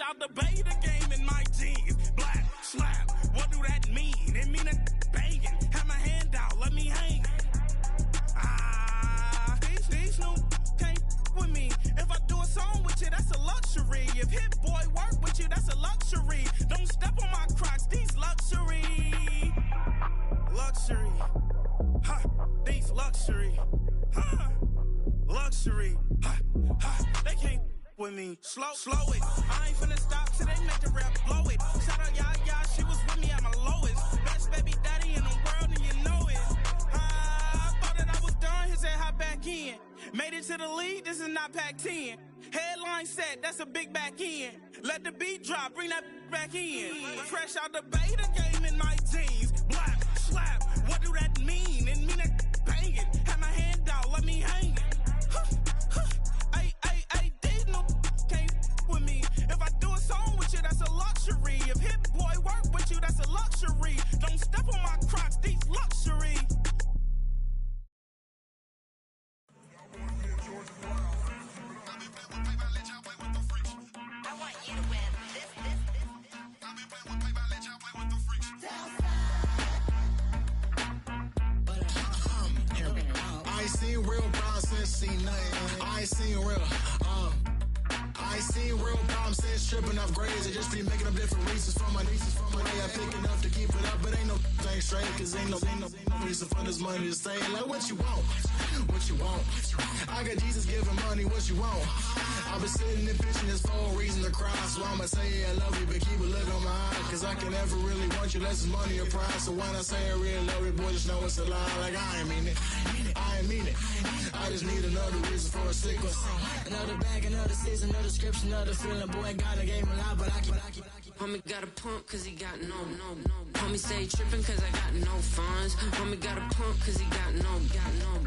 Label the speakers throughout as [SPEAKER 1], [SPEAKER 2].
[SPEAKER 1] out the beta game in my jeans. Black, slap, what do that mean? It mean a banging. Have my hand out, let me hang. These new can't with me. If I do a song with you, that's a luxury. If Hit Boy work with you, that's a luxury. Don't step on my Crocs, these luxury. Luxury. Ha, these luxury. Ha, luxury. Ha, ha, they can't with me. Slow it. I ain't finna stop till they make the rap blow it. Shout out y'all, she was with me at my lowest. Best baby daddy in the world and you know it. I thought that I was done, he said hop back in. Made it to the lead, this is not Pac-10. Headline set, that's a big back end. Let the beat drop, bring that back in. Fresh out the beta game in my jeans. Black, slap, what do that mean? It mean a banging. Have my hand out, let me hang it. Ay, these no can't with me. If I do a song with you, that's a luxury. If Hit Boy work with you, that's a luxury. Don't step on my Crocs, these luxury.
[SPEAKER 2] I ain't seen real problems since seen nothing. I ain't seen real problems since tripping off grades. I just be making up different reasons for my nieces. For my day, I pick enough to keep it up, but ain't no thing straight, cause ain't no reason for this money to stay. Like, what you want? What you want? I got Jesus giving money, what you want? I've been sitting and pitching this for a reason to cry, so I'ma say I love you, but keep a look on my eye, cause I can never really want you unless it's money or pride. So when I say I really love you, boy, just know it's a lie. Like, I ain't mean it. I just need another reason for a sequence.
[SPEAKER 3] Another bag, another season, another description, another feeling. Boy, got a game a lot, but I keep.
[SPEAKER 4] Homie got a pump cause he got no. Homie stay trippin' cause I got no funds. Homie got a pump cause he got no.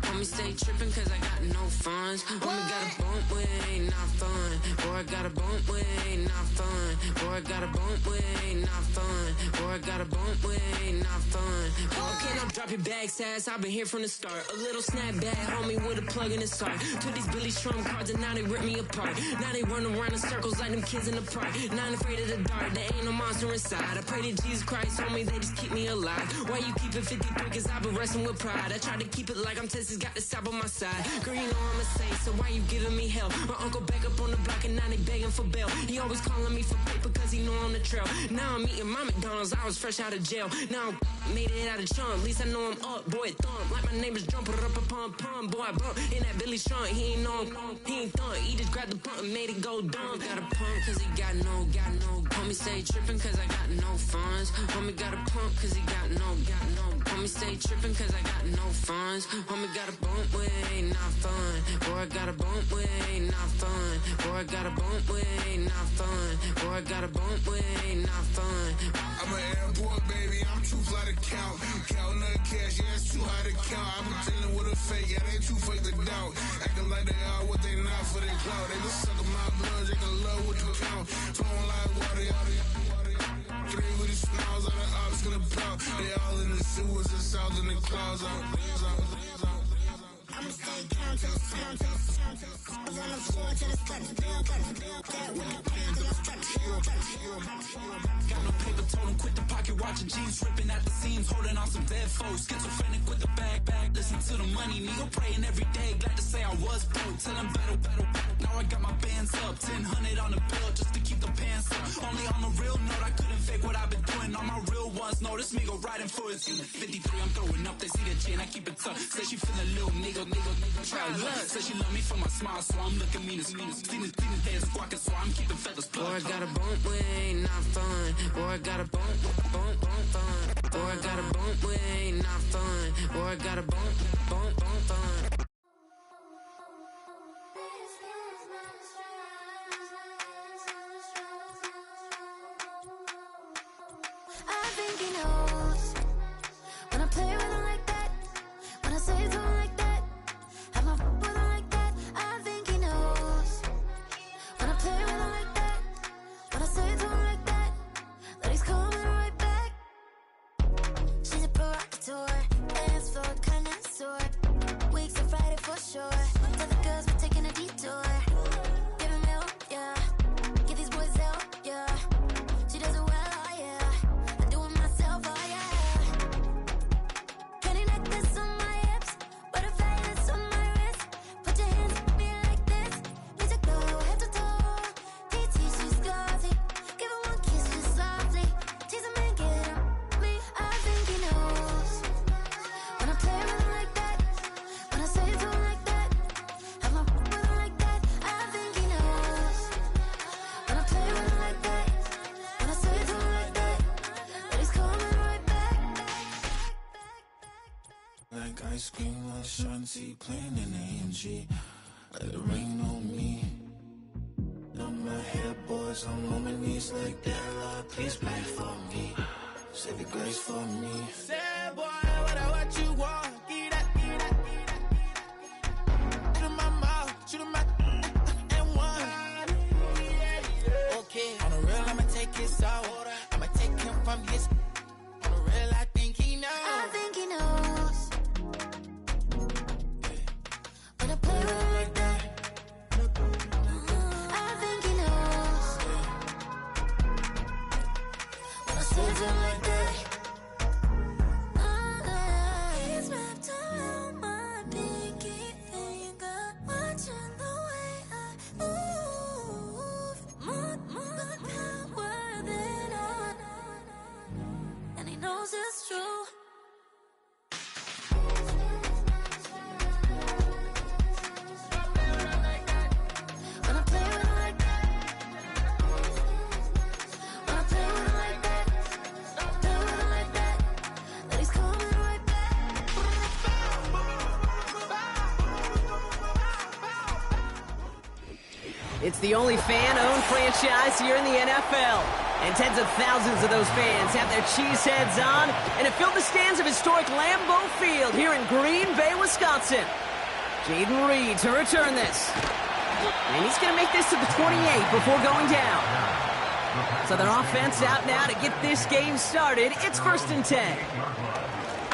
[SPEAKER 4] Homie stay trippin' cause I got no funds. Homie got a bump with it ain't not fun. Boy, I got a bump with it ain't not fun. Boy, I got a bump with it ain't not fun. Boy, I got a bump with it ain't not fun. Okay, now drop your bags, ass. I've been here from the start. A little snapback, homie, with a plug in his heart. Took these Billy Trump cards and now they rip me apart. Now they run around in circles like them kids in the park. Not afraid of the dark, there ain't no monster inside. I pray to Jesus Christ, homie, they just keep me alive. Why you keep it 53? Cause I've been wrestling with pride. I try to keep it like I'm Texas, got the South on my side. Girl, you know I'm a saint, so why you giving me hell? My uncle back up on the block and now they begging for bail. He always calling me for paper cause he know I'm the trail. Now I'm eating my McDonald's, I was fresh out of jail. Now I made it out of chump, at least I know I'm up, boy, thump. Like my neighbors jumping up a pum. Boy, I bump in that Billy Trump, he ain't know him, he ain't thump. He just grabbed the pump and made it go dumb. Got a pump cause he got no. Homie stay trippin' cause I got no funds. Homie got a pump cause he got no. Homie stay trippin' cause I got no funds. Homie got a bump with it ain't not fun. Boy, I got a bump with it ain't not fun. Boy, I got a bump with it ain't not fun. Boy, I got a bump with it ain't not fun.
[SPEAKER 5] I'm an airport baby, I'm too fly to count. Counting the cash, yeah, it's too high to count. I'm dealing with a fake, yeah, they too fake to doubt. Acting like they are what they not for their clout. They just suckin' my blood, they can love what you count. Flowing like water, three with the smiles, all the ops gonna plow. They all in the sewers, the south in the clouds.
[SPEAKER 6] I'ma stay count to the sound, on the floor to the cut.
[SPEAKER 7] Got no paper, told him quit the pocket, watching jeans ripping at the seams, holding on some dead foes. Schizophrenic with the bag, listen to the money, nigga praying every day. Glad to say I was broke, tell him battle. Now I got my bands up, 1000 on the bill just to keep the pants up. Only on a real note, I couldn't fake what I've been doing. All my real ones know this nigga riding for his 53, I'm throwing up, they see the chain, I keep it tough. Say she feelin' little nigga, try look. Say she love me for my smile, so I'm looking mean as seen his days squawking, so I'm keeping feathers plucked.
[SPEAKER 4] Boy, I got a bump with it ain't not fun. Boy, I got a bump fun. Boy, I got a bump with it ain't not fun. Boy, I got a bump fun.
[SPEAKER 6] I think he knows when I play with him like that, when I say to him like that, have my with him like that. I think he knows when I play with him like that, when I say to him like that, that he's coming right back. She's a provocateur, dance floor connoisseur, weeks of
[SPEAKER 5] ice cream like Shanti playing in AMG. Let it rain on me. On my head, boys, I'm on my knees like that. Lord, please pray for me. Save your grace for me.
[SPEAKER 1] Say, boy, what you want? Get that, get that, get that. Shoot in my mouth, shoot in my and one. Okay, on the real, I'ma take his soul. I'ma take him from his. On the real, I think he knows.
[SPEAKER 6] I think he knows. When I play with him like that. I think he knows. When I save him like that. He's wrapped around my pinky finger, watching the way I move. More power than on. And he knows it's true. When I play with him like that. When I play with him like that. Play with him like that. Then he's coming right back.
[SPEAKER 8] It's the only fan-owned franchise here in the NFL. And tens of thousands of those fans have their cheeseheads on and have filled the stands of historic Lambeau Field here in Green Bay, Wisconsin. Jaden Reed to return this. And he's going to make this to the 28 before going down. So their offense out now to get this game started. It's 1st and 10.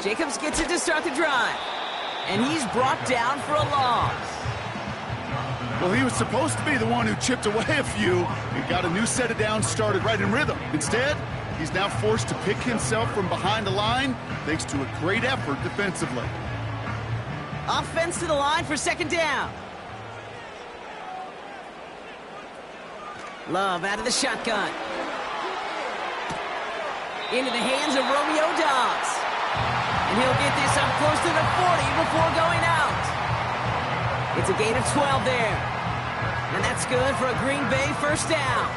[SPEAKER 8] Jacobs gets it to start the drive. And he's brought down for a loss.
[SPEAKER 9] Well, he was supposed to be the one who chipped away a few and got a new set of downs started right in rhythm. Instead, he's now forced to pick himself from behind the line thanks to a great effort defensively.
[SPEAKER 8] Offense to the line for 2nd down. Love out of the shotgun. Into the hands of Romeo Dobbs. And he'll get this up close to the 40 before going out. It's a gain of 12 there. And that's good for a Green Bay 1st down.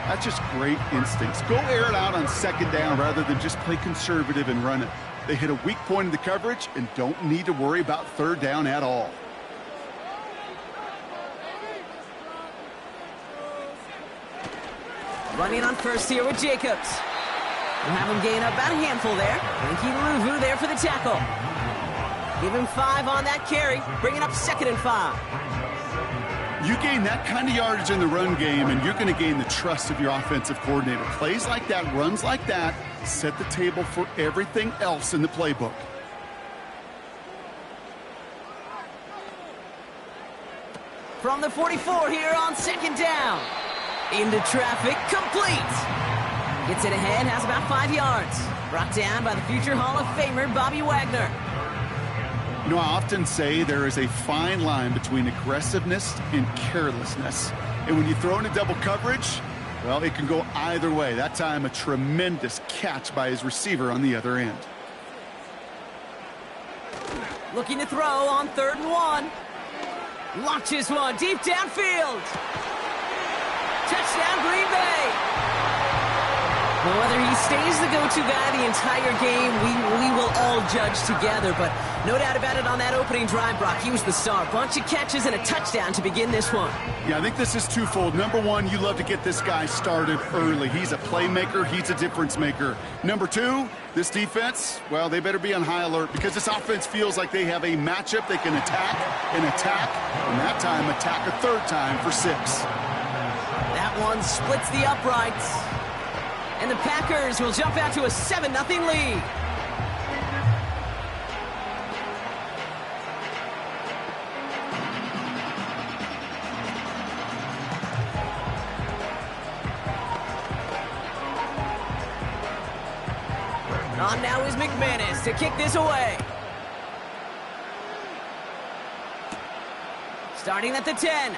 [SPEAKER 9] That's just great instincts. Go air it out on 2nd down rather than just play conservative and run it. They hit a weak point in the coverage and don't need to worry about 3rd down at all.
[SPEAKER 8] Running on first here with Jacobs. We'll have him gain up about a handful there. Frankie Luvu there for the tackle. Give him 5 on that carry, bringing up 2nd and 5.
[SPEAKER 9] You gain that kind of yardage in the run game, and you're going to gain the trust of your offensive coordinator. Plays like that, runs like that, set the table for everything else in the playbook.
[SPEAKER 8] From the 44 here on 2nd down. Into traffic, complete. Gets it ahead, has about 5 yards. Brought down by the future Hall of Famer, Bobby Wagner.
[SPEAKER 9] You know, I often say there is a fine line between aggressiveness and carelessness. And when you throw into double coverage, well, it can go either way. That time, a tremendous catch by his receiver on the other end.
[SPEAKER 8] Looking to throw on 3rd and 1. Launches one deep downfield. Touchdown, Green Bay. Well, whether he stays the go-to guy the entire game, we will all judge together. But no doubt about it on that opening drive, Brock, he was the star. Bunch of catches and a touchdown to begin this one.
[SPEAKER 9] Yeah, I think this is twofold. Number one, you love to get this guy started early. He's a playmaker. He's a difference maker. Number two, this defense, well, they better be on high alert because this offense feels like they have a matchup they can attack, and that time attack a 3rd time for 6.
[SPEAKER 8] That one splits the uprights. And the Packers will jump out to a 7-0 lead. On now is McManus to kick this away. Starting at the 10.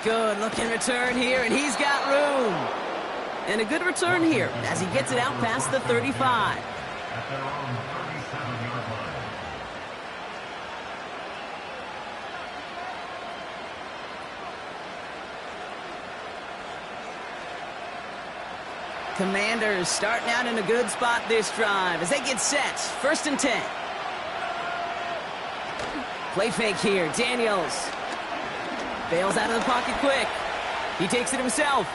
[SPEAKER 8] Good looking return here, and he's got room. And a good return here as he gets it out past the 35. Commanders starting out in a good spot this drive as they get set. 1st and 10. Play fake here. Daniels bails out of the pocket quick. He takes it himself.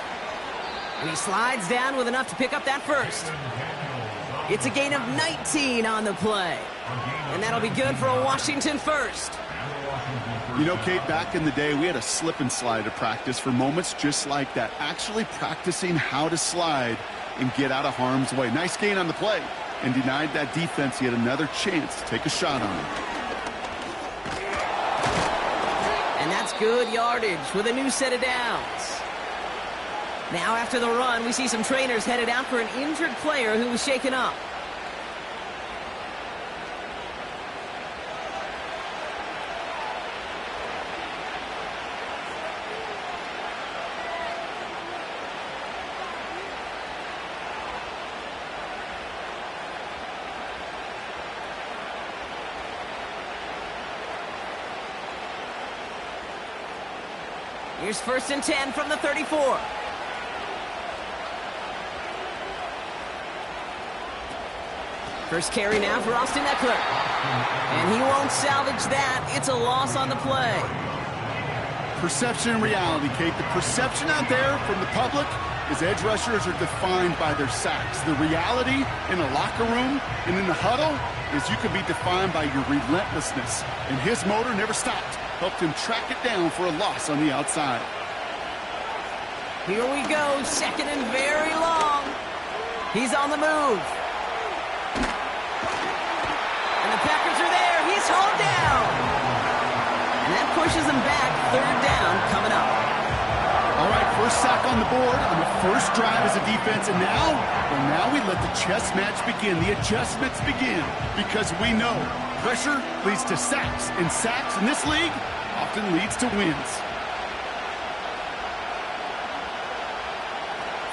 [SPEAKER 8] And he slides down with enough to pick up that first. It's a gain of 19 on the play. And that'll be good for a Washington first.
[SPEAKER 9] You know, Kate, back in the day, we had a slip and slide to practice for moments just like that. Actually practicing how to slide and get out of harm's way. Nice gain on the play. And denied that defense yet another chance to take a shot on him.
[SPEAKER 8] And that's good yardage with a new set of downs. Now after the run, we see some trainers headed out for an injured player who was shaken up. Here's 1st and 10 from the 34. First carry now for Austin Eckler. And he won't salvage that. It's a loss on the play.
[SPEAKER 9] Perception and reality, Kate. The perception out there from the public is edge rushers are defined by their sacks. The reality in a locker room and in the huddle is you can be defined by your relentlessness. And his motor never stopped. Helped him track it down for a loss on the outside.
[SPEAKER 8] Here we go, 2nd and very long. He's on the move. And the Packers are there. He's hauled down. And that pushes him back. 3rd down coming up.
[SPEAKER 9] All right, first sack on the board on the first drive as a defense. And now we let the chess match begin. The adjustments begin. Because we know pressure leads to sacks, and sacks in this league often leads to wins.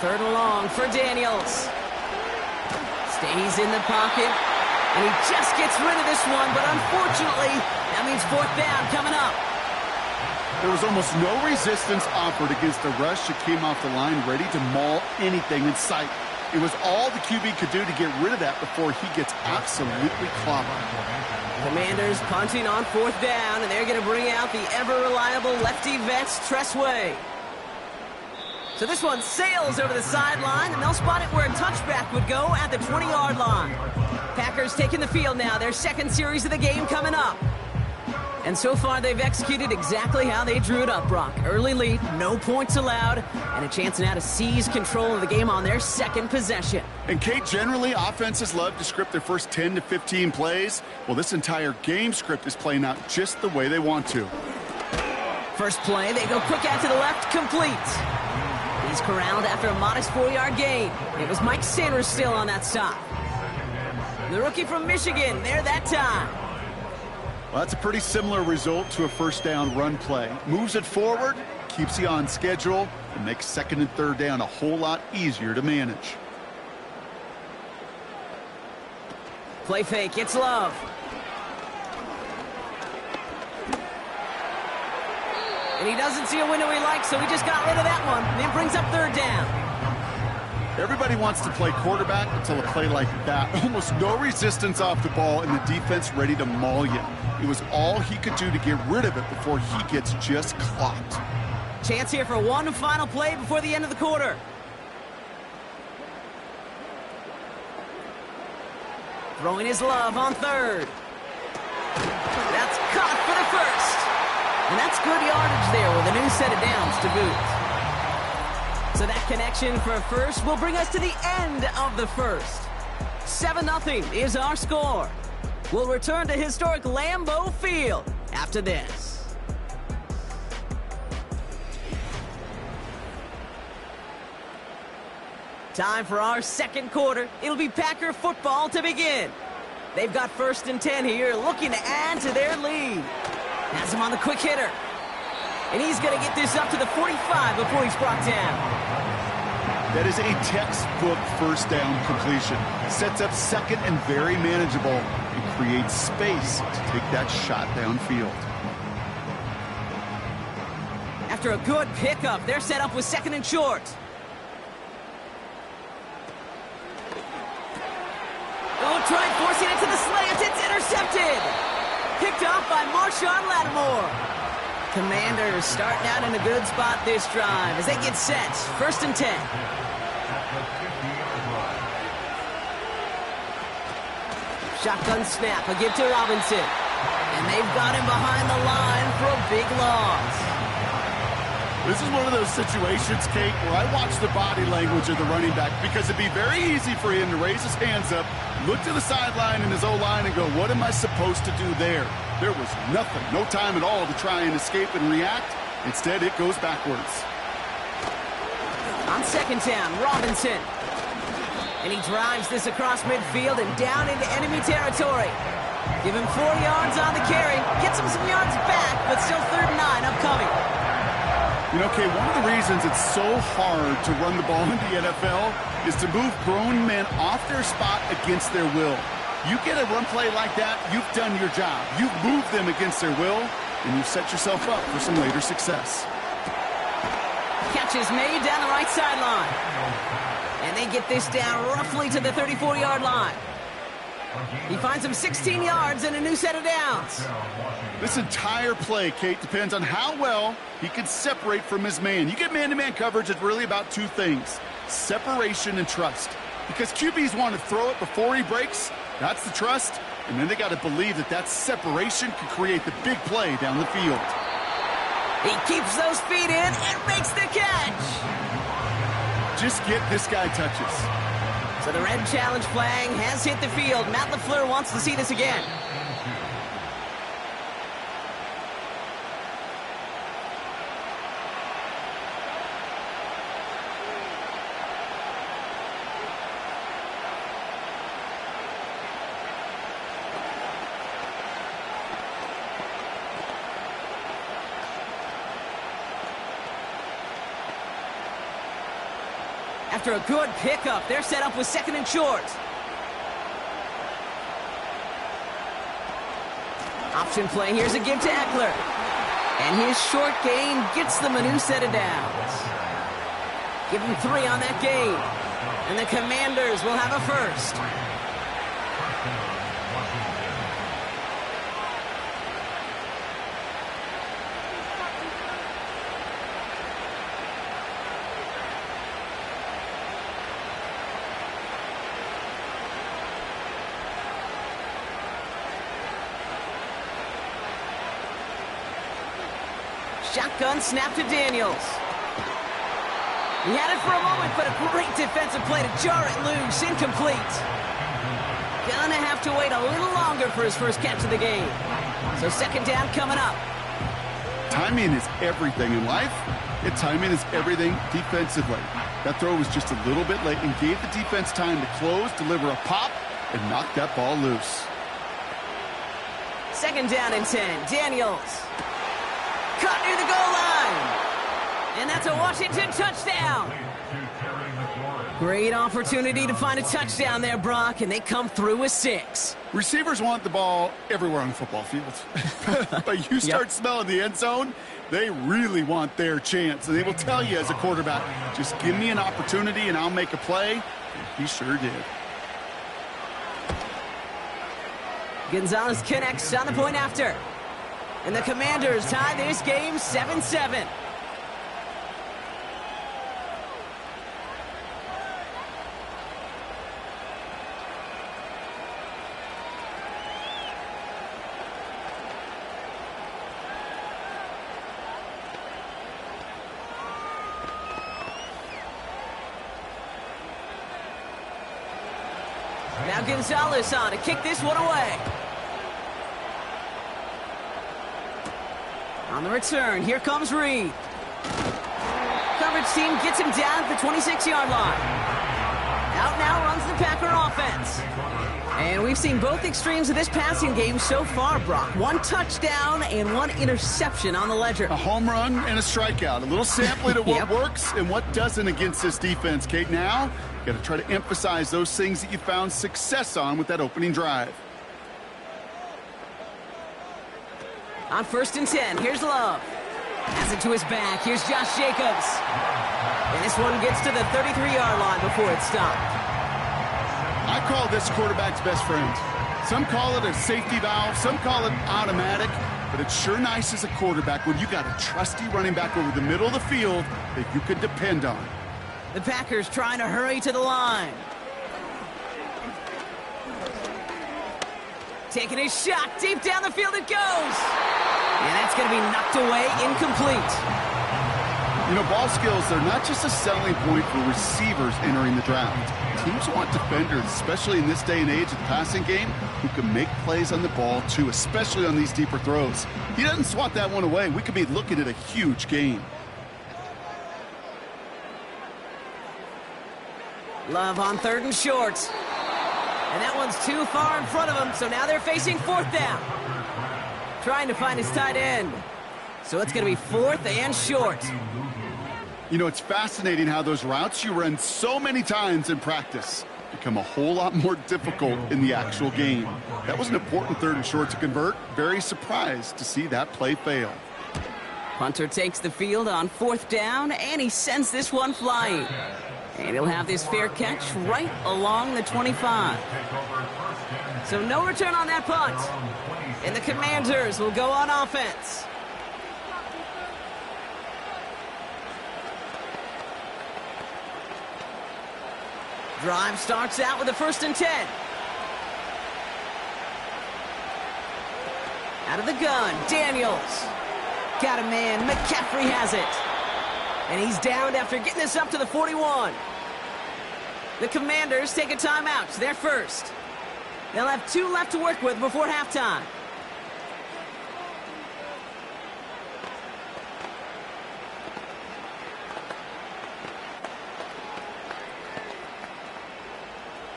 [SPEAKER 8] 3rd and long for Daniels. Stays in the pocket, and he just gets rid of this one, but unfortunately, that means 4th down coming up.
[SPEAKER 9] There was almost no resistance offered against a rush that came off the line ready to maul anything in sight. It was all the QB could do to get rid of that before he gets absolutely clobbered.
[SPEAKER 8] Commanders punting on 4th down, and they're going to bring out the ever-reliable lefty vets, Tressway. So this one sails over the sideline, and they'll spot it where a touchback would go at the 20-yard line. Packers taking the field now, their 2nd series of the game coming up. And so far, they've executed exactly how they drew it up, Brock. Early lead, no points allowed, and a chance now to seize control of the game on their 2nd possession.
[SPEAKER 9] And, Kate, generally, offenses love to script their first 10 to 15 plays. Well, this entire game script is playing out just the way they want to.
[SPEAKER 8] First play, they go quick out to the left, complete. He's corralled after a modest 4-yard gain. It was Mike Sanders still on that stop. The rookie from Michigan, there that time.
[SPEAKER 9] Well, that's a pretty similar result to a first down run play. Moves it forward, keeps you on schedule, and makes 2nd and 3rd down a whole lot easier to manage.
[SPEAKER 8] Play fake, it's Love. And he doesn't see a window he likes, so he just got rid of that one. And it brings up 3rd down.
[SPEAKER 9] Everybody wants to play quarterback until a play like that. Almost no resistance off the ball, and the defense ready to maul you. It was all he could do to get rid of it before he gets just clocked.
[SPEAKER 8] Chance here for one final play before the end of the quarter. Throwing his Love on 3rd. That's caught for the first. And that's good yardage there with a new set of downs to boot. So that connection for a first will bring us to the end of the first. 7-0 is our score. We'll return to historic Lambeau Field after this. Time for our 2nd quarter. It'll be Packer football to begin. They've got 1st and 10 here, looking to add to their lead. Has him on the quick hitter. And he's going to get this up to the 45 before he's brought down.
[SPEAKER 9] That is a textbook first down completion. Sets up 2nd and very manageable and creates space to take that shot downfield.
[SPEAKER 8] After a good pickup, they're set up with 2nd and short. Oh, try forcing it to the slant. It's intercepted. picked off by Marshawn Lattimore. Commanders starting out in a good spot this drive as they get set. 1st and 10. Shotgun snap, a give to Robinson. And they've got him behind the line for a big loss.
[SPEAKER 9] This is one of those situations, Kate, where I watch the body language of the running back because it'd be very easy for him to raise his hands up, look to the sideline in his O-line and go, what am I supposed to do there? There was nothing, no time at all to try and escape and react. Instead, it goes backwards.
[SPEAKER 8] On 2nd down, Robinson. And he drives this across midfield and down into enemy territory. Give him 4 yards on the carry. Gets him some yards back, but still 3rd and 9 upcoming.
[SPEAKER 9] You know, Kate, one of the reasons it's so hard to run the ball in the NFL is to move grown men off their spot against their will. You get a run play like that, you've done your job. You've moved them against their will, and you've set yourself up for some later success.
[SPEAKER 8] Catch is made down the right sideline. And they get this down roughly to the 34-yard line. He finds him 16 yards and a new set of downs.
[SPEAKER 9] This entire play, Kate, depends on how well he can separate from his man. You get man-to-man coverage, it's really about 2 things, separation and trust. Because QBs want to throw it before he breaks, that's the trust, and then they got to believe that that separation can create the big play down the field.
[SPEAKER 8] He keeps those feet in and makes the catch.
[SPEAKER 9] Just get this guy touches.
[SPEAKER 8] So the red challenge flag has hit the field. Matt LaFleur wants to see this again. After a good pickup, they're set up with 2nd and short. Option play, here's a give to Eckler. And his short gain gets them a new set of downs. Give him 3 on that gain. And the Commanders will have a first. Shotgun snap to Daniels. He had it for a moment, but a great defensive play to jar it loose. Incomplete. Gonna have to wait a little longer for his first catch of the game. So 2nd down coming up.
[SPEAKER 9] Timing is everything in life, and timing is everything defensively. That throw was just a little bit late and gave the defense time to close, deliver a pop, and knock that ball loose.
[SPEAKER 8] 2nd down and 10. Daniels. Caught near the goal line. And that's a Washington touchdown. Great opportunity to find a touchdown there, Brock, and they come through with 6.
[SPEAKER 9] Receivers want the ball everywhere on the football field. But you start smelling the end zone, they really want their chance. And they will tell you as a quarterback, just give me an opportunity and I'll make a play. And he sure did.
[SPEAKER 8] Gonzalez connects on the point after. And the Commanders tie this game 7-7. Now Gonzalez on to kick this one away. On the return, here comes Reed. Coverage team gets him down at the 26-yard line. Out now runs the Packer offense. And we've seen both extremes of this passing game so far, Brock. 1 touchdown and 1 interception on the ledger.
[SPEAKER 9] A home run and a strikeout. A little sampling of what works and what doesn't against this defense, Kate. Now, you got to try to emphasize those things that you found success on with that opening drive.
[SPEAKER 8] On 1st and 10, here's Love. Has it to his back. Here's Josh Jacobs. And this one gets to the 33-yard line before it's stopped.
[SPEAKER 9] I call this quarterback's best friend. Some call it a safety valve, some call it automatic, but it's sure nice as a quarterback when you got a trusty running back over the middle of the field that you can depend on.
[SPEAKER 8] The Packers trying to hurry to the line. Taking his shot, deep down the field it goes. And that's going to be knocked away, incomplete.
[SPEAKER 9] You know, ball skills, they're not just a selling point for receivers entering the draft. Teams want defenders, especially in this day and age of the passing game, who can make plays on the ball, too, especially on these deeper throws. He doesn't swat that one away. We could be looking at a huge game.
[SPEAKER 8] Love on 3rd and short. And that one's too far in front of him, so now they're facing 4th down. Trying to find his tight end. So it's going to be 4th and short.
[SPEAKER 9] You know, it's fascinating how those routes you run so many times in practice become a whole lot more difficult in the actual game. That was an important 3rd and short to convert. Very surprised to see that play fail.
[SPEAKER 8] Punter takes the field on 4th down, and he sends this one flying. And he'll have this fair catch right along the 25. So no return on that punt. And the Commanders will go on offense. Drive starts out with a 1st and 10. Out of the gun, Daniels. Got a man, McCaffrey has it. And he's downed after getting this up to the 41. The Commanders take a timeout. They're first. They'll have 2 left to work with before halftime.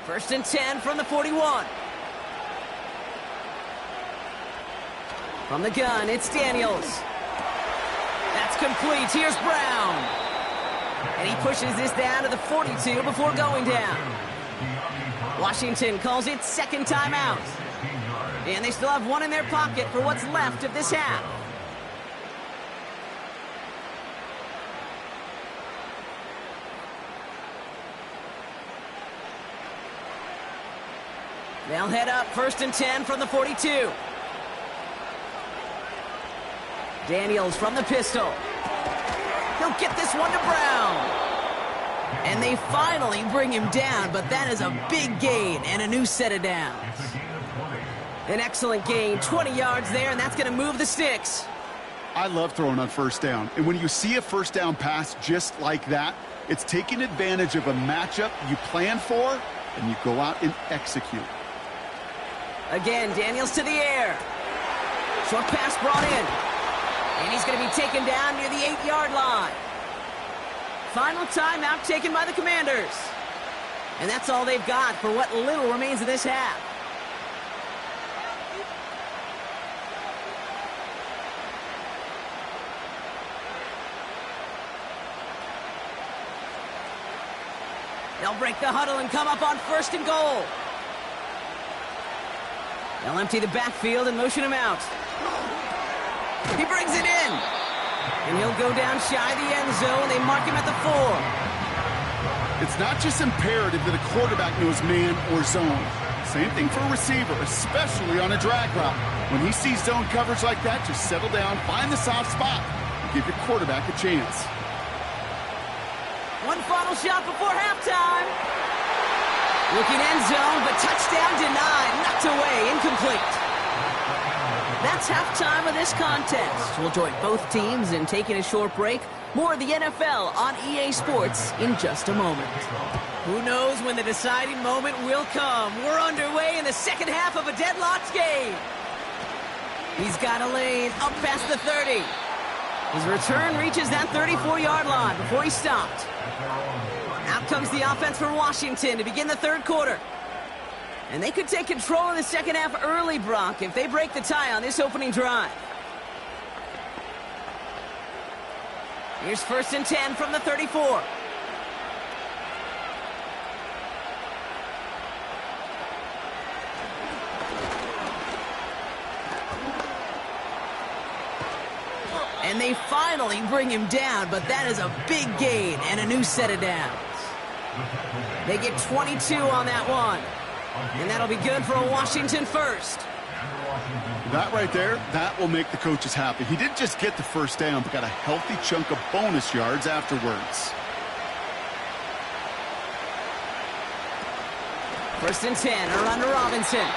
[SPEAKER 8] First and 10 from the 41. From the gun, it's Daniels. That's complete. Here's Brown. And he pushes this down to the 42 before going down. Washington calls it 2nd timeout. And they still have 1 in their pocket for what's left of this half. They'll head up 1st and 10 from the 42. Daniels from the pistol. He'll get this one to Brown. And they finally bring him down, but that is a big gain and a new set of downs. An excellent gain, 20 yards there, and that's going to move the sticks.
[SPEAKER 9] I love throwing on 1st down. And when you see a 1st down pass just like that, it's taking advantage of a matchup you plan for, and you go out and execute.
[SPEAKER 8] Again, Daniels to the air. Short pass brought in. And he's going to be taken down near the 8-yard line. Final timeout taken by the Commanders. And that's all they've got for what little remains of this half. They'll break the huddle and come up on 1st and goal. They'll empty the backfield and motion him out. He brings it in. And he'll go down shy of the end zone. They mark him at the 4.
[SPEAKER 9] It's not just imperative that a quarterback knows man or zone. Same thing for a receiver, especially on a drag route. When he sees zone coverage like that, just settle down, find the soft spot, and give your quarterback a chance.
[SPEAKER 8] One final shot before halftime. Looking end zone, but touchdown denied. Knocked away, incomplete. That's halftime of this contest. We'll join both teams in taking a short break. More of the NFL on EA Sports in just a moment. Who knows when the deciding moment will come? We're underway in the second half of a deadlocked game. He's got a lane up past the 30. His return reaches that 34-yard line before he stopped. Out comes the offense for Washington to begin the 3rd quarter. And they could take control in the second half early, Brock, if they break the tie on this opening drive. Here's 1st and 10 from the 34. And they finally bring him down, but that is a big gain and a new set of downs. They get 22 on that one. And that'll be good for a Washington first.
[SPEAKER 9] That right there, that will make the coaches happy. He didn't just get the first down, but got a healthy chunk of bonus yards afterwards.
[SPEAKER 8] 1st and 10, around to Robinson.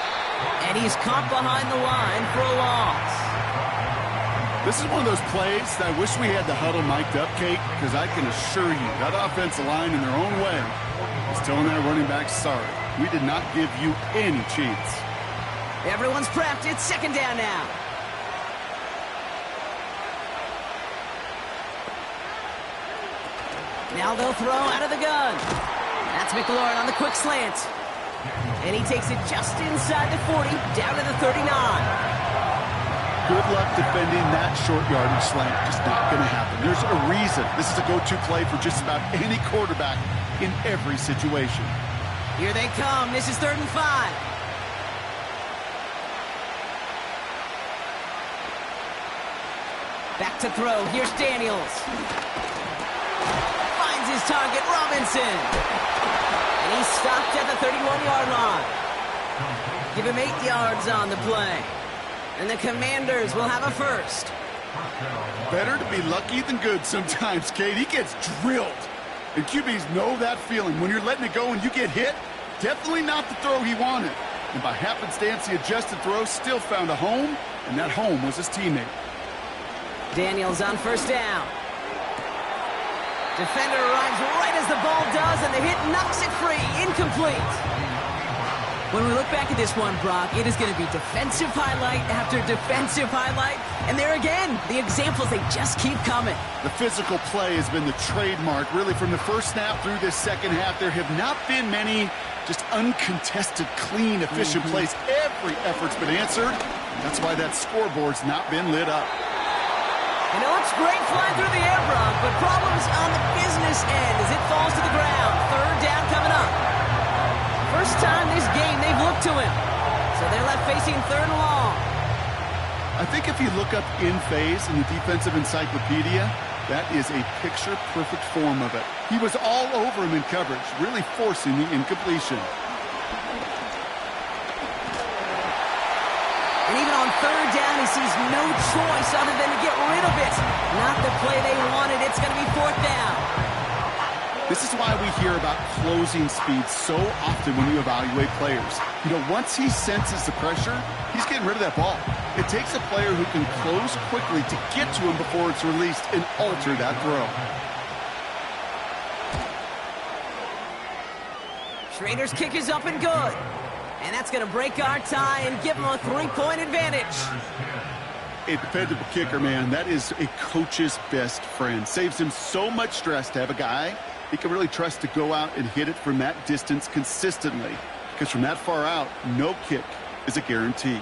[SPEAKER 8] And he's caught behind the line for a loss.
[SPEAKER 9] This is one of those plays that I wish we had the huddle mic'd up, Kate, because I can assure you that offensive line in their own way is telling that running back, sorry, we did not give you any chance.
[SPEAKER 8] Everyone's prepped. It's 2nd down now. Now they'll throw out of the gun. That's McLaurin on the quick slant. And he takes it just inside the 40, down to the 39.
[SPEAKER 9] Good luck defending that short yardage slant. Just not going to happen. There's a reason. This is a go-to play for just about any quarterback in every situation.
[SPEAKER 8] Here they come. This is 3rd and 5. Back to throw. Here's Daniels. Finds his target, Robinson. And he's stopped at the 31-yard line. Give him 8 yards on the play. And the Commanders will have a first.
[SPEAKER 9] Better to be lucky than good sometimes, Kate. He gets drilled. And QBs know that feeling. When you're letting it go and you get hit, definitely not the throw he wanted. And by happenstance, the adjusted throw still found a home, and that home was his teammate.
[SPEAKER 8] Daniels on 1st down. Defender arrives right as the ball does, and the hit knocks it free. Incomplete. When we look back at this one, Brock, it is going to be defensive highlight after defensive highlight. And there again, the examples, they just keep coming.
[SPEAKER 9] The physical play has been the trademark, really, from the first snap through this second half. There have not been many just uncontested, clean, efficient plays. Every effort's been answered. That's why that scoreboard's not been lit up.
[SPEAKER 8] You know, it's great flying through the air, Brock, but problems on the business end as it falls to the ground. 3rd down coming up. First time this game they've looked to him. So they're left facing 3rd and long.
[SPEAKER 9] I think if you look up in phase in the defensive encyclopedia, that is a picture-perfect form of it. He was all over him in coverage, really forcing the incompletion.
[SPEAKER 8] And even on 3rd down, he sees no choice other than to get rid of it. Not the play they wanted. It's going to be 4th down.
[SPEAKER 9] This is why we hear about closing speed so often when you evaluate players. You know, once he senses the pressure, he's getting rid of that ball. It takes a player who can close quickly to get to him before it's released and alter that throw.
[SPEAKER 8] Schrader's kick is up and good. And that's going to break our tie and give him a 3-point advantage.
[SPEAKER 9] A dependable kicker, man, that is a coach's best friend. Saves him so much stress to have a guy he can really trust to go out and hit it from that distance consistently. Because from that far out, no kick is a guarantee.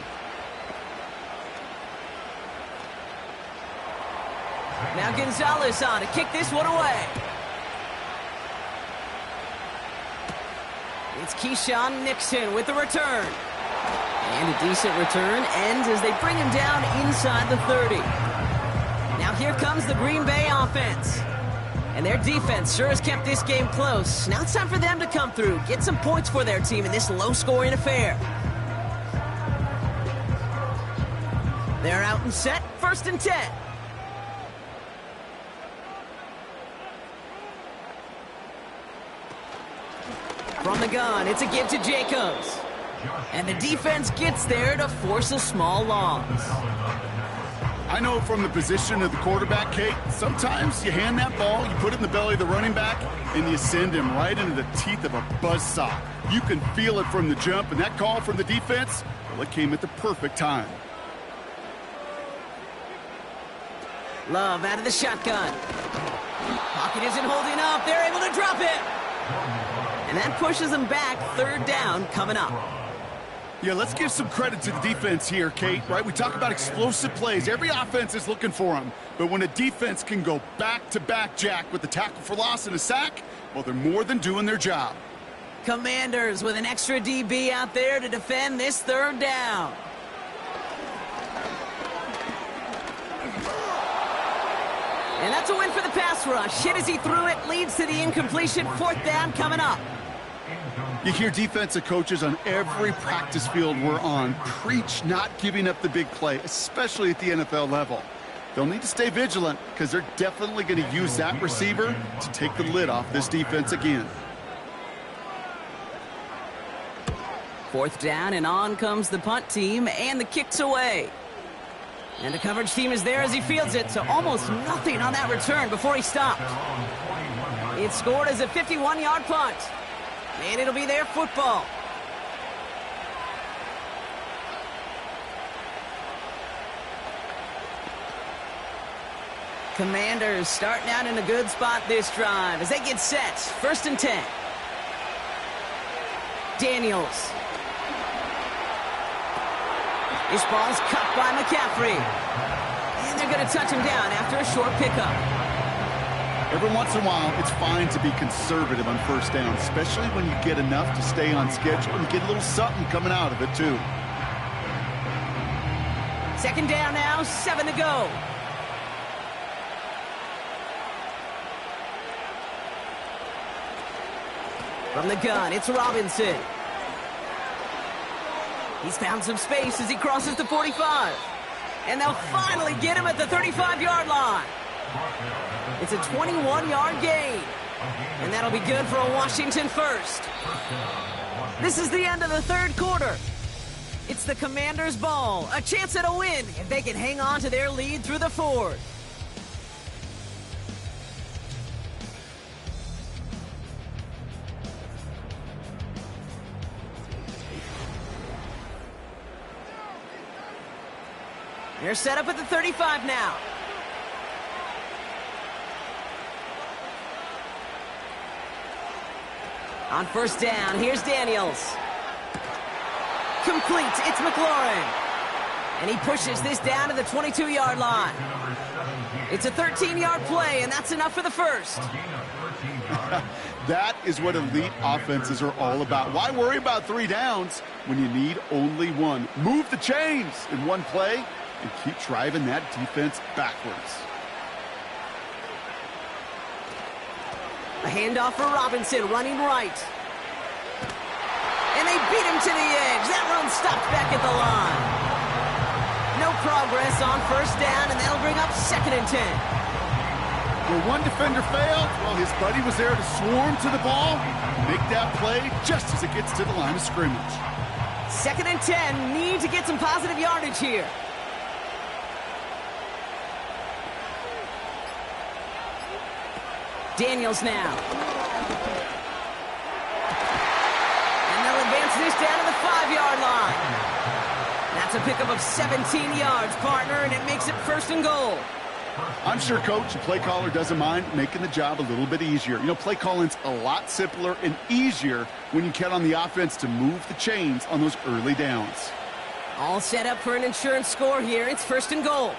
[SPEAKER 8] Now Gonzalez on to kick this one away. It's Keyshawn Nixon with the return. And a decent return ends as they bring him down inside the 30. Now here comes the Green Bay offense. And their defense sure has kept this game close. Now it's time for them to come through, get some points for their team in this low-scoring affair. They're out and set, 1st and 10. From the gun, it's a give to Jacobs. And the defense gets there to force a small loss.
[SPEAKER 9] I know from the position of the quarterback, Kate, sometimes you hand that ball, you put it in the belly of the running back, and you send him right into the teeth of a buzzsaw. You can feel it from the jump, and that call from the defense, well, it came at the perfect time.
[SPEAKER 8] Love out of the shotgun. Pocket isn't holding up. They're able to drop it. And that pushes them back. 3rd down coming up.
[SPEAKER 9] Yeah, let's give some credit to the defense here, Kate, right? We talk about explosive plays. Every offense is looking for them. But when a defense can go back-to-back, Jack, with a tackle for loss and a sack, well, they're more than doing their job.
[SPEAKER 8] Commanders with an extra DB out there to defend this 3rd down. And that's a win for the pass rush. Hit as he threw it, leads to the incompletion. 4th down coming up.
[SPEAKER 9] You hear defensive coaches on every practice field we're on preach not giving up the big play, especially at the NFL level. They'll need to stay vigilant because they're definitely going to use that receiver to take the lid off this defense again.
[SPEAKER 8] 4th down, and on comes the punt team, and the kick's away. And the coverage team is there as he fields it, so almost nothing on that return before he stopped. It's scored as a 51-yard punt. And it'll be their football. Commanders starting out in a good spot this drive as they get set. 1st and 10. Daniels. This ball's cut by McCaffrey. And they're going to touch him down after a short pickup.
[SPEAKER 9] Every once in a while, it's fine to be conservative on 1st down, especially when you get enough to stay on schedule and get a little something coming out of it, too.
[SPEAKER 8] 2nd down now, 7 to go. From the gun, it's Robinson. He's found some space as he crosses the 45. And they'll finally get him at the 35-yard line. It's a 21-yard gain. And that'll be good for a Washington first. This is the end of the 3rd quarter. It's the Commanders' ball. A chance at a win if they can hang on to their lead through the 4th. They're set up at the 35 now. On 1st down, here's Daniels. Complete, it's McLaurin. And he pushes this down to the 22-yard line. It's a 13-yard play, and that's enough for the 1st.
[SPEAKER 9] That is what elite offenses are all about. Why worry about 3 downs when you need only 1? Move the chains in 1 play and keep driving that defense backwards.
[SPEAKER 8] A handoff for Robinson, running right. And they beat him to the edge. That run stopped back at the line. No progress on 1st down, and that'll bring up 2nd and 10.
[SPEAKER 9] Where one defender failed, well, his buddy was there to swarm to the ball and make that play just as it gets to the line of scrimmage.
[SPEAKER 8] 2nd and 10, need to get some positive yardage here. Daniels now. And they'll advance this down to the 5-yard line. That's a pickup of 17 yards, partner, and it makes it 1st and goal.
[SPEAKER 9] I'm sure, Coach, the play caller doesn't mind making the job a little bit easier. You know, play calling's a lot simpler and easier when you count on the offense to move the chains on those early downs.
[SPEAKER 8] All set up for an insurance score here. It's 1st and goal.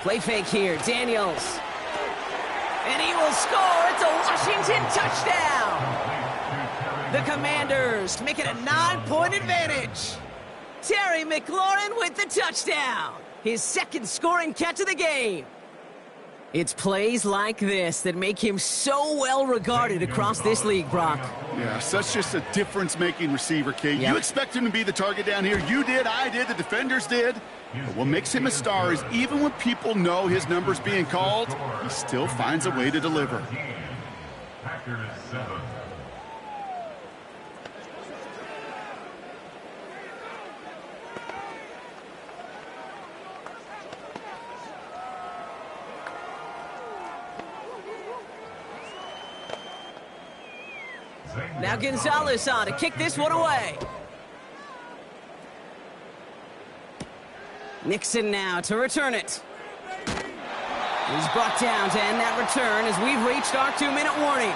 [SPEAKER 8] Play fake here, Daniels. And he will score. It's a Washington touchdown. The Commanders make it a 9-point advantage. Terry McLaurin with the touchdown. His 2nd scoring catch of the game. It's plays like this that make him so well regarded across this league, Brock.
[SPEAKER 9] Yeah, such just a difference-making receiver, Kate. Yep. You expect him to be the target down here. You did, I did, the defenders did. But what makes him a star is even when people know his number's being called, he still finds a way to deliver.
[SPEAKER 8] Now Gonzalez on to kick this one away. Nixon now to return it. He's brought down to end that return as we've reached our 2-minute warning.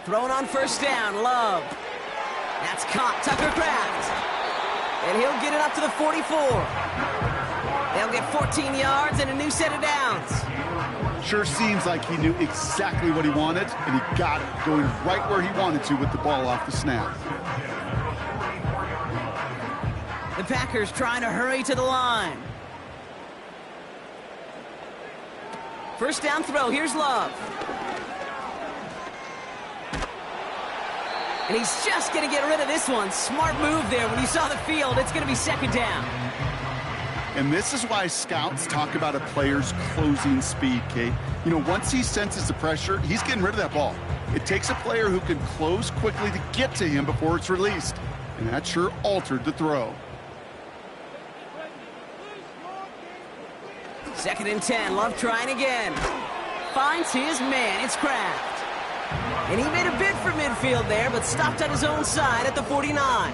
[SPEAKER 8] Thrown on 1st down, Love. That's caught, Tucker Kraft. And he'll get it up to the 44. They'll get 14 yards and a new set of downs.
[SPEAKER 9] Sure seems like he knew exactly what he wanted, and he got it, going right where he wanted to with the ball off the snap.
[SPEAKER 8] The Packers trying to hurry to the line. First down throw, here's Love. And he's just going to get rid of this one. Smart move there. When you saw the field, it's going to be second down.
[SPEAKER 9] And this is why scouts talk about a player's closing speed, Kate. You know, once he senses the pressure, he's getting rid of that ball. It takes a player who can close quickly to get to him before it's released. And that sure altered the throw.
[SPEAKER 8] 2nd and 10. Love trying again. Finds his man. It's Kraft. And he made a bid for midfield there, but stopped on his own side at the 49.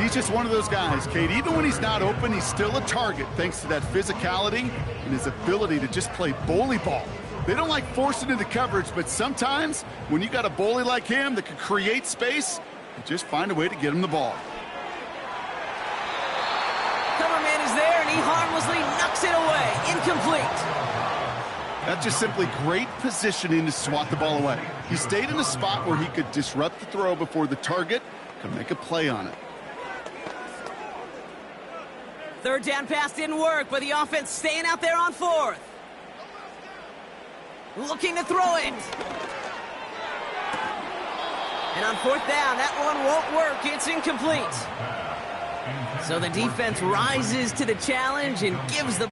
[SPEAKER 9] He's just one of those guys, Kate. Even when he's not open, he's still a target thanks to that physicality and his ability to just play bully ball. They don't like forcing into coverage, but sometimes when you got a bully like him that can create space, you just find a way to get him the ball.
[SPEAKER 8] Cover man is there, and he harmlessly knocks it away. Incomplete.
[SPEAKER 9] That's just simply great positioning to swat the ball away. He stayed in a spot where he could disrupt the throw before the target could make a play on it.
[SPEAKER 8] 3rd down pass didn't work, but the offense staying out there on 4th. Looking to throw it. And on 4th down, that one won't work. It's incomplete. So the defense rises to the challenge and gives the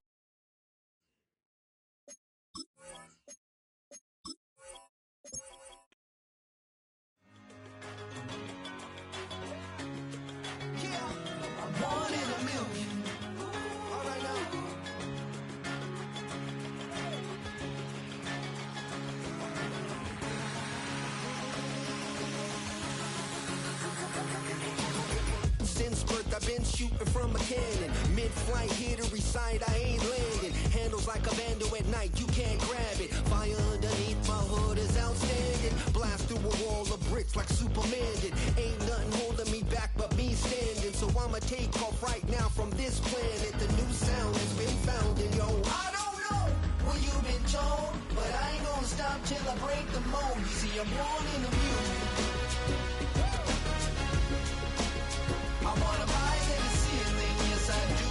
[SPEAKER 10] Since birth, I've been shooting from a cannon. Mid-flight, here to recite, I ain't landing. Handles like a vandal at night, you can't grab it. Fire underneath my hood is outstanding. Blast through a wall of bricks like Superman did. Ain't nothing holding me back but me standing. So I'ma take off right now from this planet. The new sound has been found in yo. I don't know what you've been told, but I ain't gonna stop till I break the mold. You see, I'm born in the music. I wanna rise in the ceiling, yes I do.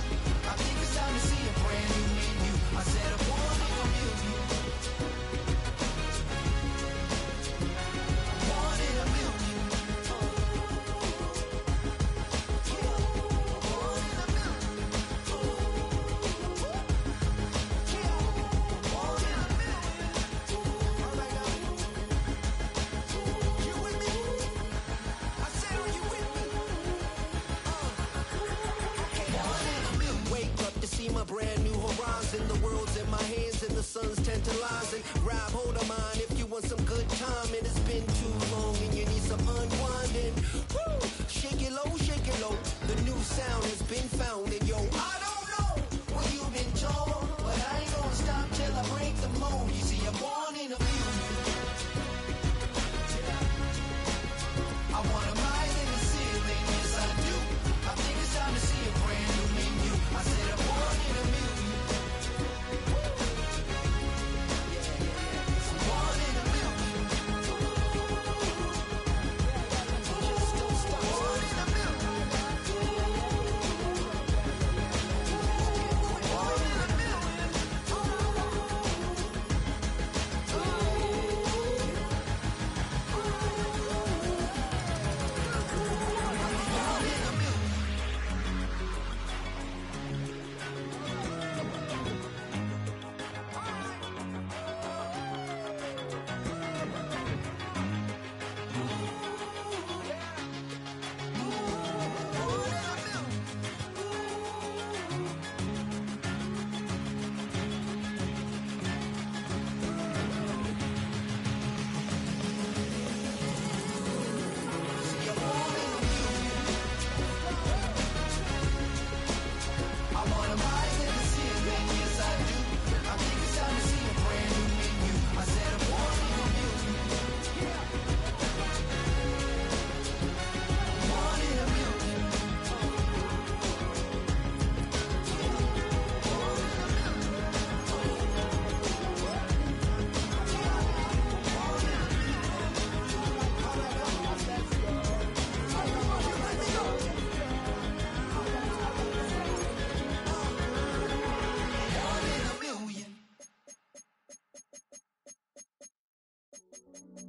[SPEAKER 10] I think it's time to see a brand new menu. I said I'm born in a million. Born in a million. Born in a million. Born in a million. All right now. You with me? I said, are you with me? Wake up to see my brand new horizon. The world's in my hands and the sun's tantalizing. Grab hold of mine if you want some good time. And it's been too long and you need some unwinding. Woo! Shake it low, the new sound has been found. And yo, I don't know what you've been told, but I ain't gonna stop till I break the mold. You see, I'm born in a music. I wanna rise in the ceiling, yes I do. I think it's time to see a brand new menu. I said I'm born in a million. I'm born in a million. Just don't stop. Born in a million.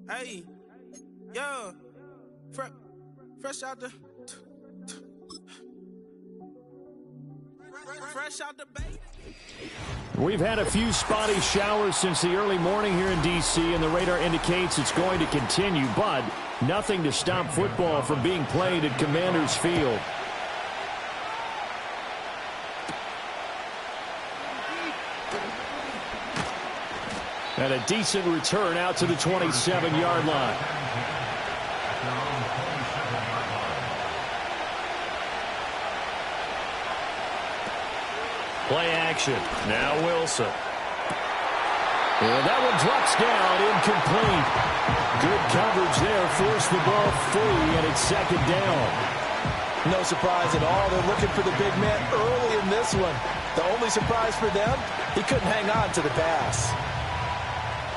[SPEAKER 1] Hey, yeah. Fresh out the bait.
[SPEAKER 11] We've had a few spotty showers since the early morning here in D.C., and the radar indicates it's going to continue, but nothing to stop football from being played at Commanders Field. And a decent return out to the 27-yard line. Play action. Now Wilson. And that one drops down, incomplete. Good coverage there. Forced the ball free, and it's second down.
[SPEAKER 12] No surprise at all. They're looking for the big man early in this one. The only surprise for them, he couldn't hang on to the pass.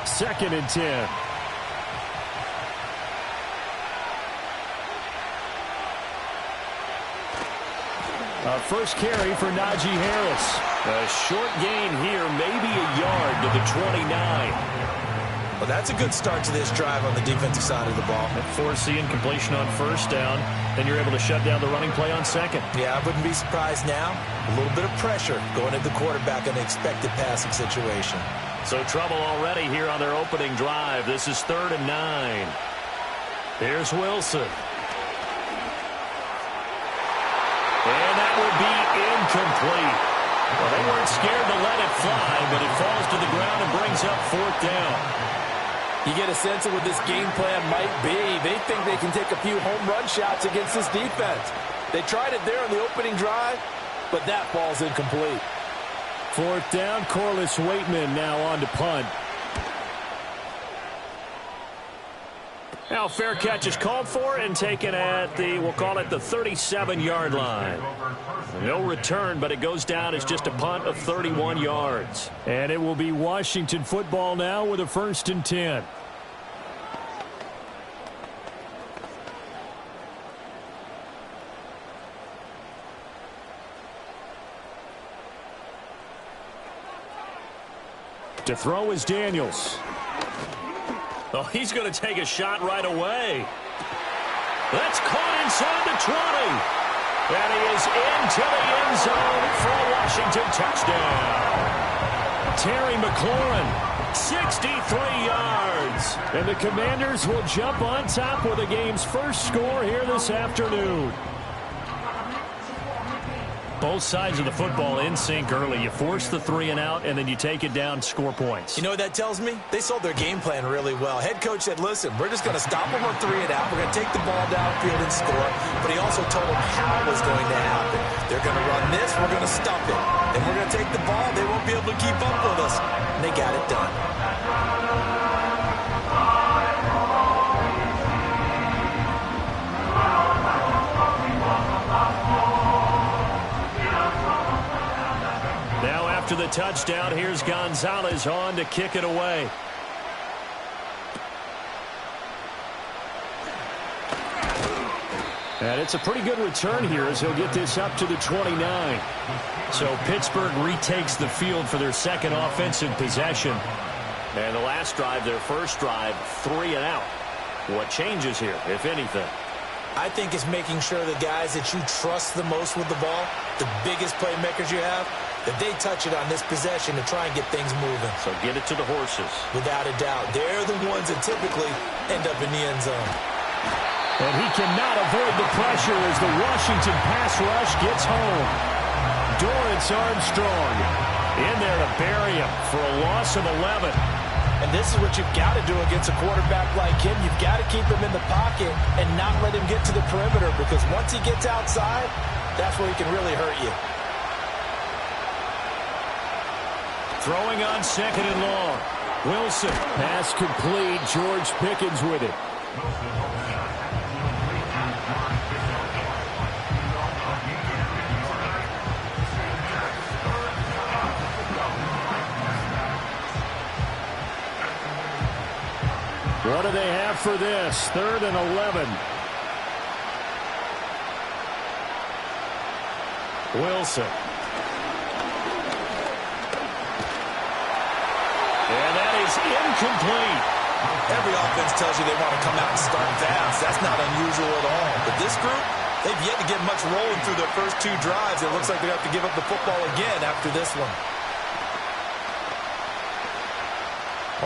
[SPEAKER 11] 2nd and 10. First carry for Najee Harris. A short gain here, maybe a yard to the 29.
[SPEAKER 12] Well, that's a good start to this drive on the defensive side of the ball.
[SPEAKER 11] Force the incompletion on first down. Then you're able to shut down the running play on second.
[SPEAKER 12] Yeah, I wouldn't be surprised now. A little bit of pressure going at the quarterback in an expected passing situation.
[SPEAKER 11] So trouble already here on their opening drive. This is 3rd and 9. Here's Wilson. And that will be incomplete. Well, they weren't scared to let it fly, but it falls to the ground and brings up 4th down.
[SPEAKER 12] You get a sense of what this game plan might be. They think they can take a few home run shots against this defense. They tried it there on the opening drive, but that falls incomplete.
[SPEAKER 11] 4th down, Corliss Waitman now on to punt. Now fair catch is called for and taken at the, we'll call it the 37-yard line. No return, but it goes down as just a punt of 31 yards. And it will be Washington football now with a 1st and 10. To throw is Daniels. Oh, he's going to take a shot right away. That's caught inside the 20. And he is into the end zone for a Washington touchdown. Terry McLaurin, 63 yards. And the Commanders will jump on top with the game's first score here this afternoon. Both sides of the football in sync early. You force the 3 and out, and then you take it down, score points.
[SPEAKER 12] You know what that tells me? They sold their game plan really well. Head coach said, listen, we're just going to stop them on 3 and out. We're going to take the ball downfield and score. But he also told them how it was going to happen. They're going to run this. We're going to stump it. Then we're going to take the ball. They won't be able to keep up with us. And they got it done.
[SPEAKER 11] After the touchdown, here's Gonzalez on to kick it away. And it's a pretty good return here as he'll get this up to the 29. So Pittsburgh retakes the field for their second offensive possession. And the last drive, their first drive, 3 and out. What changes here, if anything?
[SPEAKER 12] I think it's making sure the guys that you trust the most with the ball, the biggest playmakers you have, that they touch it on this possession to try and get things moving.
[SPEAKER 11] So get it to the horses.
[SPEAKER 12] Without a doubt. They're the ones that typically end up in the end zone.
[SPEAKER 11] And he cannot avoid the pressure as the Washington pass rush gets home. Dorrance Armstrong in there to bury him for a loss of 11.
[SPEAKER 12] And this is what you've got to do against a quarterback like him. You've got to keep him in the pocket and not let him get to the perimeter, because once he gets outside, that's where he can really hurt you.
[SPEAKER 11] Throwing on 2nd and long. Wilson. Pass complete. George Pickens with it. What do they have for this? 3rd and 11. Wilson. And that is incomplete.
[SPEAKER 12] Every offense tells you they want to come out and start fast. That's not unusual at all. But this group, they've yet to get much rolling through their first 2 drives. It looks like they have to give up the football again after this one.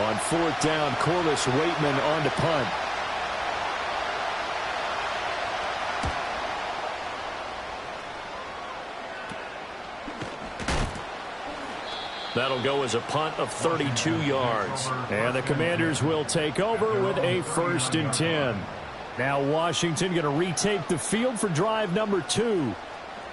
[SPEAKER 11] On 4th down, Corliss Waitman on to punt. That'll go as a punt of 32 yards. And the Commanders will take over with a 1st and 10. Now Washington going to retake the field for drive number 2.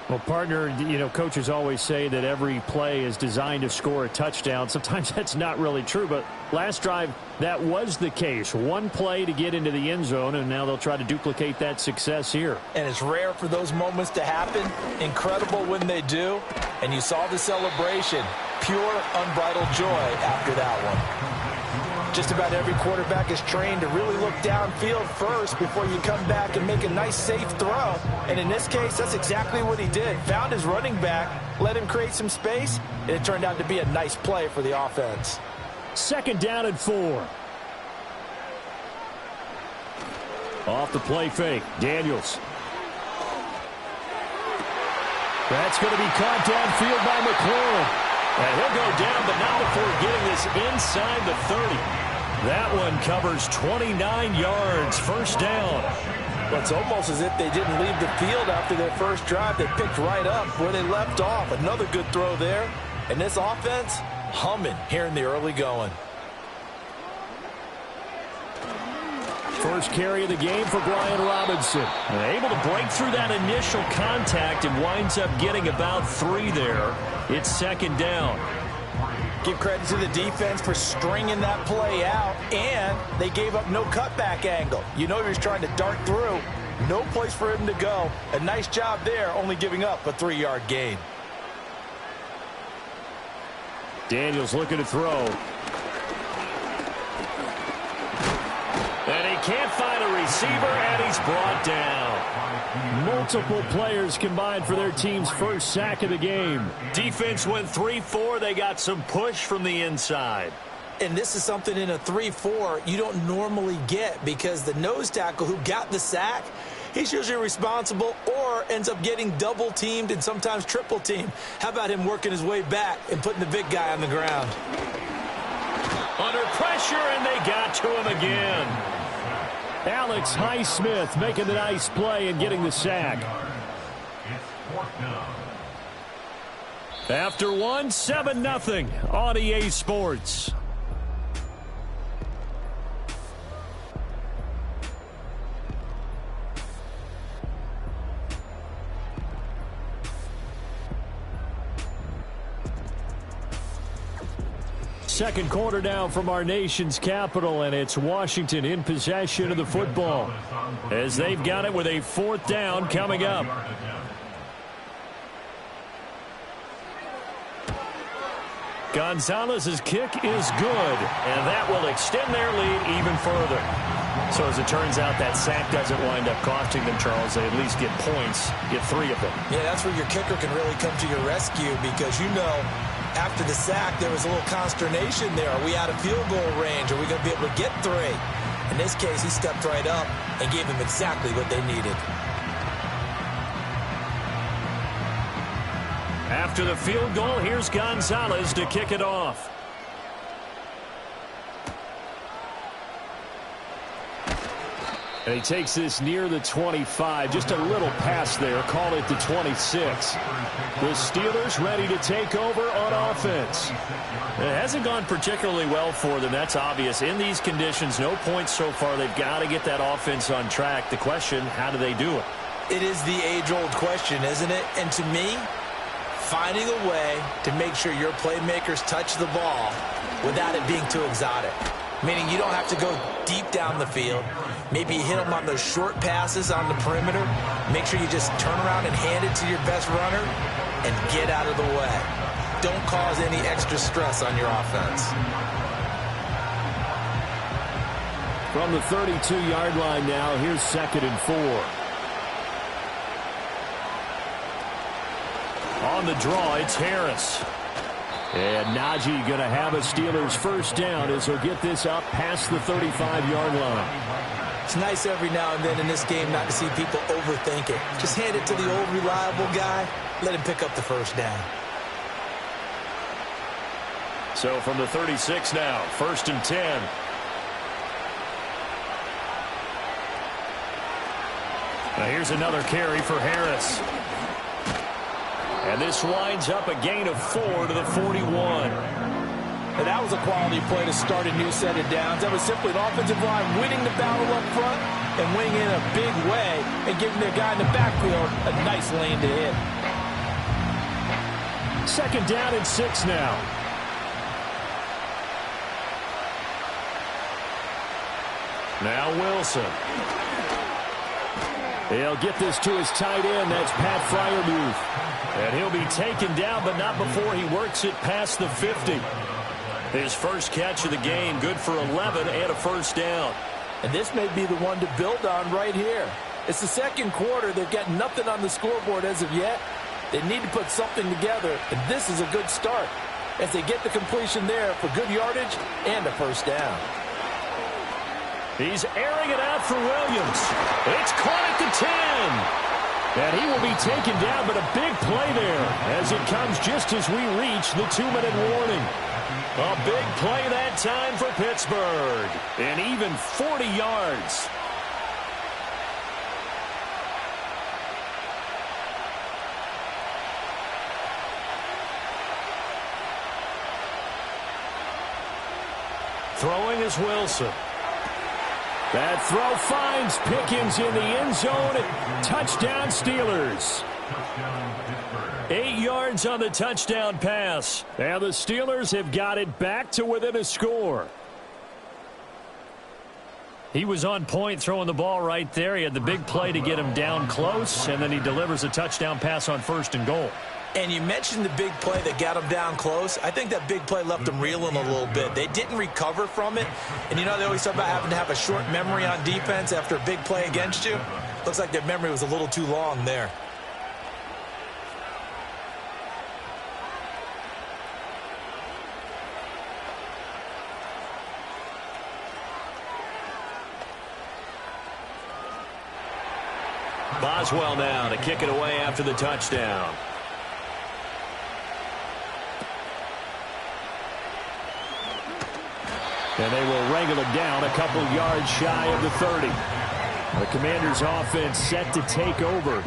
[SPEAKER 11] Well, partner, coaches always say that every play is designed to score a touchdown. Sometimes that's not really true, but last drive, that was the case. 1 play to get into the end zone, and now they'll try to duplicate that success here.
[SPEAKER 12] And it's rare for those moments to happen. Incredible when they do. And you saw the celebration. Pure, unbridled joy after that one. Just about every quarterback is trained to really look downfield first before you come back and make a nice, safe throw. And in this case, that's exactly what he did. Found his running back, let him create some space, and it turned out to be a nice play for the offense.
[SPEAKER 11] 2nd down and 4. Off the play fake, Daniels. That's going to be caught downfield by McLaurin. And he'll go down, but not before getting this inside the 30. That one covers 29 yards, 1st down.
[SPEAKER 12] Well, it's almost as if they didn't leave the field after their first drive. They picked right up where they left off. Another good throw there. And this offense, humming here in the early going.
[SPEAKER 11] First carry of the game for Brian Robinson. And able to break through that initial contact and winds up getting about 3 there. It's 2nd down.
[SPEAKER 12] Give credit to the defense for stringing that play out, and they gave up no cutback angle. You know he was trying to dart through. No place for him to go. A nice job there, only giving up a 3-yard gain.
[SPEAKER 11] Daniels looking to throw. And he can't find a receiver, and he's brought down. Multiple players combined for their team's first sack of the game. Defense went 3-4. They got some push from the inside.
[SPEAKER 12] And this is something in a 3-4 you don't normally get because the nose tackle who got the sack, he's usually responsible or ends up getting double-teamed and sometimes triple-teamed. How about him working his way back and putting the big guy on the ground?
[SPEAKER 11] Under pressure, and they got to him again. Alex Highsmith making the nice play and getting the sack. After 1, 7-0 on EA Sports. Second quarter now from our nation's capital, and it's Washington in possession of the football as they've got it with a 4th down coming up. Gonzalez's kick is good, and that will extend their lead even further. So as it turns out, that sack doesn't wind up costing them, Charles. They at least get points, get 3 of them.
[SPEAKER 12] Yeah, that's where your kicker can really come to your rescue because after the sack, there was a little consternation there. Are we out of field goal range? Are we going to be able to get 3? In this case, he stepped right up and gave them exactly what they needed.
[SPEAKER 11] After the field goal, here's Gonzalez to kick it off. And he takes this near the 25. Just a little pass there. Call it the 26. The Steelers ready to take over on offense. It hasn't gone particularly well for them. That's obvious. In these conditions, no points so far. They've got to get that offense on track. The question, how do they do it?
[SPEAKER 12] It is the age-old question, isn't it? And to me, finding a way to make sure your playmakers touch the ball without it being too exotic. Meaning you don't have to go deep down the field. Maybe you hit them on those short passes on the perimeter. Make sure you just turn around and hand it to your best runner and get out of the way. Don't cause any extra stress on your offense.
[SPEAKER 11] From the 32-yard line now, here's 2nd and 4. On the draw, it's Harris. And Najee going to have a Steelers first down as he'll get this up past the 35-yard line.
[SPEAKER 12] It's nice every now and then in this game not to see people overthink it. Just hand it to the old reliable guy. Let him pick up the first down.
[SPEAKER 11] So from the 36 now, 1st and 10. Now here's another carry for Harris. And this winds up a gain of 4 to the 41.
[SPEAKER 12] And that was a quality play to start a new set of downs. That was simply the offensive line winning the battle up front and winning in a big way and giving their guy in the backfield a nice lane to hit.
[SPEAKER 11] 2nd down and 6 now. Now Wilson. He'll get this to his tight end. That's Pat Freiermuth. And he'll be taken down, but not before he works it past the 50. His first catch of the game, good for 11 and a first down.
[SPEAKER 12] And this may be the one to build on right here. It's the second quarter. They've got nothing on the scoreboard as of yet. They need to put something together, and this is a good start as they get the completion there for good yardage and a first down.
[SPEAKER 11] He's airing it out for Williams. It's caught at the 10. And he will be taken down, but a big play there as it comes just as we reach the 2-minute warning. A big play that time for Pittsburgh. And even 40 yards. Throwing is Wilson. That throw finds Pickens in the end zone. Touchdown Steelers. 8 yards on the touchdown pass. And the Steelers have got it back to within a score. He was on point throwing the ball right there. He had the big play to get him down close, and then he delivers a touchdown pass on 1st and goal.
[SPEAKER 12] And you mentioned the big play that got him down close. I think that big play left him reeling a little bit. They didn't recover from it. And, you know, they always talk about having to have a short memory on defense after a big play against you. Looks like their memory was a little too long there.
[SPEAKER 11] Boswell now to kick it away after the touchdown. And they will wrangle it down a couple yards shy of the 30. The Commanders' offense set to take over.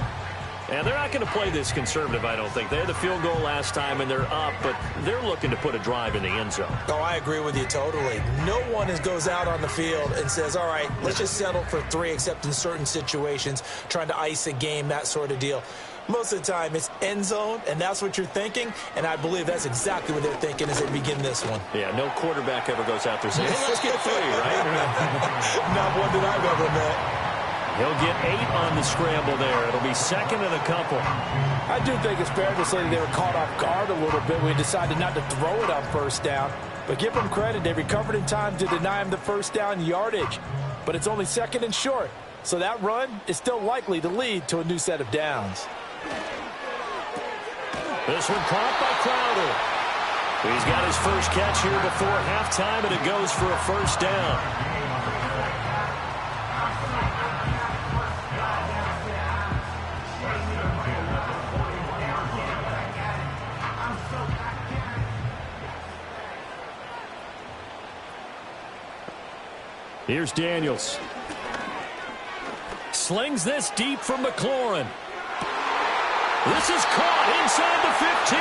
[SPEAKER 11] And they're not going to play this conservative, I don't think. They had the field goal last time, and they're up, but they're looking to put a drive in the end zone.
[SPEAKER 12] Oh, I agree with you totally. No one goes out on the field and says, all right, let's just settle for 3, except in certain situations, trying to ice a game, that sort of deal. Most of the time, it's end zone, and that's what you're thinking, and I believe that's exactly what they're thinking as they begin this one.
[SPEAKER 11] Yeah, no quarterback ever goes out there saying, hey, let's get 3, right?
[SPEAKER 12] Not one that I've ever met.
[SPEAKER 11] He'll get 8 on the scramble there. It'll be 2nd and a couple.
[SPEAKER 12] I do think it's fair to say they were caught off guard a little bit when we decided not to throw it on 1st down. But give them credit. They recovered in time to deny him the 1st down yardage. But it's only 2nd and short. So that run is still likely to lead to a new set of downs.
[SPEAKER 11] This one caught by Crowder. He's got his first catch here before halftime, and it goes for a first down. Here's Daniels. Slings this deep from McLaurin. This is caught inside the 15.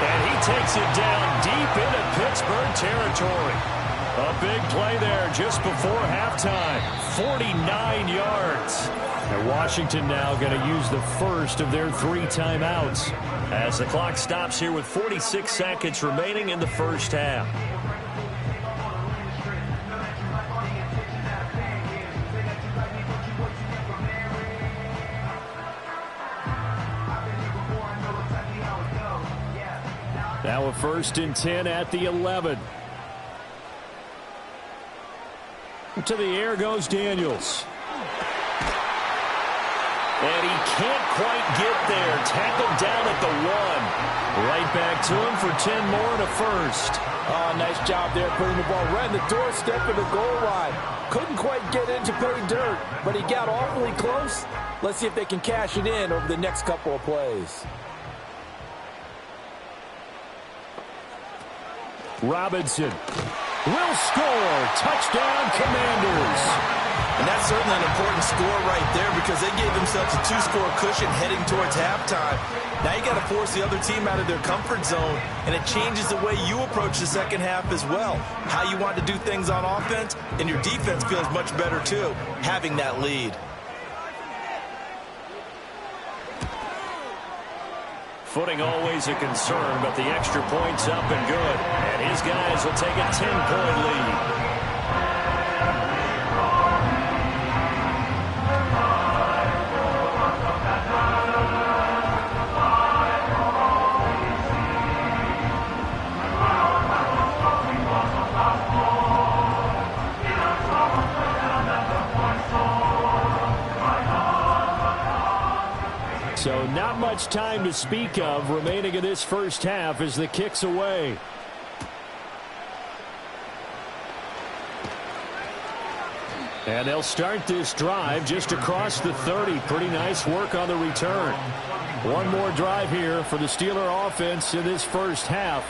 [SPEAKER 11] And he takes it down deep into Pittsburgh territory. A big play there just before halftime. 49 yards. And Washington now going to use the first of their 3 timeouts as the clock stops here with 46 seconds remaining in the first half. Now a 1st and 10 at the 11. To the air goes Daniels. And he can't quite get there. Tackled down at the 1. Right back to him for 10 more and a first.
[SPEAKER 12] Oh, nice job there putting the ball right in the doorstep of the goal line. Couldn't quite get in to pay dirt, but he got awfully close. Let's see if they can cash it in over the next couple of plays.
[SPEAKER 11] Robinson will score. Touchdown, Commanders.
[SPEAKER 12] And that's certainly an important score right there because they gave themselves a 2-score cushion heading towards halftime. Now you got to force the other team out of their comfort zone, and it changes the way you approach the second half as well. How you want to do things on offense, and your defense feels much better too, having that lead.
[SPEAKER 11] Footing always a concern, but the extra point's up and good. And his guys will take a 10-point lead. So not much time to speak of remaining in this first half as the kick's away. And they'll start this drive just across the 30. Pretty nice work on the return. One more drive here for the Steeler offense in this first half.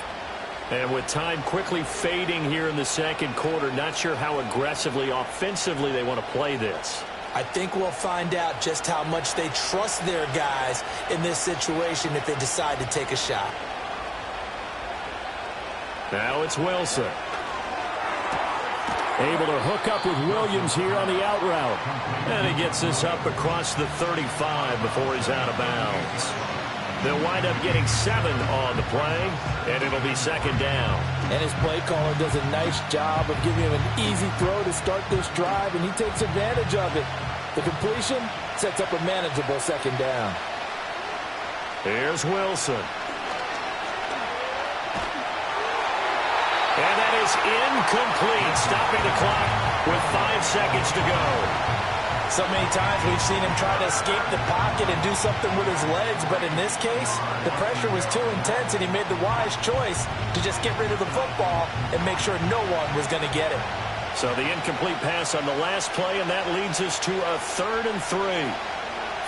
[SPEAKER 11] And with time quickly fading here in the second quarter, not sure how aggressively, offensively they want to play this.
[SPEAKER 12] I think we'll find out just how much they trust their guys in this situation if they decide to take a shot.
[SPEAKER 11] Now it's Wilson. Able to hook up with Williams here on the out route. And he gets this up across the 35 before he's out of bounds. They'll wind up getting 7 on the play, and it'll be second down.
[SPEAKER 12] And his play caller does a nice job of giving him an easy throw to start this drive, and he takes advantage of it. The completion sets up a manageable second down.
[SPEAKER 11] Here's Wilson. And that is incomplete, stopping the clock with 5 seconds to go.
[SPEAKER 12] So many times we've seen him try to escape the pocket and do something with his legs, but in this case, the pressure was too intense and he made the wise choice to just get rid of the football and make sure no one was going to get it.
[SPEAKER 11] So the incomplete pass on the last play, and that leads us to a 3rd and 3.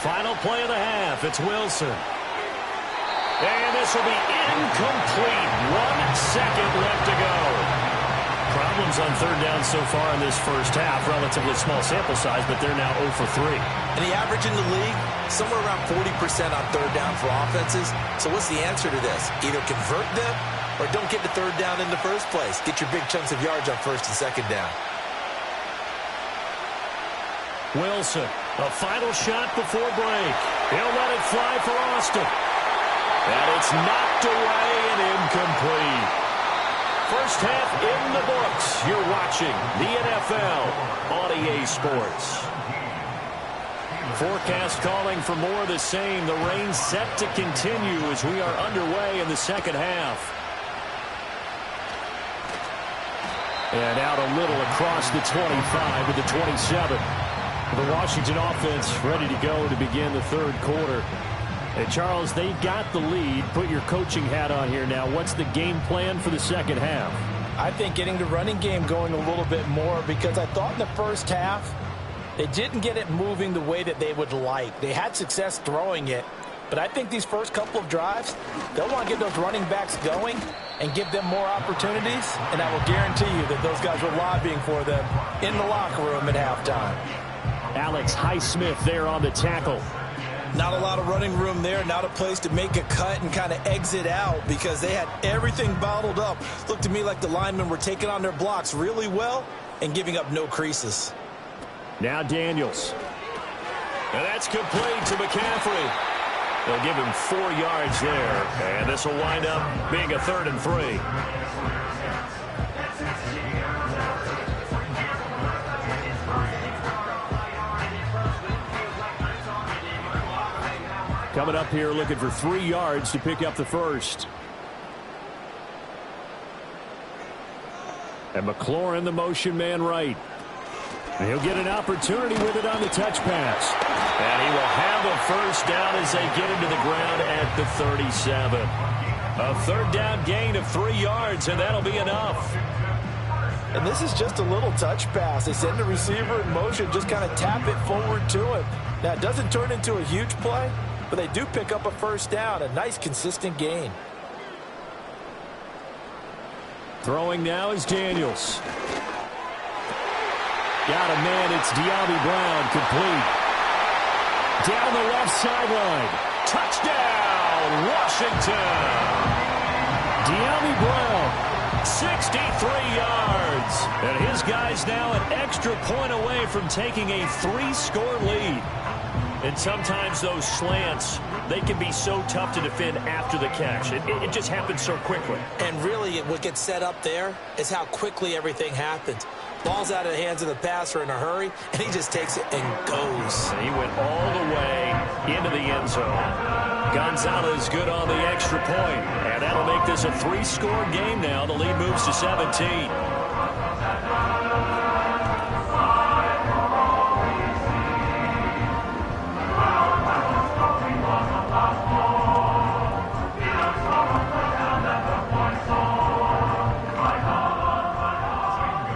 [SPEAKER 11] Final play of the half, it's Wilson. And this will be incomplete. 1 second left to go. Problems on third down so far in this first half. Relatively small sample size, but they're now 0 for 3.
[SPEAKER 12] And the average in the league, somewhere around 40% on third down for offenses. So what's the answer to this? Either convert them or don't get to third down in the first place. Get your big chunks of yards on first and second down.
[SPEAKER 11] Wilson, a final shot before break. He'll let it fly for Austin. And it's knocked away and incomplete. First half in the books. You're watching the NFL on EA Sports. Forecast calling for more of the same. The rain set to continue as we are underway in the second half. And out a little across the 25 to the 27. The Washington offense ready to go to begin the third quarter. And Charles, they got the lead. Put your coaching hat on here now. What's the game plan for the second half?
[SPEAKER 12] I think getting the running game going a little bit more because I thought in the first half they didn't get it moving the way that they would like. They had success throwing it, but I think these first couple of drives, they'll want to get those running backs going and give them more opportunities, and I will guarantee you that those guys were lobbying for them in the locker room at halftime.
[SPEAKER 11] Alex Highsmith there on the tackle.
[SPEAKER 12] Not a lot of running room there, not a place to make a cut and kind of exit out because they had everything bottled up. Looked to me like the linemen were taking on their blocks really well and giving up no creases.
[SPEAKER 11] Now Daniels. And that's complete to McCaffrey. They'll give him 4 yards there, and this will wind up being a 3rd and 3. Coming up here looking for 3 yards to pick up the first. And McLaurin, the motion man right. He'll get an opportunity with it on the touch pass. And he will have a first down as they get into the ground at the 37. A third down gain of 3 yards, and that'll be enough.
[SPEAKER 12] And this is just a little touch pass. They send the receiver in motion, just kind of tap it forward to him. Now, it doesn't turn into a huge play, but they do pick up a first down, a nice, consistent gain.
[SPEAKER 11] Throwing now is Daniels. Got a man, it's De'Ami Brown, complete. Down the left sideline. Touchdown, Washington. De'Ami Brown, 63 yards. And his guy's now an extra point away from taking a 3-score lead. And sometimes those slants, they can be so tough to defend after the catch. It just happens so quickly.
[SPEAKER 12] And really, what gets set up there is how quickly everything happens. Ball's out of the hands of the passer in a hurry, and he just takes it and goes.
[SPEAKER 11] And he went all the way into the end zone. Gonzalez good on the extra point, and that'll make this a 3-score game now. The lead moves to 17.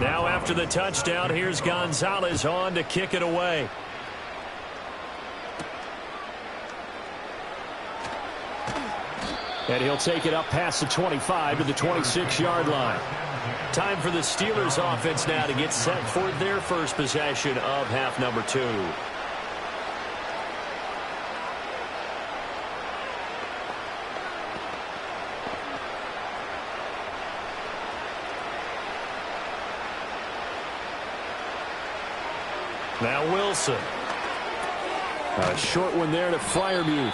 [SPEAKER 11] Now after the touchdown, here's Gonzalez on to kick it away. And he'll take it up past the 25 to the 26-yard line. Time for the Steelers offense now to get set for their first possession of half number 2. Now Wilson. A short one there to Freiermuth.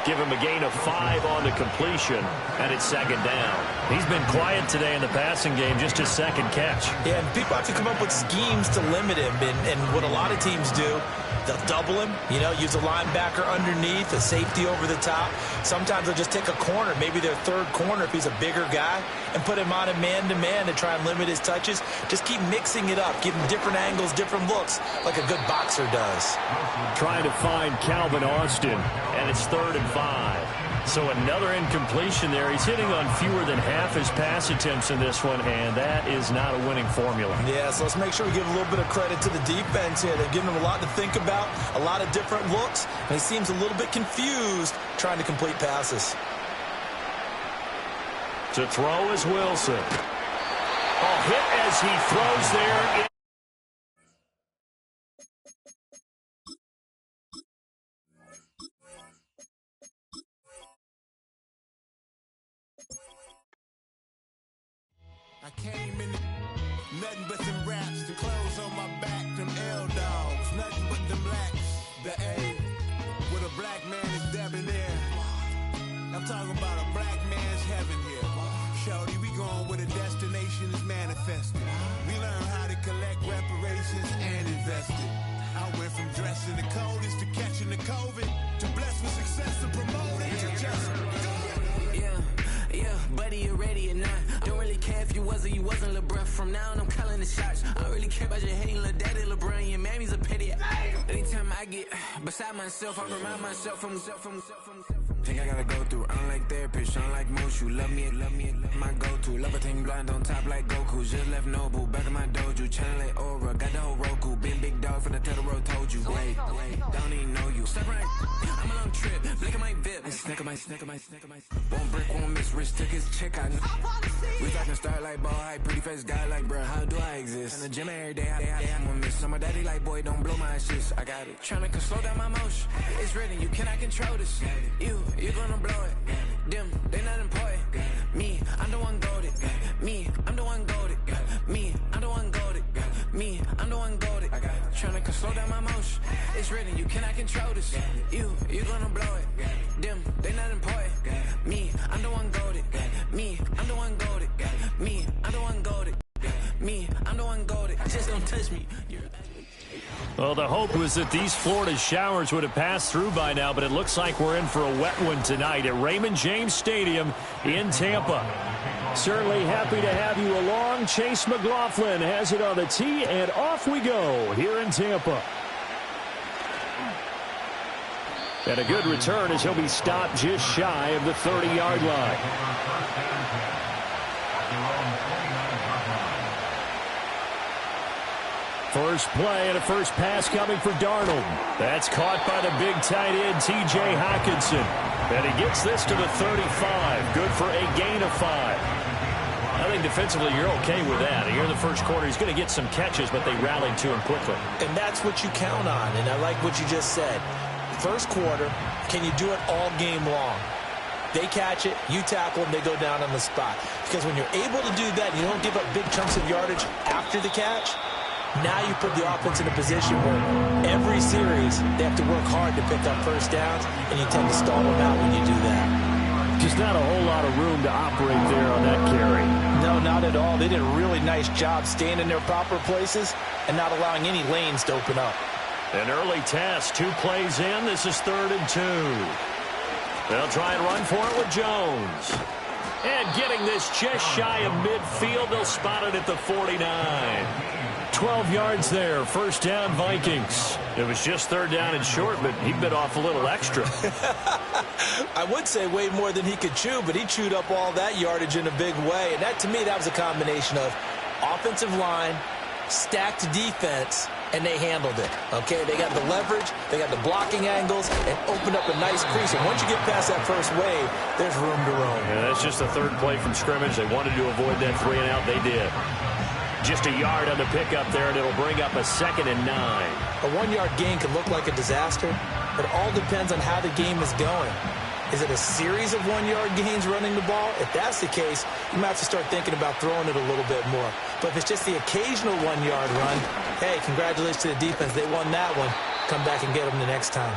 [SPEAKER 11] Give him a gain of 5 on the completion, and it's second down. He's been quiet today in the passing game, just his second catch.
[SPEAKER 12] Yeah, and people have to come up with schemes to limit him, and what a lot of teams do, they'll double him, use a linebacker underneath, a safety over the top. Sometimes they'll just take a corner, maybe their third corner if he's a bigger guy, and put him on a man-to-man to try and limit his touches. Just keep mixing it up, give him different angles, different looks, like a good boxer does.
[SPEAKER 11] Trying to find Calvin Austin, and it's 3rd and 5. So another incompletion there. He's hitting on fewer than half his pass attempts in this one, and that is not a winning formula.
[SPEAKER 12] Yeah, so let's make sure we give a little bit of credit to the defense here. They've given him a lot to think about, a lot of different looks, and he seems a little bit confused trying to complete passes.
[SPEAKER 11] To throw is Wilson. Hit as he throws there.
[SPEAKER 5] I came in nothing but some raps, the clothes on my back, them L-dogs, nothing but them blacks, the A, with a black man is debonair. I'm talking about a black man's heaven here. Shorty, we going where the destination is manifested. We learn how to collect reparations and invest it. I went from dressing the coldest to catching the COVID, to blessed with success to promote it, to just
[SPEAKER 3] Yeah, buddy, you ready or not? Don't really care if you was or you wasn't, lil' bruh. From now on, I'm calling the shots. I don't really care about your hating, lil' daddy, LeBron. Your mammy's a pity. Anytime I get beside myself, I remind myself from. Think I gotta go through. I don't like therapist, I don't like Mushu. Love me, my go-to. Love a thing blind on top like Goku. Just left Noble, back in my dojo. Channel like Aura, got the whole Roku. Been big dog from the Tether Road, told you. Wait, don't even know you. Step right, I'm a long trip. Blink at my VIP. Snack of my. Won't break, won't miss. Rich took his check, I know. We talking start like ball high, pretty face guy like, bruh, how do I exist? In the gym every day, I'm gonna miss. Some of daddy like, boy, don't blow my shit. I got it. Tryna slow down my motion. It's written, you cannot control this. You gonna blow it. Them, they not important. Me, I'm the one goated. Me, I'm the one goated. Me, I'm the one goated. Me, I'm the one goated. Tryna slow down my motion. It's written, you cannot control this. You gonna blow it. Them, they not important. Me, I'm the one goated. Me, I'm the one goated. Me, I'm the one goated. Me, I'm the one goated. Just don't touch me.
[SPEAKER 11] Well, the hope was that these Florida showers would have passed through by now, but it looks like we're in for a wet one tonight at Raymond James Stadium in Tampa. Certainly happy to have you along. Chase McLaughlin has it on the tee, and off we go here in Tampa. And a good return as he'll be stopped just shy of the 30-yard line. First play and a first pass coming for Darnold. That's caught by the big tight end, T.J. Hockenson. And he gets this to the 35. Good for a gain of 5. I think defensively you're okay with that. Here in the first quarter, he's going to get some catches, but they rallied to him quickly.
[SPEAKER 12] And that's what you count on, and I like what you just said. First quarter, can you do it all game long? They catch it, you tackle them, they go down on the spot. Because when you're able to do that, you don't give up big chunks of yardage after the catch. Now you put the offense in a position where every series they have to work hard to pick up first downs, and you tend to stall them out when you do that.
[SPEAKER 11] Just not a whole lot of room to operate there on that carry.
[SPEAKER 12] No, not at all. They did a really nice job staying in their proper places and not allowing any lanes to open up.
[SPEAKER 11] An early test, 2 plays in. This is 3rd and 2. They'll try and run for it with Jones. And getting this just shy of midfield, they'll spot it at the 49. 12 yards there, first down Vikings. It was just 3rd down and short, but he bit off a little extra.
[SPEAKER 12] I would say way more than he could chew, but he chewed up all that yardage in a big way. And that, to me, that was a combination of offensive line, stacked defense, and they handled it. Okay, they got the leverage, they got the blocking angles, and opened up a nice crease. And once you get past that first wave, there's room to roam.
[SPEAKER 11] Yeah, that's just the 3rd play from scrimmage. They wanted to avoid that 3-and-out. They did. Just a yard on the pickup there, and it'll bring up a 2nd and 9.
[SPEAKER 12] A 1-yard gain can look like a disaster, but it all depends on how the game is going. Is it a series of 1-yard gains running the ball? If that's the case, you might have to start thinking about throwing it a little bit more. But if it's just the occasional 1-yard run, hey, congratulations to the defense. They won that one. Come back and get them the next time.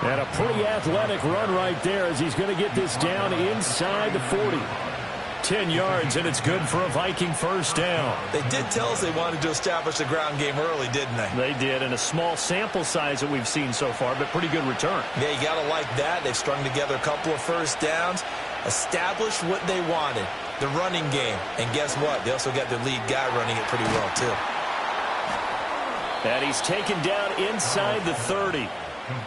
[SPEAKER 11] And a pretty athletic run right there as he's going to get this down inside the 40. 10 yards, and it's good for a Viking first down.
[SPEAKER 12] They did tell us they wanted to establish the ground game early, didn't they?
[SPEAKER 11] They did, and a small sample size that we've seen so far, but pretty good return.
[SPEAKER 12] Yeah, you got to like that. They've strung together a couple of first downs, established what they wanted, the running game. And guess what? They also got their lead guy running it pretty well, too.
[SPEAKER 11] And he's taken down inside the 30.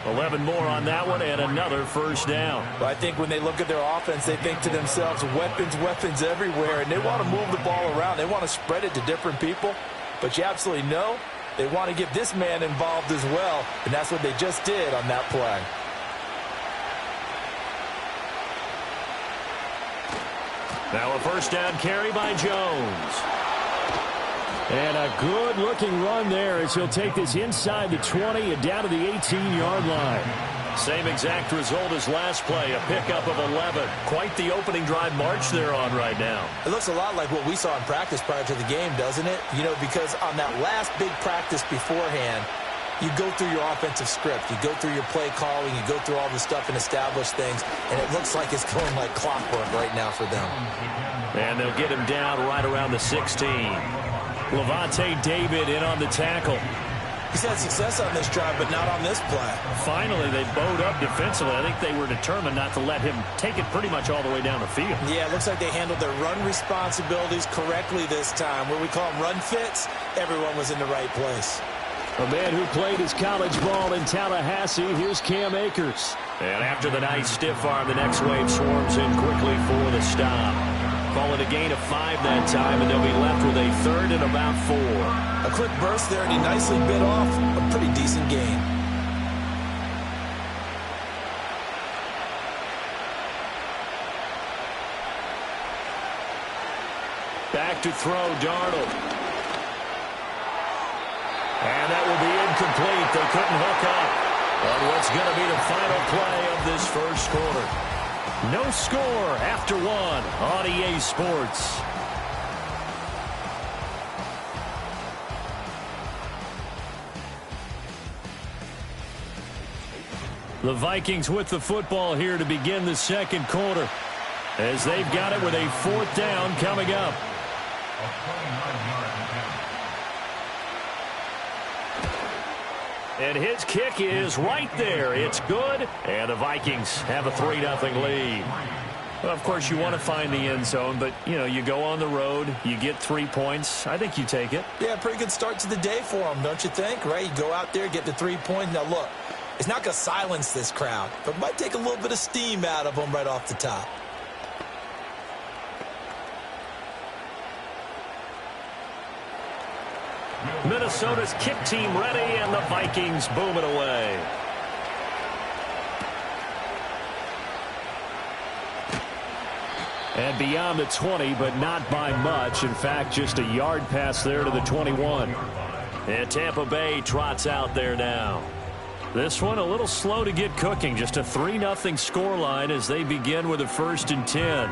[SPEAKER 11] 11 more on that one, and another first down.
[SPEAKER 12] Well, I think when they look at their offense, they think to themselves, weapons, weapons everywhere, and they want to move the ball around. They want to spread it to different people, but you absolutely know they want to get this man involved as well, and that's what they just did on that play.
[SPEAKER 11] Now a first down carry by Jones. And a good-looking run there as he'll take this inside the 20 and down to the 18-yard line. Same exact result as last play, a pickup of 11. Quite the opening drive march they're on right now.
[SPEAKER 12] It looks a lot like what we saw in practice prior to the game, doesn't it? You know, because on that last big practice beforehand, you go through your offensive script. You go through your play calling. You go through all the stuff and establish things. And it looks like it's going like clockwork right now for them.
[SPEAKER 11] And they'll get him down right around the 16. Levante David in on the tackle.
[SPEAKER 12] He's had success on this drive, but not on this play.
[SPEAKER 11] Finally, they bowed up defensively. I think they were determined not to let him take it pretty much all the way down the field.
[SPEAKER 12] Yeah, it looks like they handled their run responsibilities correctly this time. Where we call them run fits, everyone was in the right place.
[SPEAKER 11] A man who played his college ball in Tallahassee, here's Cam Akers. And after the nice stiff arm, the next wave swarms in quickly for the stop. Call it a gain of 5 that time, and they'll be left with a 3rd and about 4.
[SPEAKER 12] A quick burst there, and he nicely bit off a pretty decent gain.
[SPEAKER 11] Back to throw, Darnold. And that will be incomplete. They couldn't hook up on what's going to be the final play of this first quarter. No score after 1 on EA Sports. The Vikings with the football here to begin the second quarter, as they've got it with a 4th down coming up. And his kick is right there. It's good. And the Vikings have a 3-0 lead. Well, of course, you want to find the end zone, but, you know, you go on the road, you get 3 points. I think you take it.
[SPEAKER 12] Yeah, pretty good start to the day for them, don't you think? Right? You go out there, get the 3 points. Now, look, it's not going to silence this crowd, but it might take a little bit of steam out of them right off the top.
[SPEAKER 11] Minnesota's kick team ready, and the Vikings boom it away. And beyond the 20, but not by much. In fact, just a yard pass there to the 21. And Tampa Bay trots out there now. This one a little slow to get cooking. Just a 3-0 scoreline as they begin with a 1st and 10.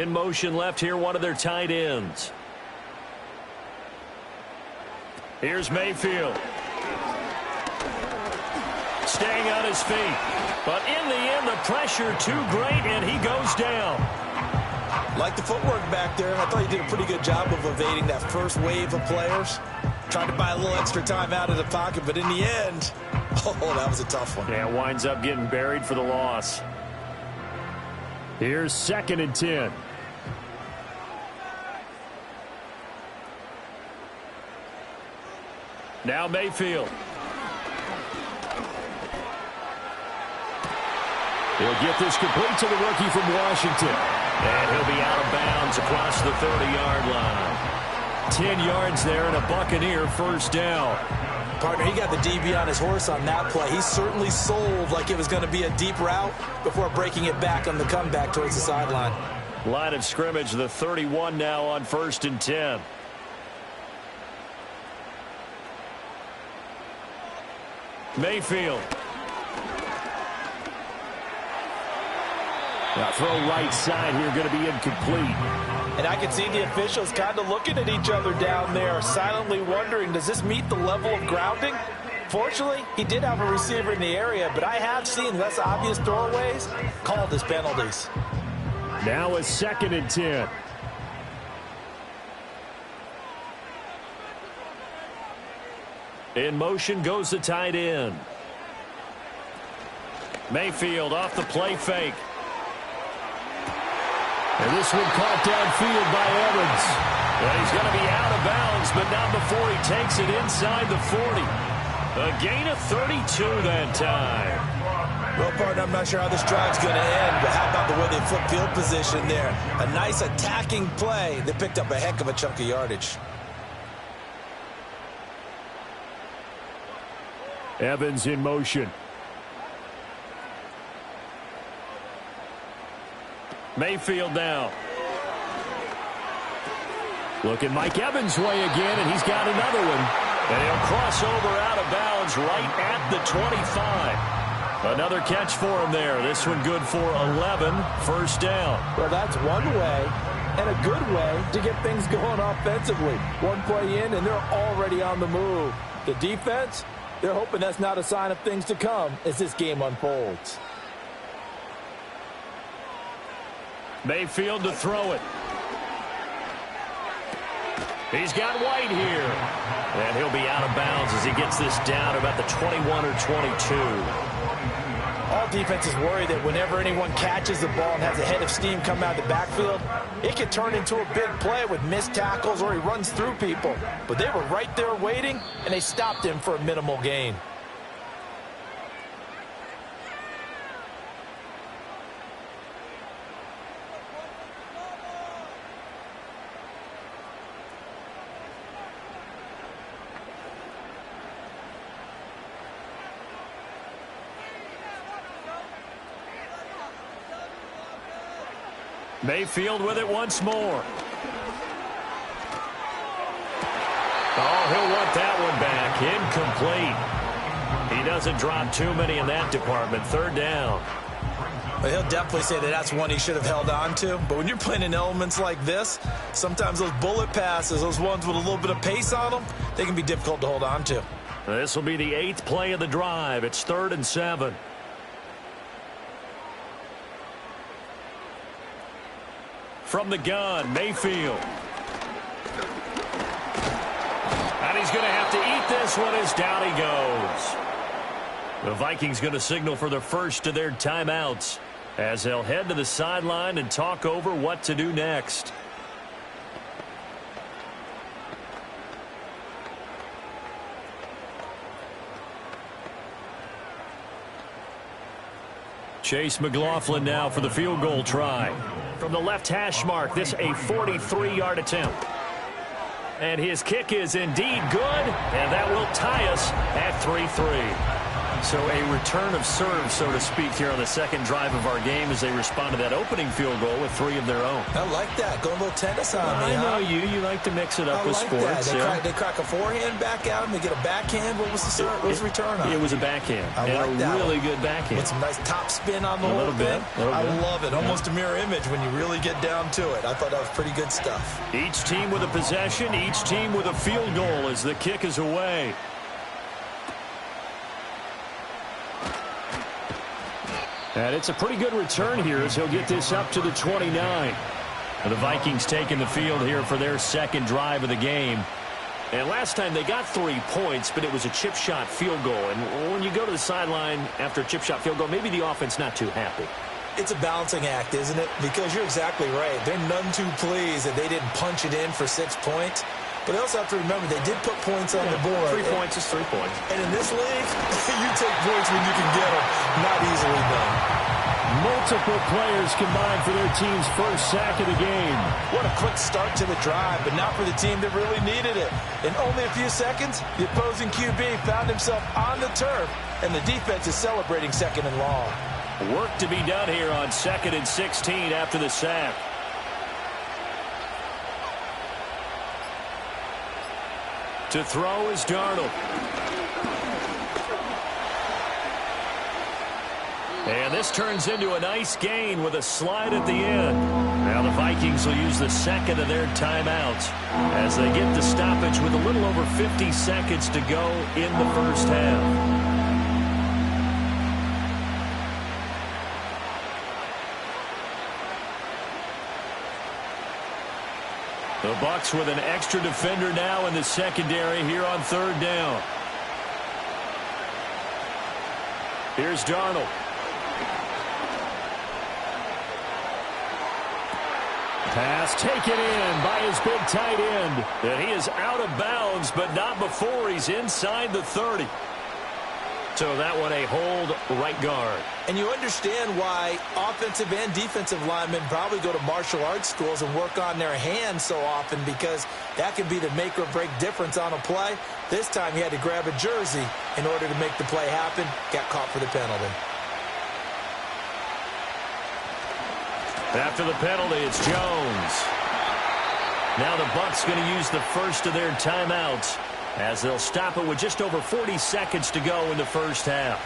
[SPEAKER 11] In motion left here, one of their tight ends. Here's Mayfield. Staying on his feet. But in the end, the pressure too great, and he goes down.
[SPEAKER 12] Like the footwork back there. I thought he did a pretty good job of evading that first wave of players. Tried to buy a little extra time out of the pocket, but in the end, oh, that was a tough one.
[SPEAKER 11] Yeah, winds up getting buried for the loss. Here's 2nd and 10. Now Mayfield. He'll get this complete to the rookie from Washington. And he'll be out of bounds across the 30-yard line. 10 yards there and a Buccaneer 1st down.
[SPEAKER 12] Partner, he got the DB on his horse on that play. He certainly sold like it was going to be a deep route before breaking it back on the comeback towards the sideline.
[SPEAKER 11] Line of scrimmage, the 31 now on 1st and 10. Mayfield. Now throw right side here, going to be incomplete.
[SPEAKER 12] And I can see the officials kind of looking at each other down there, silently wondering, does this meet the level of grounding? Fortunately, he did have a receiver in the area, but I have seen less obvious throwaways called as penalties.
[SPEAKER 11] Now a 2nd and 10. In motion goes the tight end. Mayfield off the play fake. And this one caught downfield by Evans. Well, he's going to be out of bounds, but not before he takes it inside the 40. A gain of 32 that time.
[SPEAKER 12] Well, partner, I'm not sure how this drive's going to end, but how about the way they flip field position there? A nice attacking play that picked up a heck of a chunk of yardage.
[SPEAKER 11] Evans in motion. Mayfield now. Looking Mike Evans' way again, and he's got another one. And he'll cross over out of bounds right at the 25. Another catch for him there. This one good for 11. 1st down.
[SPEAKER 13] Well, that's one way and a good way to get things going offensively. One play in, and they're already on the move. The defense, they're hoping that's not a sign of things to come as this game unfolds.
[SPEAKER 11] Mayfield to throw it. He's got White here. And he'll be out of bounds as he gets this down about the 21 or 22.
[SPEAKER 13] All defenses worry that whenever anyone catches the ball and has a head of steam come out of the backfield, it can turn into a big play with missed tackles or he runs through people. But they were right there waiting, and they stopped him for a minimal gain.
[SPEAKER 11] Mayfield with it once more. Oh, he'll want that one back. Incomplete. He doesn't drop too many in that department. 3rd down.
[SPEAKER 12] Well, he'll definitely say that that's one he should have held on to. But when you're playing in elements like this, sometimes those bullet passes, those ones with a little bit of pace on them, they can be difficult to hold on to.
[SPEAKER 11] This will be the 8th play of the drive. It's 3rd and 7. From the gun, Mayfield. And he's going to have to eat this this one is down he goes. The Vikings going to signal for the first of their timeouts as they'll head to the sideline and talk over what to do next. Chase McLaughlin now for the field goal try. From the left hash mark, this a 43-yard attempt. And his kick is indeed good, and that will tie us at 3-3. So a return of serve, so to speak, here on the second drive of our game as they respond to that opening field goal with 3 of their own.
[SPEAKER 12] I like that. Going a little tennis on me.
[SPEAKER 11] I know you like to mix it up with sports.
[SPEAKER 12] They crack a forehand back out and they get a backhand. What was the serve? What was the return on?
[SPEAKER 11] It was a backhand.
[SPEAKER 12] I like that.
[SPEAKER 11] Really good backhand.
[SPEAKER 12] With some nice top spin on the whole thing. I love it. Almost a mirror image when you really get down to it. I thought that was pretty good stuff.
[SPEAKER 11] Each team with a possession, each team with a field goal as the kick is away. And it's a pretty good return here as he'll get this up to the 29. The Vikings taking the field here for their second drive of the game. And last time they got 3 points, but it was a chip shot field goal. And when you go to the sideline after a chip shot field goal, maybe the offense not too happy.
[SPEAKER 12] It's a balancing act, isn't it? Because you're exactly right. They're none too pleased that they didn't punch it in for 6 points. But they also have to remember they did put points on the board.
[SPEAKER 11] 3 points is 3 points.
[SPEAKER 12] And in this league, you take points when you can get them. Not easily done.
[SPEAKER 11] Multiple players combined for their team's first sack of the game.
[SPEAKER 13] What a quick start to the drive, but not for the team that really needed it. In only a few seconds, the opposing QB found himself on the turf, and the defense is celebrating second and long.
[SPEAKER 11] Work to be done here on 2nd and 16 after the sack. To throw is Darnold. And this turns into a nice gain with a slide at the end. Now the Vikings will use the second of their timeouts as they get the stoppage with a little over 50 seconds to go in the first half. The Bucs with an extra defender now in the secondary here on 3rd down. Here's Darnold. Pass taken in by his big tight end. And he is out of bounds, but not before he's inside the 30. So that one a hold right guard.
[SPEAKER 12] And you understand why offensive and defensive linemen probably go to martial arts schools and work on their hands so often, because that can be the make or break difference on a play. This time he had to grab a jersey in order to make the play happen. Got caught for the penalty.
[SPEAKER 11] After the penalty, it's Jones. Now the Bucs going to use the first of their timeouts as they'll stop it with just over 40 seconds to go in the first half.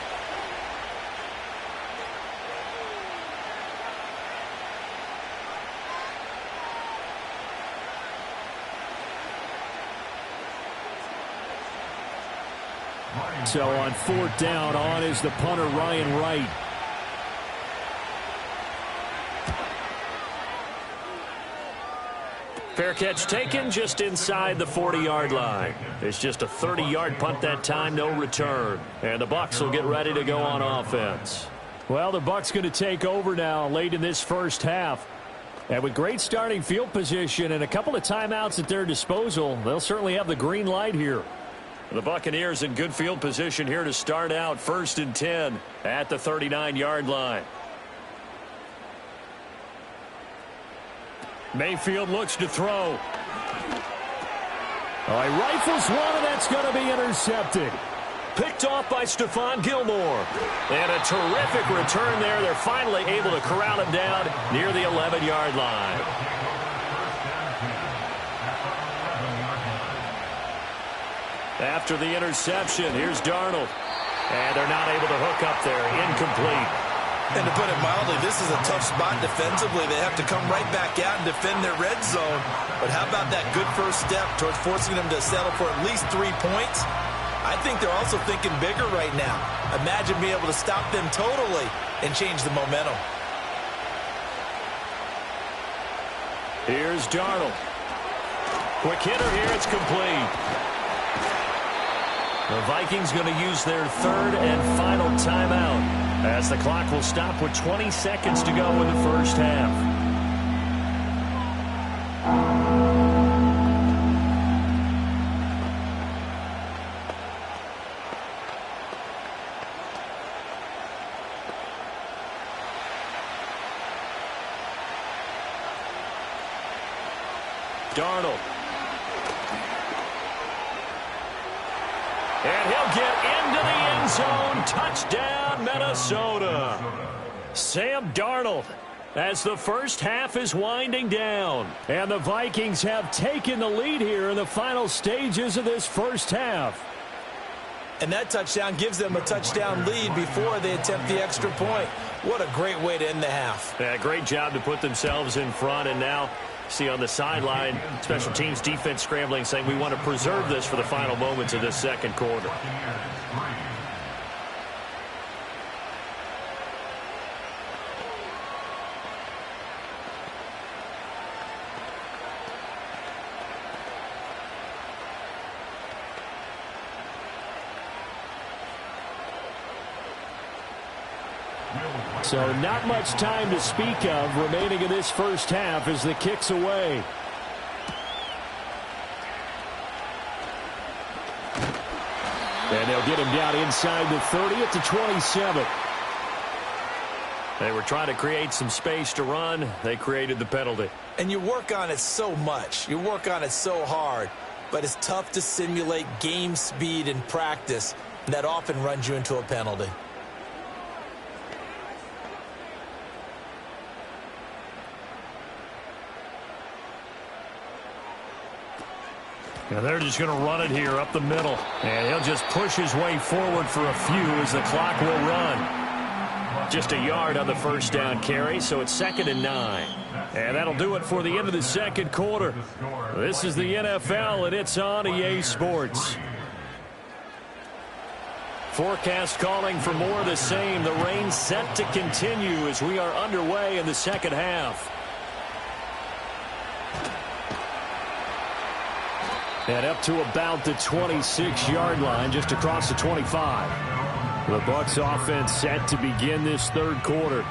[SPEAKER 11] So on 4th down, on is the punter, Ryan Wright. Fair catch taken just inside the 40-yard line. It's just a 30-yard punt that time, no return. And the Bucs will get ready to go on offense. Well, the Bucs going to take over now late in this first half. And with great starting field position and a couple of timeouts at their disposal, they'll certainly have the green light here. The Buccaneers in good field position here to start out 1st and 10 at the 39-yard line. Mayfield looks to throw. All right, rifles one, and that's going to be intercepted. Picked off by Stephon Gilmore. And a terrific return there. They're finally able to corral him down near the 11-yard line. After the interception, here's Darnold. And they're not able to hook up there. Incomplete.
[SPEAKER 12] And to put it mildly, this is a tough spot defensively. They have to come right back out and defend their red zone. But how about that good first step towards forcing them to settle for at least 3 points? I think they're also thinking bigger right now. Imagine being able to stop them totally and change the momentum.
[SPEAKER 11] Here's Darnold. Quick hitter here, it's complete. The Vikings going to use their third and final timeout as the clock will stop with 20 seconds to go in the first half. Darnold. And he'll get into the end zone. Touchdown, Minnesota. Sam Darnold as the first half is winding down. And the Vikings have taken the lead here in the final stages of this first half.
[SPEAKER 13] And that touchdown gives them a touchdown lead before they attempt the extra point. What a great way to end the half.
[SPEAKER 11] Yeah, great job to put themselves in front, and now see on the sideline, special teams defense scrambling, saying we want to preserve this for the final moments of this second quarter. So not much time to speak of remaining in this first half as the kick's away. And they'll get him down inside the 30 at the 27. They were trying to create some space to run. They created the penalty.
[SPEAKER 13] And you work on it so much. You work on it so hard. But it's tough to simulate game speed in practice. And that often runs you into a penalty.
[SPEAKER 11] And they're just going to run it here up the middle. And he'll just push his way forward for a few as the clock will run. Just a yard on the first down carry, so it's 2nd and 9. And that'll do it for the end of the second quarter. This is the NFL, and it's on EA Sports. Forecast calling for more of the same. The rain set to continue as we are underway in the second half. And up to about the 26-yard line, just across the 25. The Bucs offense set to begin this third quarter.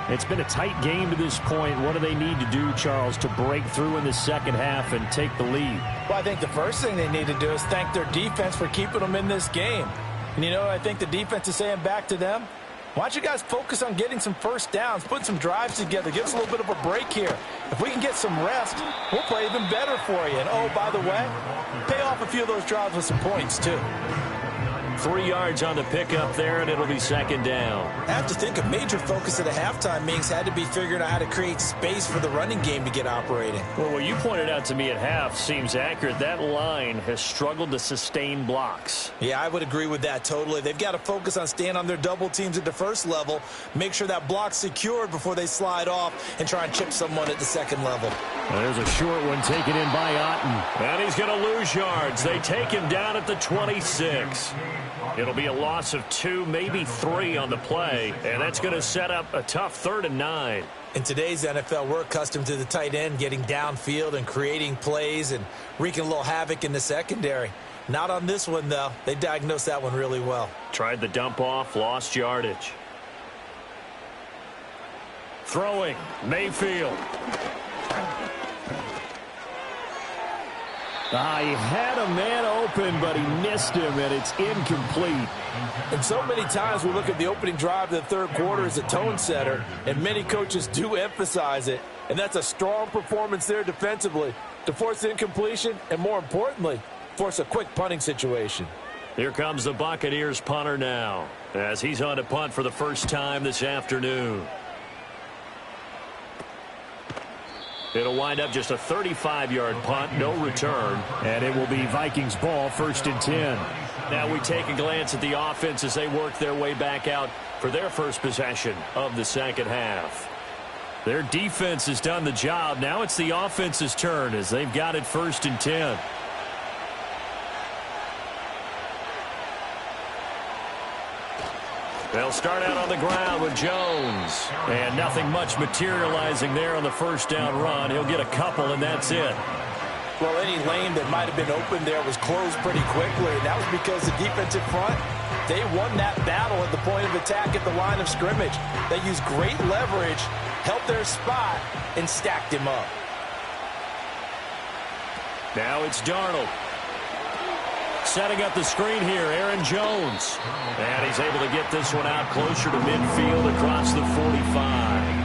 [SPEAKER 11] It's been a tight game to this point. What do they need to do, Charles, to break through in the second half and take the lead?
[SPEAKER 13] Well, I think the first thing they need to do is thank their defense for keeping them in this game. And you know, I think the defense is saying back to them, why don't you guys focus on getting some first downs, put some drives together, give us a little bit of a break here. If we can get some rest, we'll play even better for you. And, oh, by the way, pay off a few of those drives with some points, too.
[SPEAKER 11] 3 yards on the pickup there, and it'll be 2nd down.
[SPEAKER 13] I have to think a major focus at the halftime meetings had to be figuring out how to create space for the running game to get operating.
[SPEAKER 11] Well, what you pointed out to me at half seems accurate. That line has struggled to sustain blocks.
[SPEAKER 13] Yeah, I would agree with that totally. They've got to focus on staying on their double teams at the first level, make sure that block's secured before they slide off and try and chip someone at the second level.
[SPEAKER 11] There's a short one taken in by Otten. And he's going to lose yards. They take him down at the 26. It'll be a loss of 2, maybe 3 on the play, and that's going to set up a tough 3rd and 9.
[SPEAKER 13] In today's NFL, we're accustomed to the tight end getting downfield and creating plays and wreaking a little havoc in the secondary. Not on this one, though. They diagnosed that one really well.
[SPEAKER 11] Tried the dump off, lost yardage. Throwing, Mayfield. He had a man open, but he missed him, and it's incomplete.
[SPEAKER 13] And so many times we look at the opening drive of the third quarter as a tone setter, and many coaches do emphasize it. And that's a strong performance there defensively to force incompletion and, more importantly, force a quick punting situation.
[SPEAKER 11] Here comes the Buccaneers punter now as he's on to punt for the first time this afternoon. It'll wind up just a 35-yard punt, no return, and it will be Vikings ball, 1st and 10. Now we take a glance at the offense as they work their way back out for their first possession of the second half. Their defense has done the job. Now it's the offense's turn as they've got it 1st and 10. They'll start out on the ground with Jones. And nothing much materializing there on the first down run. He'll get a couple, and that's it.
[SPEAKER 13] Well, any lane that might have been open there was closed pretty quickly, and that was because the defensive front, they won that battle at the point of attack at the line of scrimmage. They used great leverage, held their spot, and stacked him up.
[SPEAKER 11] Now it's Darnold. Setting up the screen here, Aaron Jones. And he's able to get this one out closer to midfield across the 45.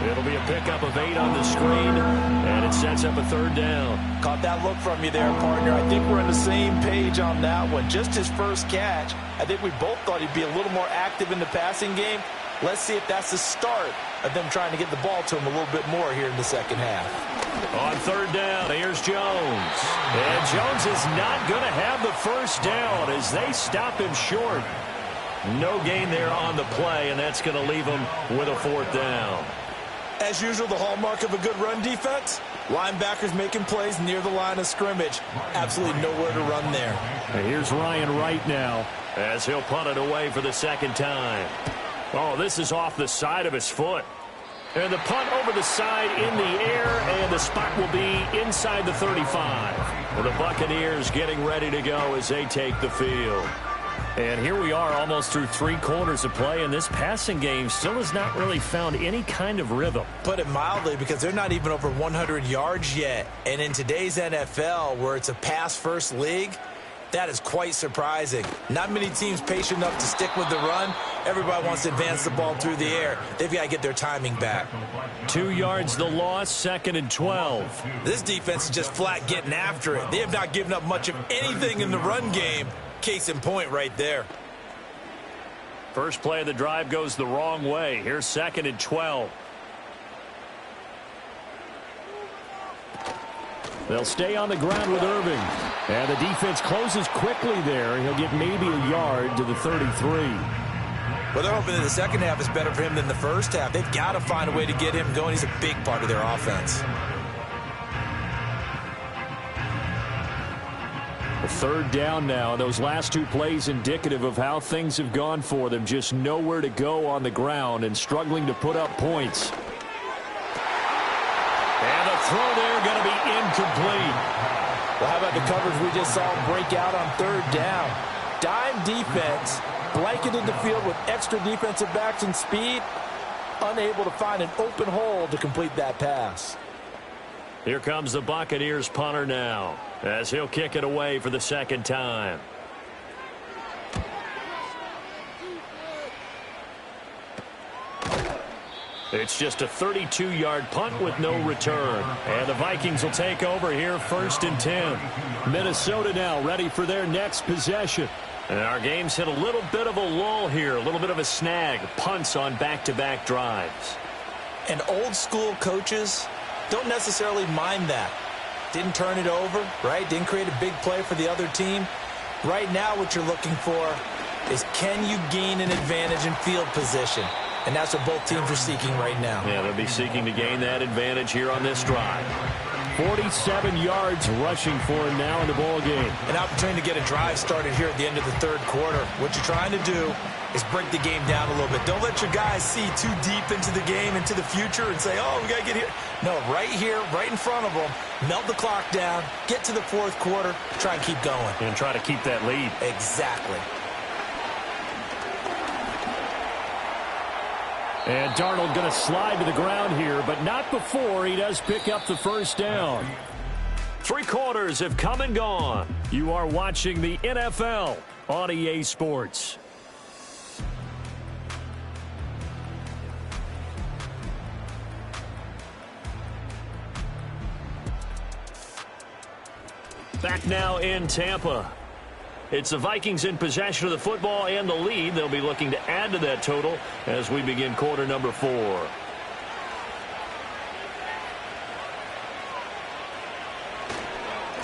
[SPEAKER 11] It'll be a pickup of 8 on the screen, and it sets up a 3rd down.
[SPEAKER 13] Caught that look from you there, partner. I think we're on the same page on that one. Just his first catch. I think we both thought he'd be a little more active in the passing game. Let's see if that's the start of them trying to get the ball to him a little bit more here in the second half.
[SPEAKER 11] On 3rd down, here's Jones. And Jones is not going to have the first down as they stop him short. No gain there on the play, and that's going to leave him with a 4th down.
[SPEAKER 13] As usual, the hallmark of a good run defense, linebackers making plays near the line of scrimmage. Absolutely nowhere to run there.
[SPEAKER 11] And here's Ryan Wright now as he'll punt it away for the 2nd time. Oh, this is off the side of his foot. And the punt over the side in the air, and the spot will be inside the 35. Well, the Buccaneers getting ready to go as they take the field. And here we are almost through 3 quarters of play, and this passing game still has not really found any kind of rhythm.
[SPEAKER 13] Put it mildly, because they're not even over 100 yards yet. And in today's NFL, where it's a pass-first league, that is quite surprising. Not many teams patient enough to stick with the run. Everybody wants to advance the ball through the air. They've got to get their timing back.
[SPEAKER 11] 2 yards the loss, 2nd and 12.
[SPEAKER 13] This defense is just flat getting after it. They have not given up much of anything in the run game. Case in point right there.
[SPEAKER 11] First play of the drive goes the wrong way. Here's 2nd and 12. They'll stay on the ground with Irving. And the defense closes quickly there. He'll get maybe a yard to the 33.
[SPEAKER 13] Well, they're hoping that the second half is better for him than the first half. They've got to find a way to get him going. He's a big part of their offense.
[SPEAKER 11] A 3rd down now. Those last 2 plays indicative of how things have gone for them. Just nowhere to go on the ground and struggling to put up points. And the throw there going to be incomplete.
[SPEAKER 13] Well, how about the coverage we just saw break out on 3rd down? Dime defense, blanketed the field with extra defensive backs and speed, unable to find an open hole to complete that pass.
[SPEAKER 11] Here comes the Buccaneers punter now, as he'll kick it away for the 2nd time. It's just a 32-yard punt with no return. And the Vikings will take over here 1st and 10. Minnesota now ready for their next possession. And our game's hit a little bit of a lull here, a little bit of a snag. Punts on back-to-back drives.
[SPEAKER 13] And old-school coaches don't necessarily mind that. Didn't turn it over, right? Didn't create a big play for the other team. Right now what you're looking for is, can you gain an advantage in field position? And that's what both teams are seeking right now.
[SPEAKER 11] Yeah, they'll be seeking to gain that advantage here on this drive. 47 yards rushing for him now in the ball game.
[SPEAKER 13] An opportunity to get a drive started here at the end of the 3rd quarter. What you're trying to do is break the game down a little bit. Don't let your guys see too deep into the game, into the future, and say, oh, we got to get here. No, right here, right in front of them, melt the clock down, get to the 4th quarter, try and keep going.
[SPEAKER 11] And try to keep that lead.
[SPEAKER 13] Exactly.
[SPEAKER 11] And Darnold going to slide to the ground here, but not before he does pick up the 1st down. 3 quarters have come and gone. You are watching the NFL on EA Sports. Back now in Tampa. It's the Vikings in possession of the football and the lead. They'll be looking to add to that total as we begin quarter number 4.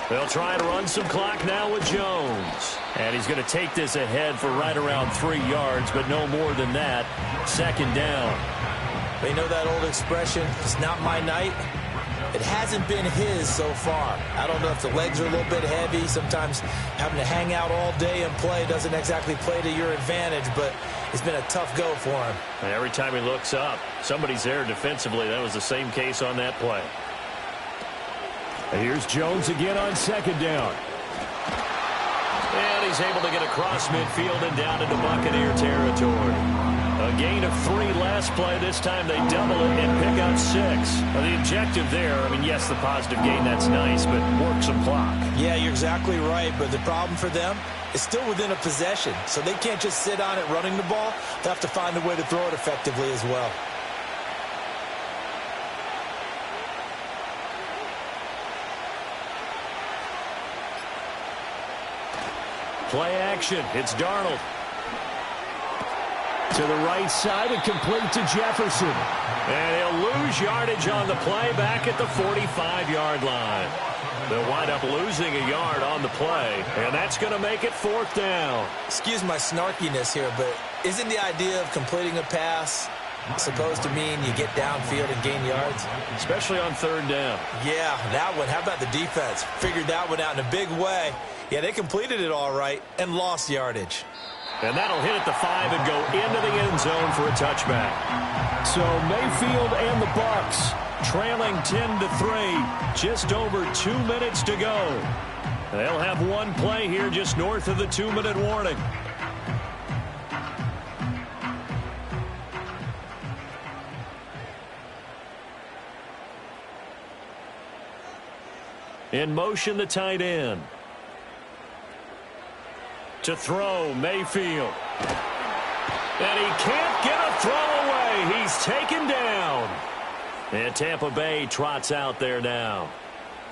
[SPEAKER 11] They'll try and run some clock now with Jones. And he's going to take this ahead for right around 3 yards, but no more than that. 2nd down.
[SPEAKER 13] They know that old expression, it's not my night. It hasn't been his so far. I don't know if the legs are a little bit heavy. Sometimes having to hang out all day and play doesn't exactly play to your advantage, but it's been a tough go for him.
[SPEAKER 11] And every time he looks up, somebody's there defensively. That was the same case on that play. Here's Jones again on second down. And he's able to get across midfield and down into Buccaneer territory. A gain of 3 last play. This time they double it and pick up 6. The objective there, I mean, yes, the positive gain, that's nice, but work some clock.
[SPEAKER 13] Yeah, you're exactly right, but the problem for them is still within a possession, so they can't just sit on it running the ball. They have to find a way to throw it effectively as well.
[SPEAKER 11] Play action. It's Darnold. To the right side and complete to Jefferson. And he'll lose yardage on the play back at the 45-yard line. They'll wind up losing a yard on the play, and that's going to make it 4th down.
[SPEAKER 13] Excuse my snarkiness here, but isn't the idea of completing a pass supposed to mean you get downfield and gain yards?
[SPEAKER 11] Especially on 3rd down.
[SPEAKER 13] Yeah, that one. How about the defense? Figured that one out in a big way. Yeah, they completed it all right and lost yardage.
[SPEAKER 11] And that'll hit at the 5 and go into the end zone for a touchback. So Mayfield and the Bucs trailing 10-3, just over 2 minutes to go. They'll have one play here just north of the 2-minute warning. In motion, the tight end. To throw, Mayfield. And he can't get a throw away. He's taken down. And Tampa Bay trots out there now.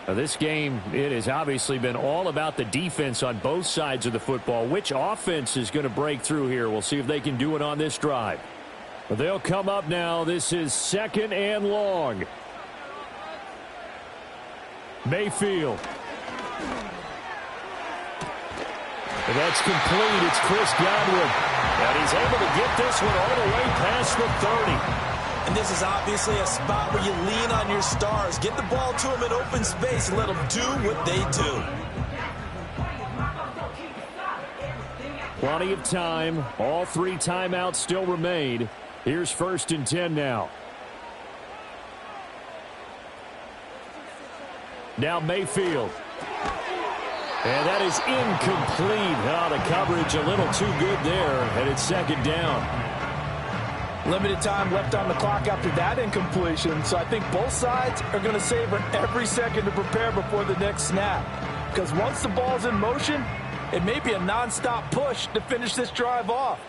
[SPEAKER 14] This game, it has obviously been all about the defense on both sides of the football. Which offense is going to break through here? We'll see if they can do it on this drive. But they'll come up now. This is 2nd and long. Mayfield. And that's complete. It's Chris Godwin.
[SPEAKER 11] And he's able to get this one all the way past the 30.
[SPEAKER 13] And this is obviously a spot where you lean on your stars. Get the ball to them in open space and let them do what they do.
[SPEAKER 14] Plenty of time. All 3 timeouts still remain. Here's 1st and 10 now. Now Mayfield. And that is incomplete. Oh, the coverage a little too good there, and it's 2nd down.
[SPEAKER 13] Limited time left on the clock after that incompletion, so I think both sides are going to savor every second to prepare before the next snap. Because once the ball's in motion, it may be a nonstop push to finish this drive off.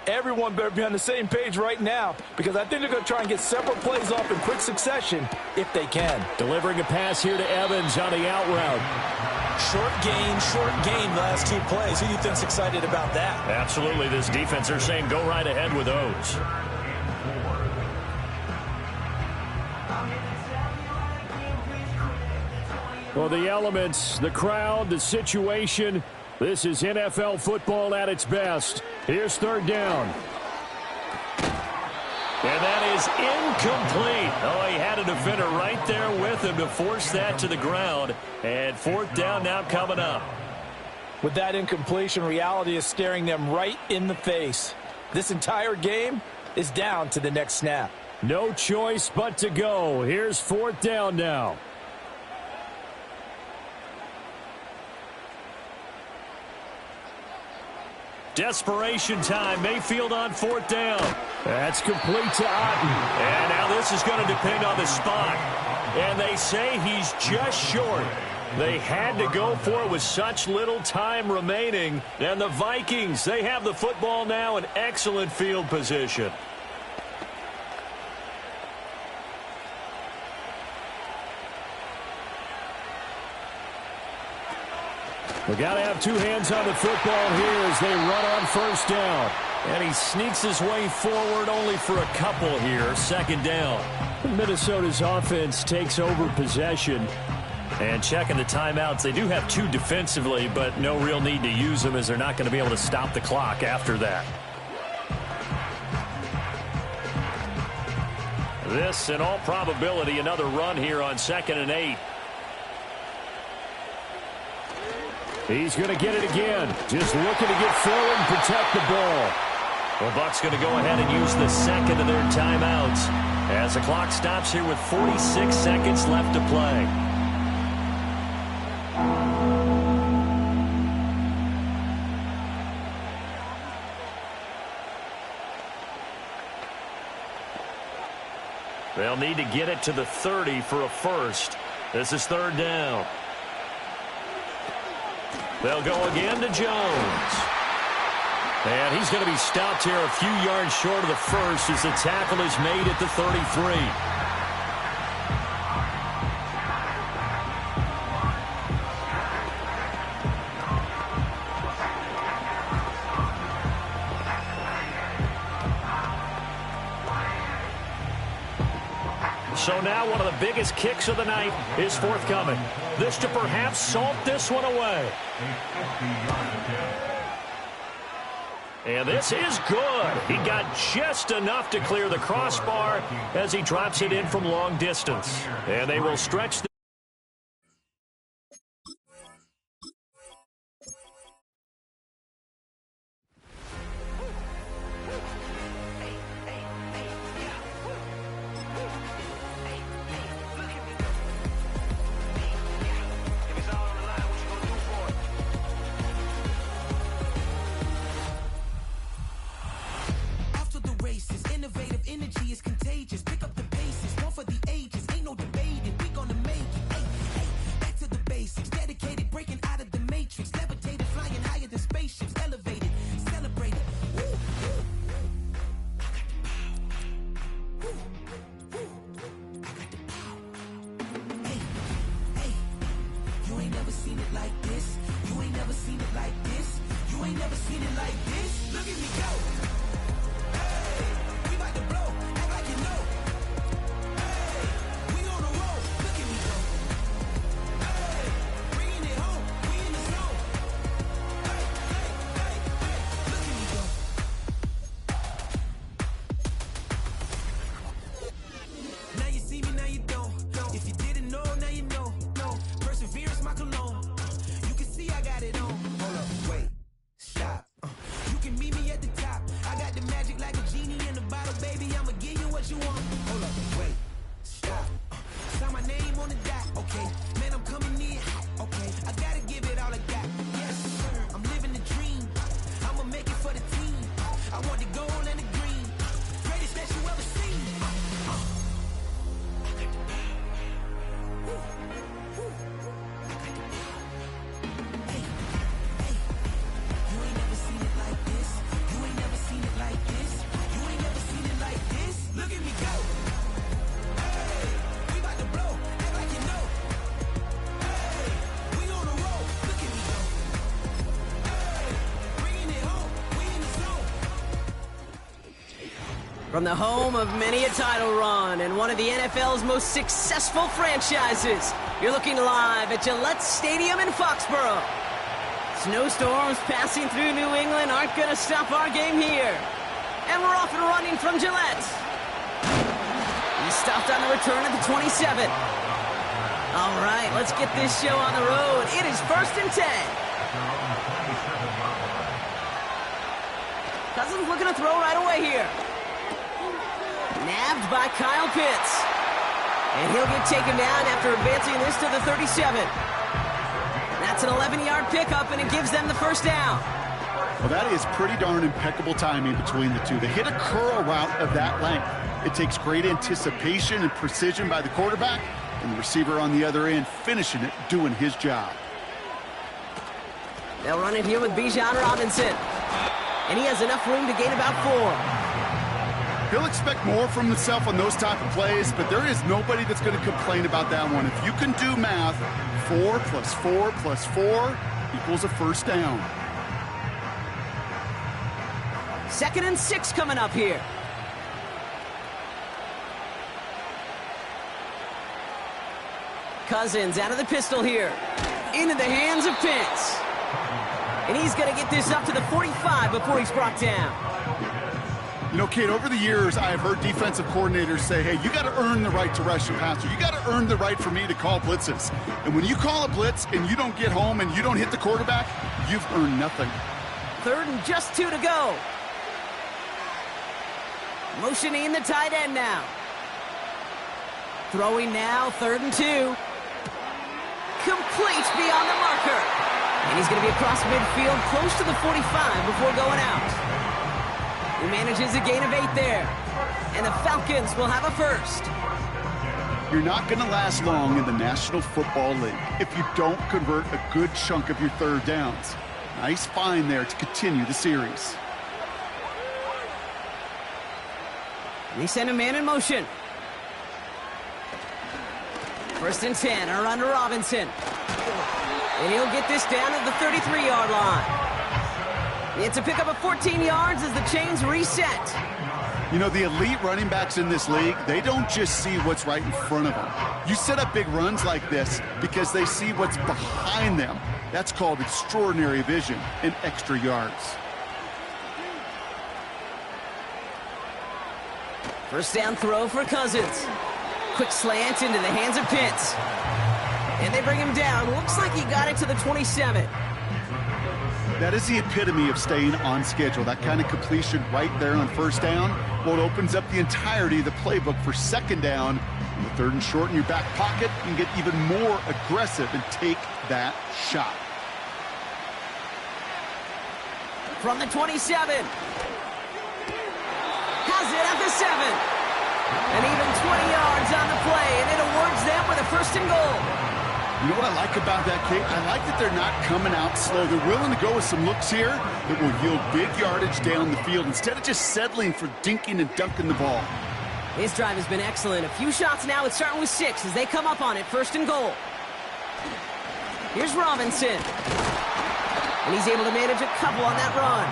[SPEAKER 13] Everyone better be on the same page right now, because I think they're going to try and get several plays off in quick succession if they can.
[SPEAKER 14] Delivering a pass here to Evans on the out route.
[SPEAKER 13] Short gain the last 2 plays. Who do you think's excited about that?
[SPEAKER 11] Absolutely. This defense, they're saying go right ahead with those.
[SPEAKER 14] Well, the elements, the crowd, the situation. This is NFL football at its best. Here's 3rd down.
[SPEAKER 11] And that is incomplete. Oh, he had a defender right there with him to force that to the ground. And 4th down now coming up.
[SPEAKER 13] With that incompletion, reality is staring them right in the face. This entire game is down to the next snap.
[SPEAKER 14] No choice but to go. Here's 4th down now.
[SPEAKER 11] Desperation time. Mayfield on 4th down.
[SPEAKER 14] That's complete to Otten.
[SPEAKER 11] And now this is going to depend on the spot. And they say he's just short. They had to go for it with such little time remaining. And the Vikings, they have the football now in excellent field position.
[SPEAKER 14] We got to have 2 hands on the football here as they run on 1st down.
[SPEAKER 11] And he sneaks his way forward only for a couple here. 2nd down.
[SPEAKER 14] Minnesota's offense takes over possession.
[SPEAKER 11] And checking the timeouts, they do have 2 defensively, but no real need to use them as they're not going to be able to stop the clock after that. This, in all probability, another run here on 2nd and 8.
[SPEAKER 14] He's going to get it again. Just looking to get forward and protect the ball.
[SPEAKER 11] The Bucs going to go ahead and use the 2nd of their timeouts as the clock stops here with 46 seconds left to play. They'll need to get it to the 30 for a first. This is third down. They'll go again to Jones. And he's going to be stopped here a few yards short of the first as the tackle is made at the 33. So now one of the biggest kicks of the night is forthcoming. This to perhaps salt this one away. And this is good. He got just enough to clear the crossbar as he drops it in from long distance. And they will stretch the
[SPEAKER 8] From the home of many a title run and one of the NFL's most successful franchises, you're looking live at Gillette Stadium in Foxborough. Snowstorms passing through New England aren't going to stop our game here. And we're off and running from Gillette. He stopped on the return at the 27. All right, let's get this show on the road. It is 1st and 10. Cousins looking to throw right away here. Nabbed by Kyle Pitts. And he'll get taken down after advancing this to the 37. That's an 11-yard pickup, and it gives them the first down.
[SPEAKER 9] Well, that is pretty darn impeccable timing between the two. They hit a curl route of that length. It takes great anticipation and precision by the quarterback, and the receiver on the other end finishing it, doing his job.
[SPEAKER 8] They'll run it here with Bijan Robinson. And he has enough room to gain about 4.
[SPEAKER 9] He'll expect more from himself on those type of plays, but there is nobody that's going to complain about that one. If you can do math, 4 plus 4 plus 4 equals a first down.
[SPEAKER 8] 2nd and 6 coming up here. Cousins out of the pistol here. Into the hands of Pitts. And he's going to get this up to the 45 before he's brought down.
[SPEAKER 9] You know, Kate, over the years, I have heard defensive coordinators say, hey, you got to earn the right to rush your passer. You got to earn the right for me to call blitzes. And when you call a blitz and you don't get home and you don't hit the quarterback, you've earned nothing.
[SPEAKER 8] 3rd and just 2 to go. Motioning the tight end now. Throwing now, 3rd and 2. complete beyond the marker. And he's going to be across midfield, close to the 45 before going out. He manages a gain of 8 there. And the Falcons will have a first.
[SPEAKER 9] You're not going to last long in the National Football League if you don't convert a good chunk of your third downs. Nice find there to continue the series.
[SPEAKER 8] And they send a man in motion. First and 10, a run to Robinson. And he'll get this down at the 33-yard line. It's a pickup of 14 yards as the chains reset.
[SPEAKER 9] You know, the elite running backs in this league, they don't just see what's right in front of them. You set up big runs like this because they see what's behind them. That's called extraordinary vision and extra yards.
[SPEAKER 8] First down throw for Cousins. Quick slant into the hands of Pitts. And they bring him down. Looks like he got it to the 27.
[SPEAKER 9] That is the epitome of staying on schedule. That kind of completion right there on first down. Well, it opens up the entirety of the playbook for second down. In the third and short in your back pocket, you can get even more aggressive and take that shot.
[SPEAKER 8] From the 27. Has it at the 7. And even 20 yards on the play, and it awards them with a first and goal.
[SPEAKER 9] You know what I like about that, Kate? I like that they're not coming out slow. They're willing to go with some looks here that will yield big yardage down the field instead of just settling for dinking and dunking the ball.
[SPEAKER 8] His drive has been excellent. A few shots now. It's starting with 6 as they come up on it. First and goal. Here's Robinson. And he's able to manage a couple on that run.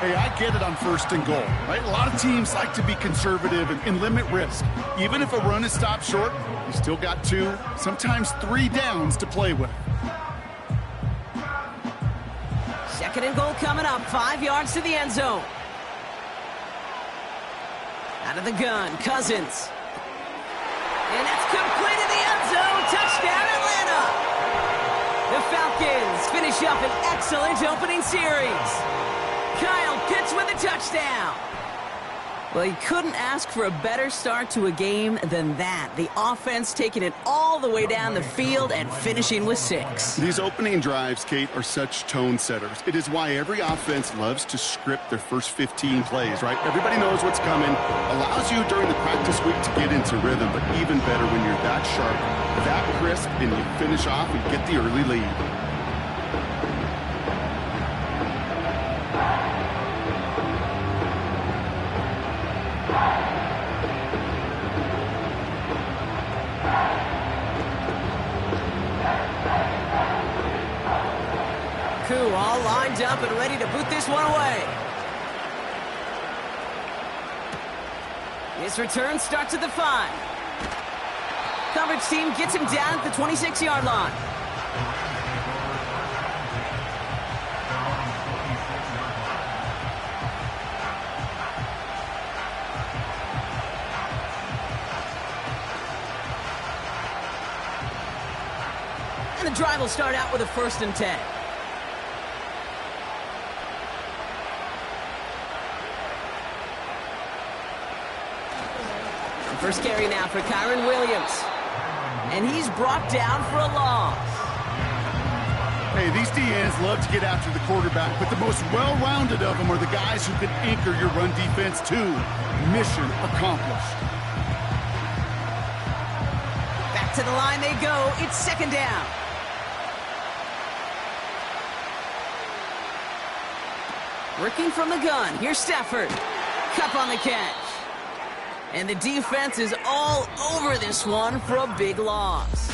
[SPEAKER 9] Hey, I get it on first and goal, right? A lot of teams like to be conservative and limit risk. Even if a run is stopped short, you still got 2, sometimes 3 downs to play with.
[SPEAKER 8] Second and goal coming up, 5 yards to the end zone. Out of the gun, Cousins. And that's complete in the end zone. Touchdown, Atlanta. The Falcons finish up an excellent opening series. Kyle Pitts with a touchdown. Well, you couldn't ask for a better start to a game than that. The offense taking it all the way down the field and finishing with 6.
[SPEAKER 9] These opening drives, Kate, are such tone setters. It is why every offense loves to script their first 15 plays, right? Everybody knows what's coming. Allows you during the practice week to get into rhythm, but even better when you're that sharp, that crisp, and you finish off and get the early lead.
[SPEAKER 8] All lined up and ready to boot this one away. His return starts at the 5. Coverage team gets him down at the 26-yard line. And the drive will start out with a first and 10. First carry now for Kyron Williams. And he's brought down for a loss.
[SPEAKER 9] Hey, these DNs love to get after the quarterback, but the most well-rounded of them are the guys who can anchor your run defense too. Mission accomplished.
[SPEAKER 8] Back to the line they go. It's second down. Working from the gun. Here's Stafford. Cup on the catch. And the defense is all over this one for a big loss.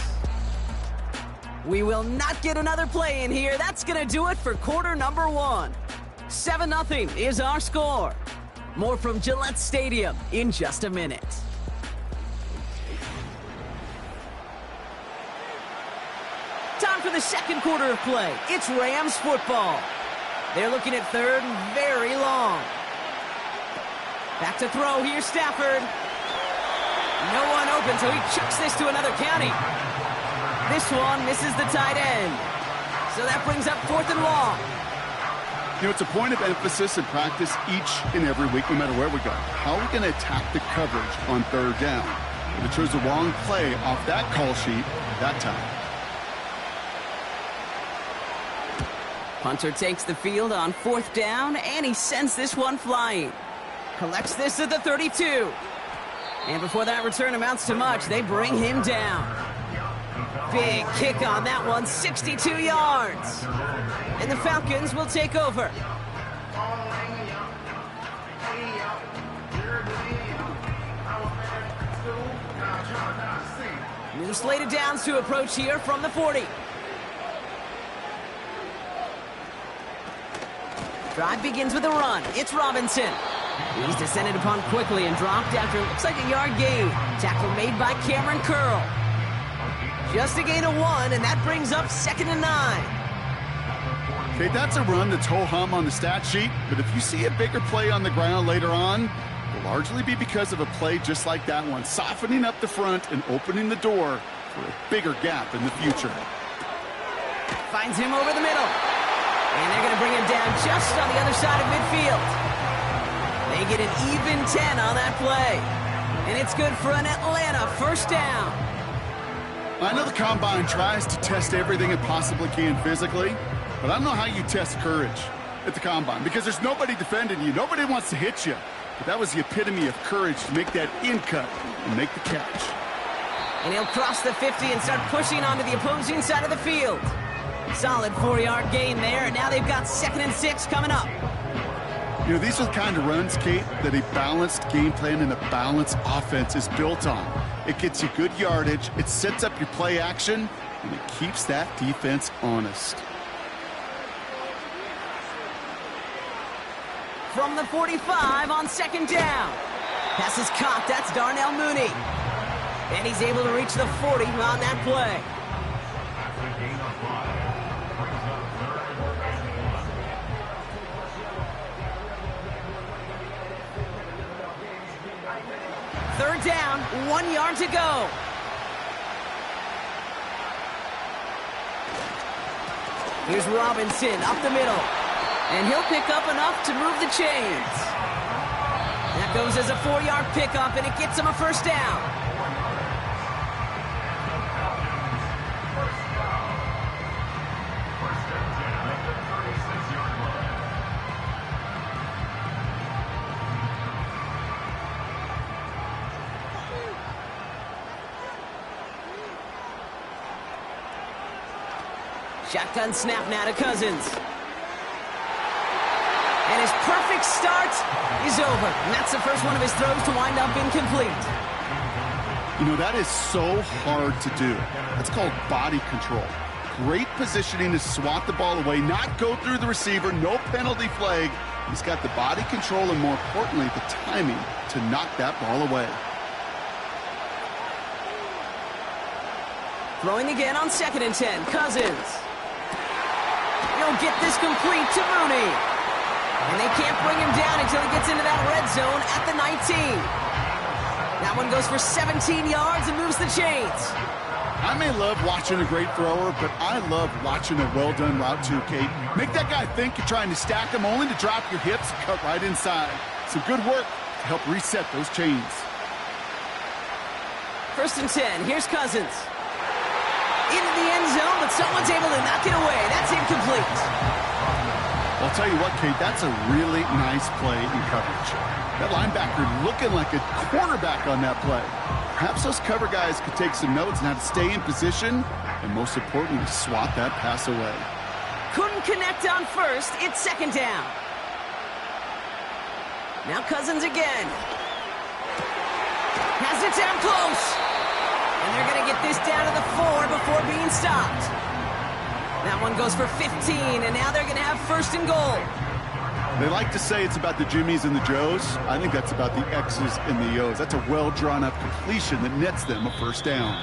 [SPEAKER 8] We will not get another play in here. That's going to do it for quarter number 1. 7-0 is our score. More from Gillette Stadium in just a minute. Time for the second quarter of play. It's Rams football. They're looking at third and very long. Back to throw. Here's Stafford. No one open, so he chucks this to another county. This one misses the tight end. So that brings up 4th and long.
[SPEAKER 9] You know, it's a point of emphasis in practice each and every week, no matter where we go. How are we going to attack the coverage on third down? They chose the wrong play off that call sheet that time.
[SPEAKER 8] Punter takes the field on 4th down, and he sends this one flying. Collects this at the 32. And before that return amounts to much, they bring him down. Big kick on that one, 62 yards. And the Falcons will take over. New slated downs to approach here from the 40. Drive begins with a run. It's Robinson. He's descended upon quickly and dropped after looks like a yard gain. Tackle made by Cameron Curl. Just a gain of 1, and that brings up 2nd and 9.
[SPEAKER 9] Okay, that's a run that's ho-hum on the stat sheet, but if you see a bigger play on the ground later on, it'll largely be because of a play just like that one, softening up the front and opening the door for a bigger gap in the future.
[SPEAKER 8] Finds him over the middle. And they're going to bring him down just on the other side of midfield. They get an even 10 on that play. And it's good for an Atlanta 1st down.
[SPEAKER 9] I know the Combine tries to test everything it possibly can physically, but I don't know how you test courage at the Combine because there's nobody defending you. Nobody wants to hit you. But that was the epitome of courage to make that in cut and make the catch.
[SPEAKER 8] And he'll cross the 50 and start pushing onto the opposing side of the field. Solid 4-yard gain there, and now they've got 2nd and 6 coming up.
[SPEAKER 9] You know, these are the kind of runs, Kate, that a balanced game plan and a balanced offense is built on. It gets you good yardage, it sets up your play action, and it keeps that defense honest.
[SPEAKER 8] From the 45 on 2nd down. Pass is caught, that's Darnell Mooney. And he's able to reach the 40 on that play. Third down, 1 yard to go. Here's Robinson up the middle. And he'll pick up enough to move the chains. That goes as a 4-yard pickup, and it gets him a 1st down. Shotgun snap now to Cousins. And his perfect start is over. And that's the first one of his throws to wind up incomplete.
[SPEAKER 9] You know, that is so hard to do. That's called body control. Great positioning to swat the ball away, not go through the receiver, no penalty flag. He's got the body control and, more importantly, the timing to knock that ball away.
[SPEAKER 8] Throwing again on 2nd and 10. Cousins. He'll get this complete to Mooney. And they can't bring him down until he gets into that red zone at the 19. That one goes for 17 yards and moves the chains.
[SPEAKER 9] I may love watching a great thrower, but I love watching a well-done route too, Kate. Make that guy think you're trying to stack him only to drop your hips and cut right inside. Some good work to help reset those chains.
[SPEAKER 8] 1st and 10. Here's Cousins. Into the end zone, but someone's able to knock it away. That's incomplete.
[SPEAKER 9] I'll tell you what, Kate, that's a really nice play in coverage. That linebacker looking like a cornerback on that play. Perhaps those cover guys could take some notes on how to stay in position and, most importantly, swat that pass away.
[SPEAKER 8] Couldn't connect on 1st. It's 2nd down. Now Cousins again. Has it down close. And they're going to get this down to the 4 before being stopped. That one goes for 15, and now they're going to have 1st and goal.
[SPEAKER 9] They like to say it's about the Jimmies and the Joes. I think that's about the X's and the O's. That's a well-drawn-up completion that nets them a 1st down.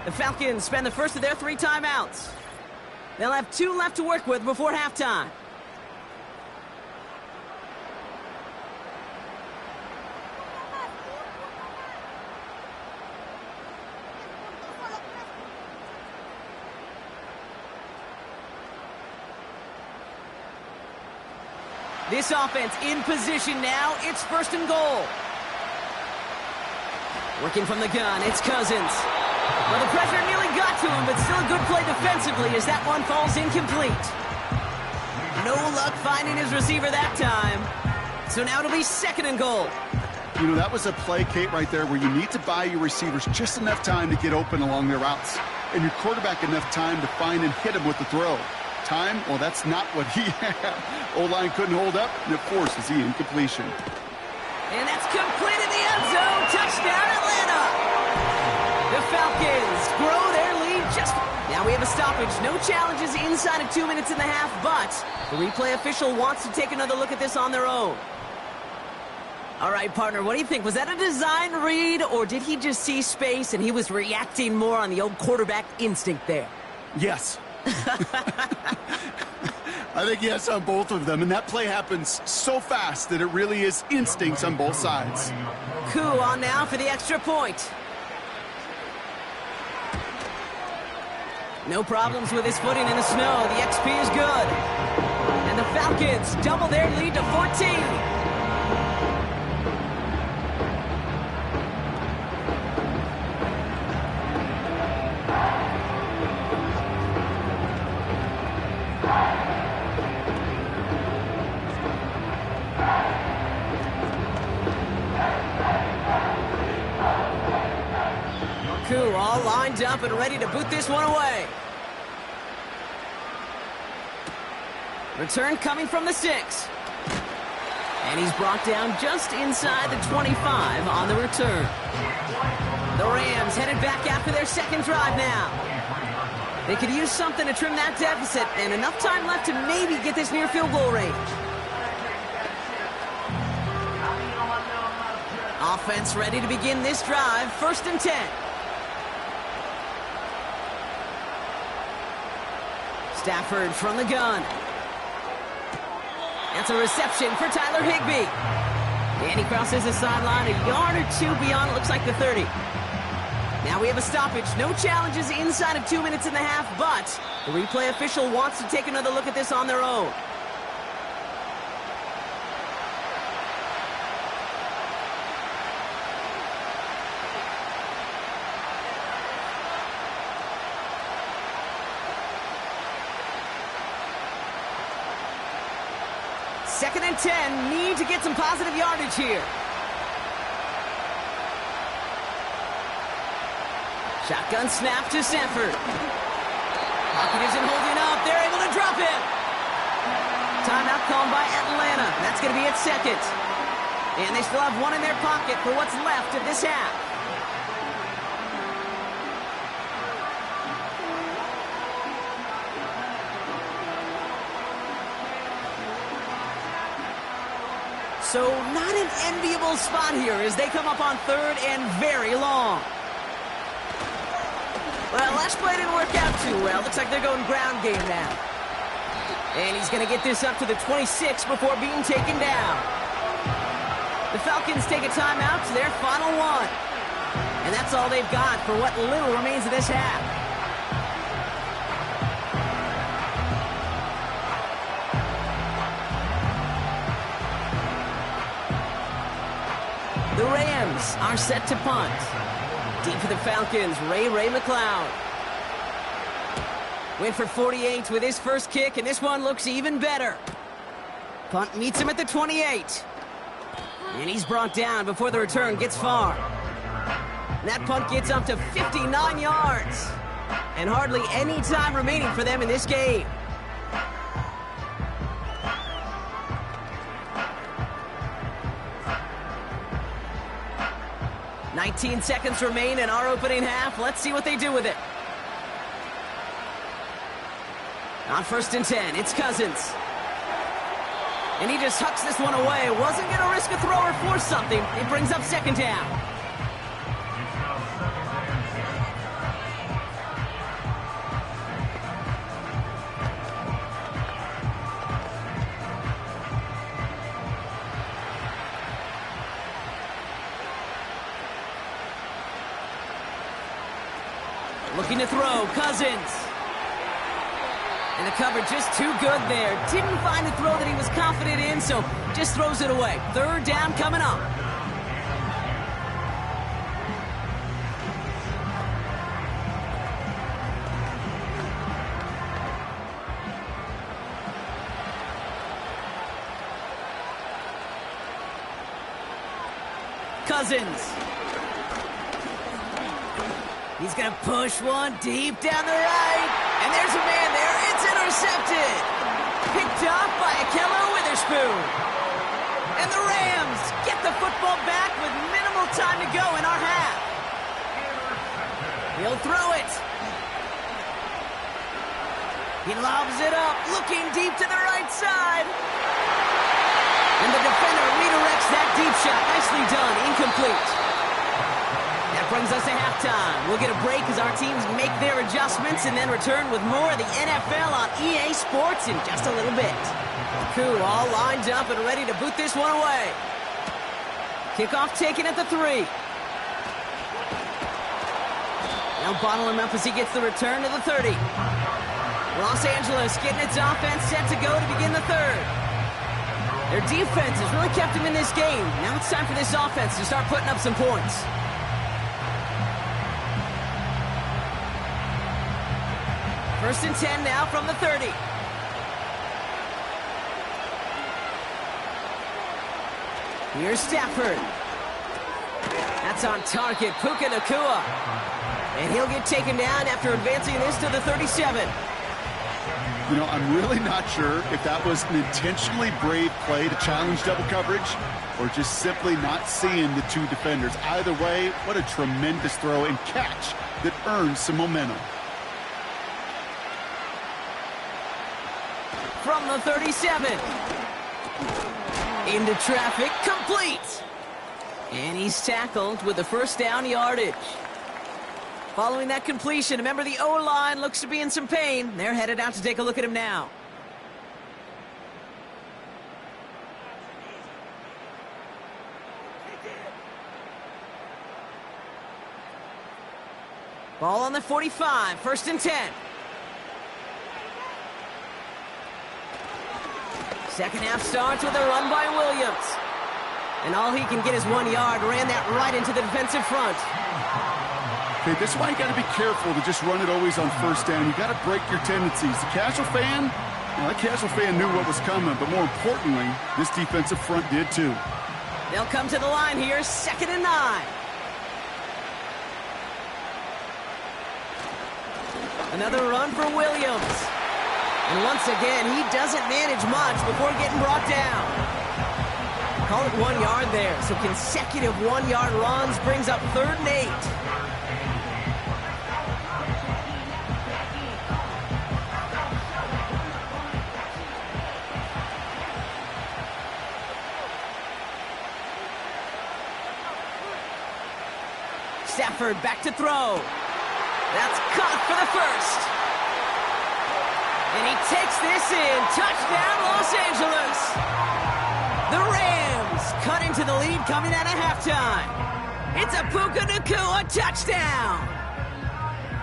[SPEAKER 8] The Falcons spend the first of their 3 timeouts. They'll have 2 left to work with before halftime. This offense in position now. It's 1st and goal. Working from the gun, it's Cousins. Well, the pressure nearly got to him, but still a good play defensively as that one falls incomplete. No luck finding his receiver that time. So now it'll be 2nd and goal.
[SPEAKER 9] You know, that was a play, Kate, right there where you need to buy your receivers just enough time to get open along their routes. And your quarterback enough time to find and hit him with the throw. Time? Well, that's not what he had. O-line couldn't hold up, and it forces the incompletion.
[SPEAKER 8] And that's complete in the end zone. Touchdown, Atlanta. The Falcons grow their lead just... Now we have a stoppage. No challenges inside of 2 minutes and a half, but the replay official wants to take another look at this on their own. All right, partner, what do you think? Was that a design read, or did he just see space and he was reacting more on the old quarterback instinct there?
[SPEAKER 9] Yes. I think yes on both of them, and that play happens so fast that it really is instincts on both sides.
[SPEAKER 8] Koo on now for the extra point. No problems with his footing in the snow. The XP is good. And the Falcons double their lead to 14. All lined up and ready to boot this one away. Return coming from the 6. And he's brought down just inside the 25 on the return. The Rams headed back after their 2nd drive now. They could use something to trim that deficit, and enough time left to maybe get this near field goal range. Offense ready to begin this drive. 1st and 10. Stafford from the gun. That's a reception for Tyler Higbee. And he crosses the sideline a yard or two beyond, it looks like the 30. Now we have a stoppage. No challenges inside of 2 minutes and a half, but the replay official wants to take another look at this on their own. Second and 10, need to get some positive yardage here. Shotgun snap to Stafford. Pocket isn't holding up. They're able to drop it. Timeout called by Atlanta. That's going to be its 2nd. And they still have one in their pocket for what's left of this half. So not an enviable spot here as they come up on 3rd and very long. Well, last play didn't work out too well. Looks like they're going ground game now. And he's going to get this up to the 26 before being taken down. The Falcons take a timeout to their final one. And that's all they've got for what little remains of this half. The Rams are set to punt. Deep for the Falcons, Ray McLeod. Went for 48 with his first kick, and this one looks even better. Punt meets him at the 28. And he's brought down before the return gets far. And that punt gets up to 59 yards. And hardly any time remaining for them in this game. "19 seconds remain in our opening half. Let's see what they do with it. On 1st and 10, it's Cousins. And he just hucks this one away. Wasn't going to risk a throw or force something. It brings up 2nd down. Looking to throw, Cousins. And the cover just too good there. Didn't find the throw that he was confident in, so just throws it away. 3rd down coming up. Cousins. He's going to push one deep down the right. And there's a man there. It's intercepted. Picked off by Akello Witherspoon. And the Rams get the football back with minimal time to go in our half. He'll throw it. He lobs it up, looking deep to the right side. And the defender redirects that deep shot. Nicely done. Incomplete. That brings us to halftime. We'll get a break as our teams make their adjustments and then return with more of the NFL on EA Sports in just a little bit. Koo all lined up and ready to boot this one away. Kickoff taken at the 3. Now bottle him up as he gets the return to the 30. Los Angeles getting its offense set to go to begin the third. Their defense has really kept them in this game. Now it's time for this offense to start putting up some points. First and 10 now from the 30. Here's Stafford. That's on target, Puka Nacua. And he'll get taken down after advancing this to the 37.
[SPEAKER 9] You know, I'm really not sure if that was an intentionally brave play to challenge double coverage or just simply not seeing the two defenders. Either way, what a tremendous throw and catch that earns some momentum.
[SPEAKER 8] From the 37. Into traffic, complete. And he's tackled with the first down yardage. Following that completion, remember the O-line looks to be in some pain. They're headed out to take a look at him now. Ball on the 45, first and 10. Second half starts with a run by Williams. And all he can get is 1 yard. Ran that right into the defensive front.
[SPEAKER 9] Okay, this is why you got to be careful to just run it always on first down. You got to break your tendencies. The casual fan, that casual fan knew what was coming, but more importantly, this defensive front did too.
[SPEAKER 8] They'll come to the line here, second and 9. Another run for Williams. And once again, he doesn't manage much before getting brought down. Call it 1 yard there. So consecutive 1 yard runs brings up third and 8. Stafford back to throw. That's caught for the first. And he takes this in. Touchdown, Los Angeles. The Rams cut into the lead coming out of halftime. It's a Puka Nacua touchdown.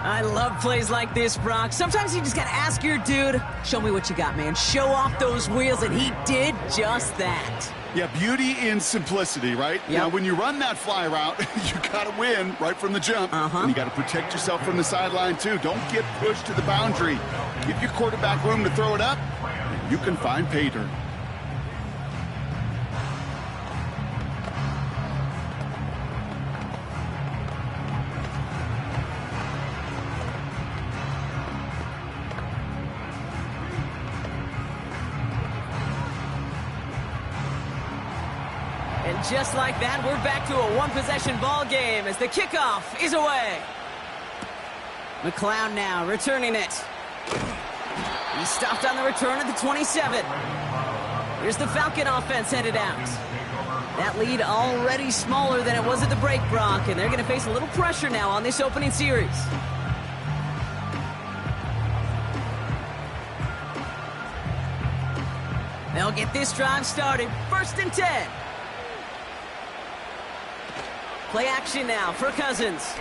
[SPEAKER 8] I love plays like this, Brock. Sometimes you just got to ask your dude, show me what you got, man. Show off those wheels, and he did just that.
[SPEAKER 9] Yeah, beauty in simplicity, right?
[SPEAKER 8] Yep.
[SPEAKER 9] Now, when you run that fly route, you got to win right from the jump. And you got to protect yourself from the sideline, too. Don't get pushed to the boundary. Give your quarterback room to throw it up, and you can find pay dirt.
[SPEAKER 8] And just like that, we're back to a one-possession ball game as the kickoff is away. McLeod now returning it. He stopped on the return at the 27. Here's the Falcon offense headed out. That lead already smaller than it was at the break, Brock, and they're going to face a little pressure now on this opening series. They'll get this drive started. First and 10. Play action now for Cousins.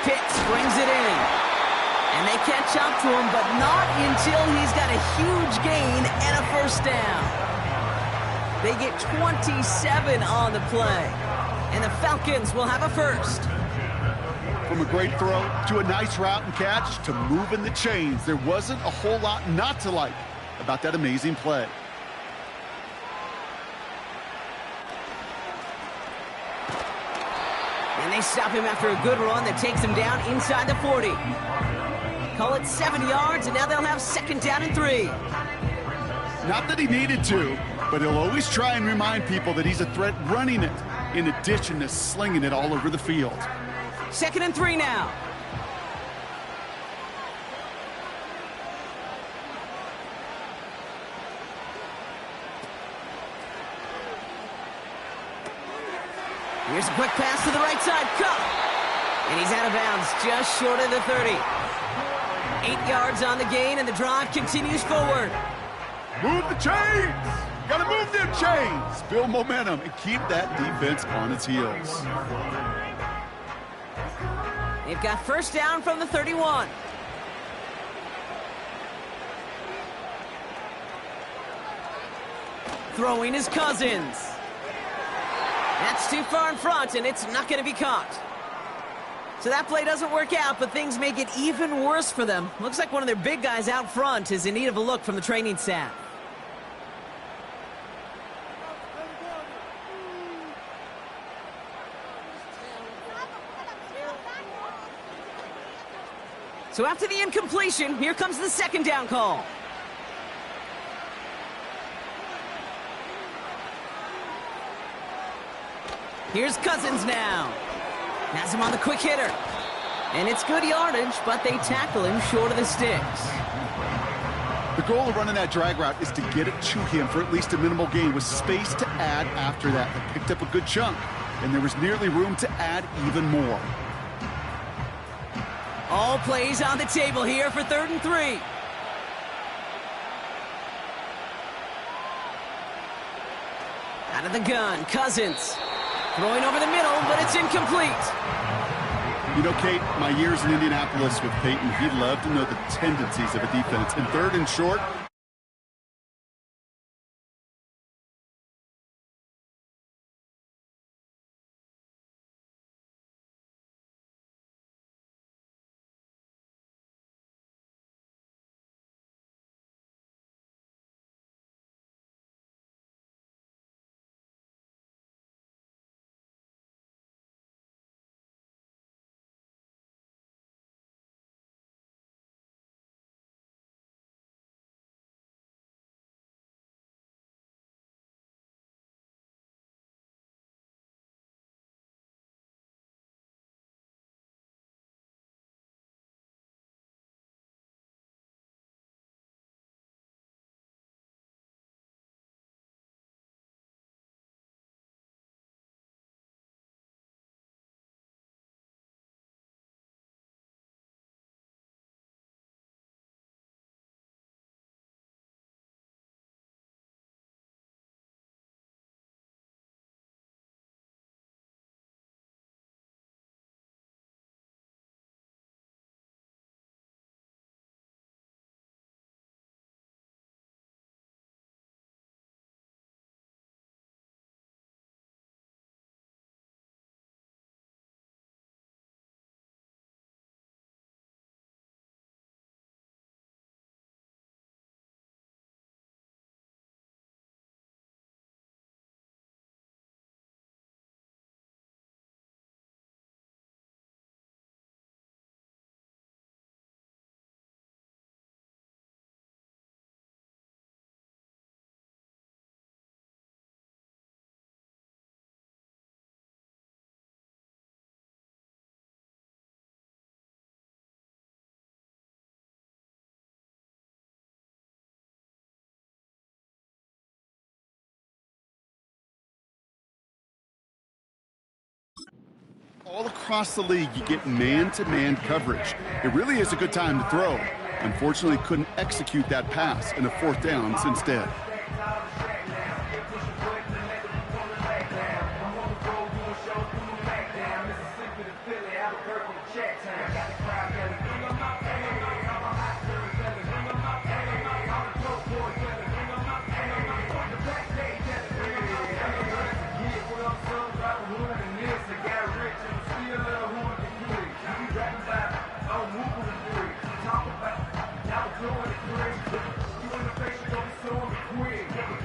[SPEAKER 8] Pitts brings it in. And they catch up to him, but not until he's got a huge gain and a first down. They get 27 on the play. And the Falcons will have a first.
[SPEAKER 9] From a great throw to a nice route and catch to moving the chains, there wasn't a whole lot not to like about that amazing play.
[SPEAKER 8] And they stop him after a good run that takes him down inside the 40. Call it 7 yards, and now they'll have 2nd down and 3.
[SPEAKER 9] Not that he needed to, but he'll always try and remind people that he's a threat running it, in addition to slinging it all over the field.
[SPEAKER 8] 2nd and 3 now. Here's a quick pass to the right side. Cup. And he's out of bounds, just short of the 30. 8 yards on the gain, and the drive continues forward.
[SPEAKER 9] Move the chains! Gotta move them chains! Build momentum and keep that defense on its heels.
[SPEAKER 8] They've got 1st down from the 31. Throwing is Cousins. That's too far in front, and it's not going to be caught. So that play doesn't work out, but things may get even worse for them. Looks like one of their big guys out front is in need of a look from the training staff. So after the incompletion, here comes the 2nd down call. Here's Cousins now. Has him on the quick hitter. And it's good yardage, but they tackle him short of the sticks.
[SPEAKER 9] The goal of running that drag route is to get it to him for at least a minimal gain with space to add after that. They picked up a good chunk, and there was nearly room to add even more.
[SPEAKER 8] All plays on the table here for 3rd and 3. Out of the gun, Cousins. Throwing over the middle, but it's incomplete.
[SPEAKER 9] You know, Kate, my years in Indianapolis with Peyton, he'd love to know the tendencies of a defense. In 3rd and short, all across the league, you get man-to-man coverage. It really is a good time to throw. Unfortunately, couldn't execute that pass in a 4th down instead.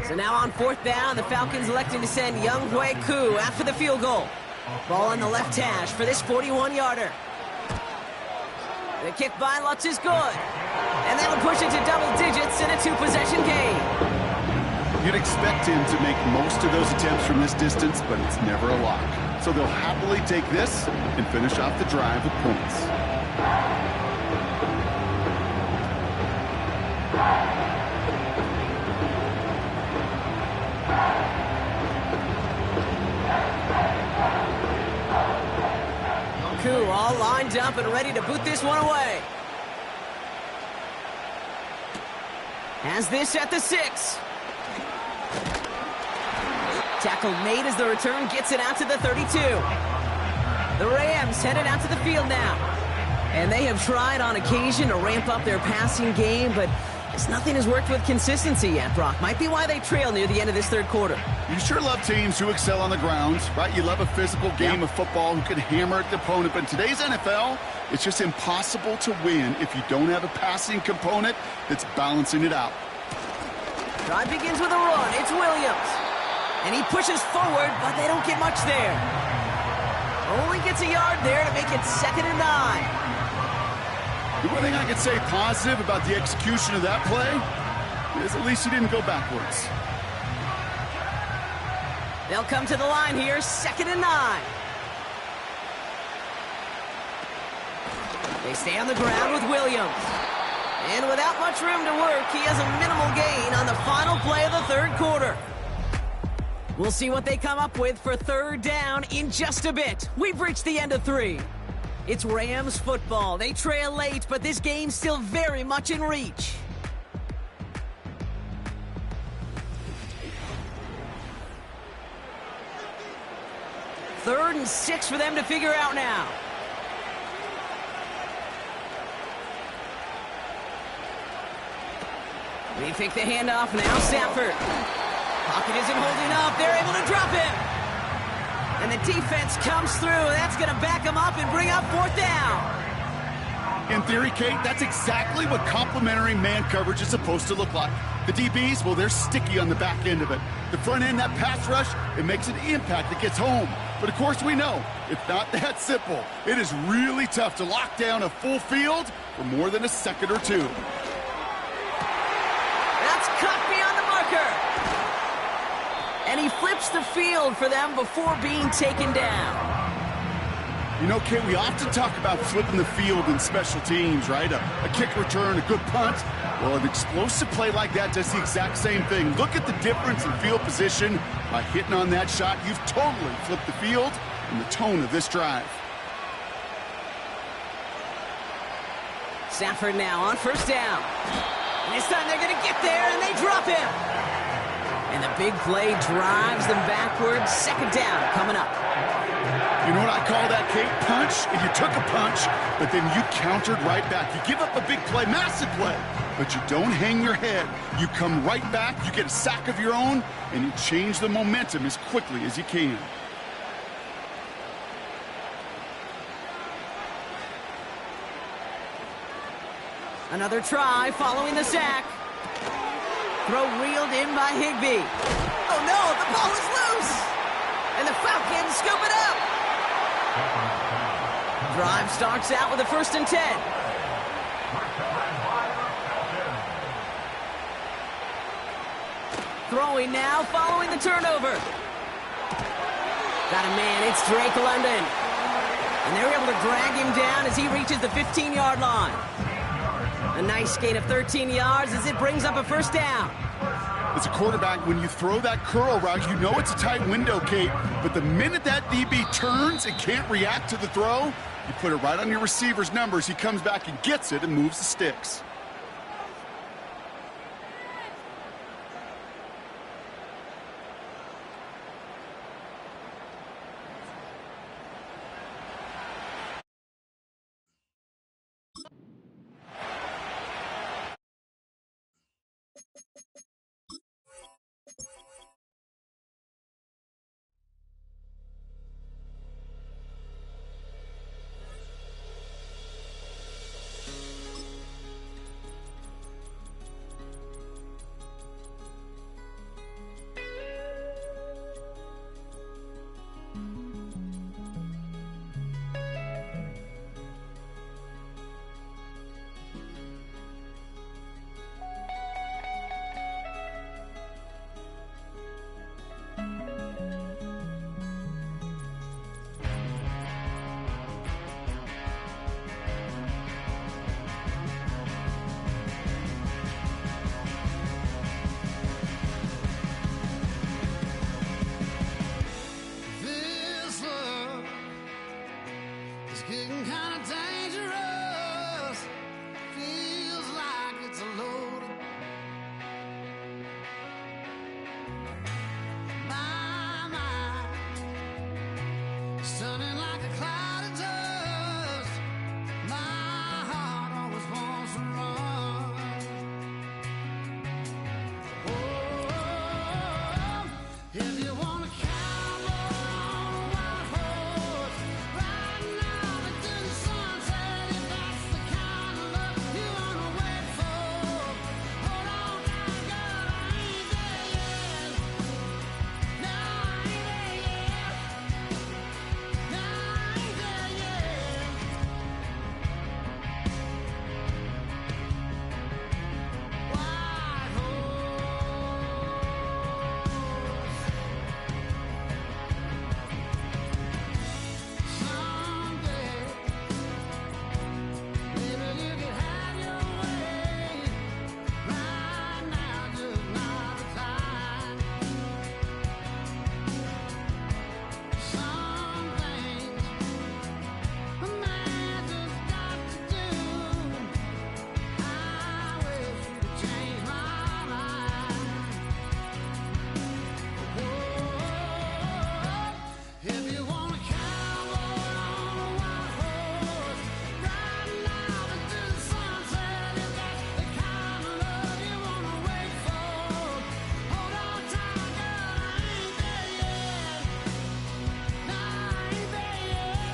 [SPEAKER 8] So now on 4th down, the Falcons electing to send Young Hui Koo after the field goal. Ball on the left hash for this 41-yarder. The kick by Lutz is good. And that'll push it to double digits in a 2-possession game.
[SPEAKER 9] You'd expect him to make most of those attempts from this distance, but it's never a lock. So they'll happily take this and finish off the drive with points.
[SPEAKER 8] Cool, all lined up and ready to boot this one away. Has this at the 6. Tackle made as the return gets it out to the 32. The Rams headed out to the field now. And they have tried on occasion to ramp up their passing game, but nothing has worked with consistency yet, Brock. Might be why they trail near the end of this third quarter.
[SPEAKER 9] You sure love teams who excel on the ground, right? You love a physical game of football who can hammer at the opponent. But in today's NFL, it's just impossible to win if you don't have a passing component that's balancing it out.
[SPEAKER 8] Drive begins with a run. It's Williams. And he pushes forward, but they don't get much there. Only gets a yard there to make it 2nd and 9.
[SPEAKER 9] The one thing I could say positive about the execution of that play is at least he didn't go backwards.
[SPEAKER 8] They'll come to the line here, 2nd and 9. They stay on the ground with Williams. And without much room to work, he has a minimal gain on the final play of the third quarter. We'll see what they come up with for 3rd down in just a bit. We've reached the end of 3. It's Rams football. They trail late, but this game's still very much in reach. Third and 6 for them to figure out now. They take the handoff now. Stafford. Pocket isn't holding up. They're able to drop him. And the defense comes through. That's going to back him up and bring up 4th down.
[SPEAKER 9] In theory, Kate, that's exactly what complementary man coverage is supposed to look like. The DBs, well, they're sticky on the back end of it. The front end, that pass rush, it makes an impact that gets home. But, of course, we know it's not that simple. It is really tough to lock down a full field for more than a second or two.
[SPEAKER 8] That's caught beyond the marker. And he flips the field for them before being taken down.
[SPEAKER 9] You know, Kate, we often talk about flipping the field in special teams, right? A kick return, a good punt. Well, an explosive play like that does the exact same thing. Look at the difference in field position. By hitting on that shot, you've totally flipped the field and the tone of this drive.
[SPEAKER 8] Stafford now on 1st down. And this time they're going to get there, and they drop him. And the big play drives them backwards. 2nd down coming up.
[SPEAKER 9] You know what I call that, Kate? Punch. And you took a punch, but then you countered right back. You give up a big play, massive play, but you don't hang your head. You come right back, you get a sack of your own, and you change the momentum as quickly as you can.
[SPEAKER 8] Another try following the sack. Throw reeled in by Higbee. Oh no, the ball is loose! And the Falcons scoop it up! Drive starts out with a 1st and 10. Throwing now following the turnover. Got a man, it's Drake London. And they're able to drag him down as he reaches the 15-yard line. A nice gain of 13 yards as it brings up a 1st down.
[SPEAKER 9] As a quarterback, when you throw that curl route, you know it's a tight window, Kate. But the minute that DB turns and can't react to the throw, you put it right on your receiver's numbers. He comes back and gets it and moves the sticks.
[SPEAKER 2] It's getting kind of dangerous. Feels like it's loaded. My mind, stunning like a cloud of dust. My heart always wants to run. Oh, if you want to cowboy on a wild horse, riding out into the sunset, if that's the kind of love you want to wait for, hold on tight, girl, I ain't there yet. No, I ain't there yet. No, I ain't there yet. White someday, maybe you could have your way. Right now, just not the time. Some things a man just got to do. I wish you could change my mind. If you want a cowboy on a wild horse, riding out into the sunset, if that's the kind of love you want to wait for, hold on tight, girl, I ain't there yet. No, I ain't there yet.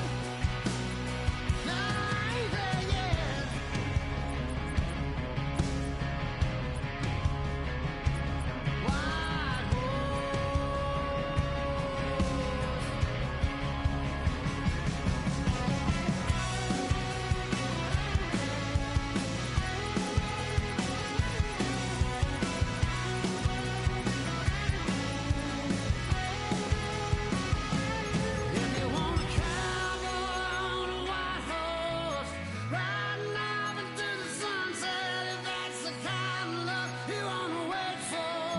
[SPEAKER 2] No, I ain't there yet. White If you want a cowboy on a white horse, riding out into the sunset, if that's the kind of love you want to wait for,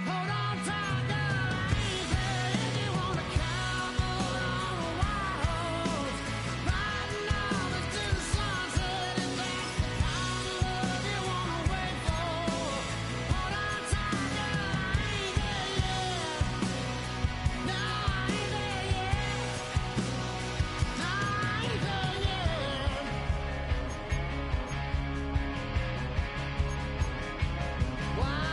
[SPEAKER 2] hold on tight, girl, I ain't there. If you want a cowboy on a white horse, riding out into the sunset, if that's the kind of love you want to wait for, hold on tight, girl, I ain't there yet. No, I ain't there yet. No, I ain't there yet. White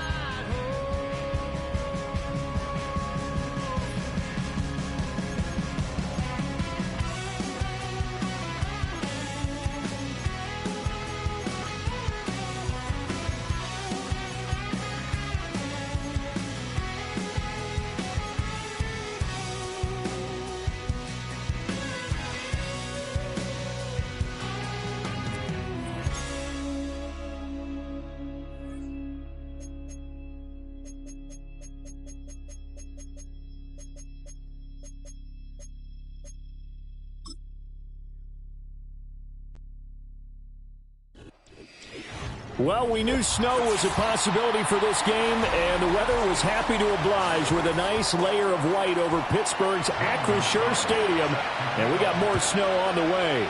[SPEAKER 14] Well, we knew snow was a possibility for this game, and the weather was happy to oblige with a nice layer of white over Pittsburgh's Acrisure Stadium, and we got more snow on the way.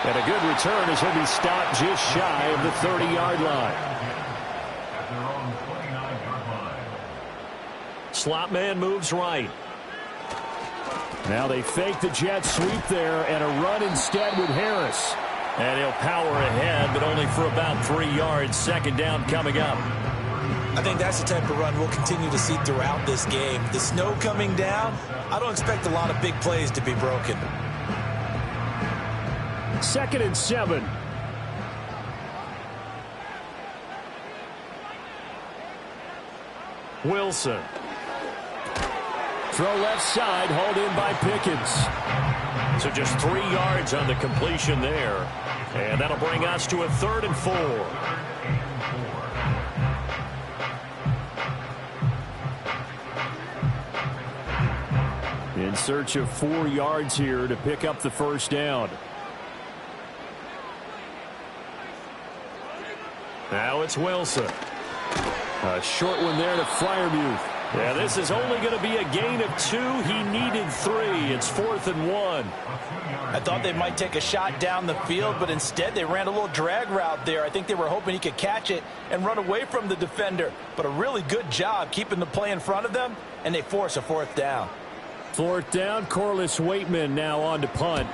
[SPEAKER 14] And a good return as he'll be stopped just shy of the 30-yard line.
[SPEAKER 11] Slot man moves right.
[SPEAKER 14] Now they fake the jet sweep there and a run instead with Harris.
[SPEAKER 11] And he'll power ahead, but only for about 3 yards. Second down coming up.
[SPEAKER 12] I think that's the type of run we'll continue to see throughout this game. The snow coming down, I don't expect a lot of big plays to be broken.
[SPEAKER 14] 2nd and 7.
[SPEAKER 11] Wilson.
[SPEAKER 14] Throw left side, hauled in by Pickens.
[SPEAKER 11] So just 3 yards on the completion there. And that'll bring us to a 3rd and 4.
[SPEAKER 14] In search of 4 yards here to pick up the first down.
[SPEAKER 11] Now it's Wilson.
[SPEAKER 14] A short one there to Freiermuth.
[SPEAKER 11] Yeah, this is only going to be a gain of 2. He needed 3. It's 4th and 1.
[SPEAKER 13] I thought they might take a shot down the field, but instead they ran a little drag route there. I think they were hoping he could catch it and run away from the defender. But a really good job keeping the play in front of them, and they force a 4th down.
[SPEAKER 14] 4th down, Corliss Waitman now on to punt.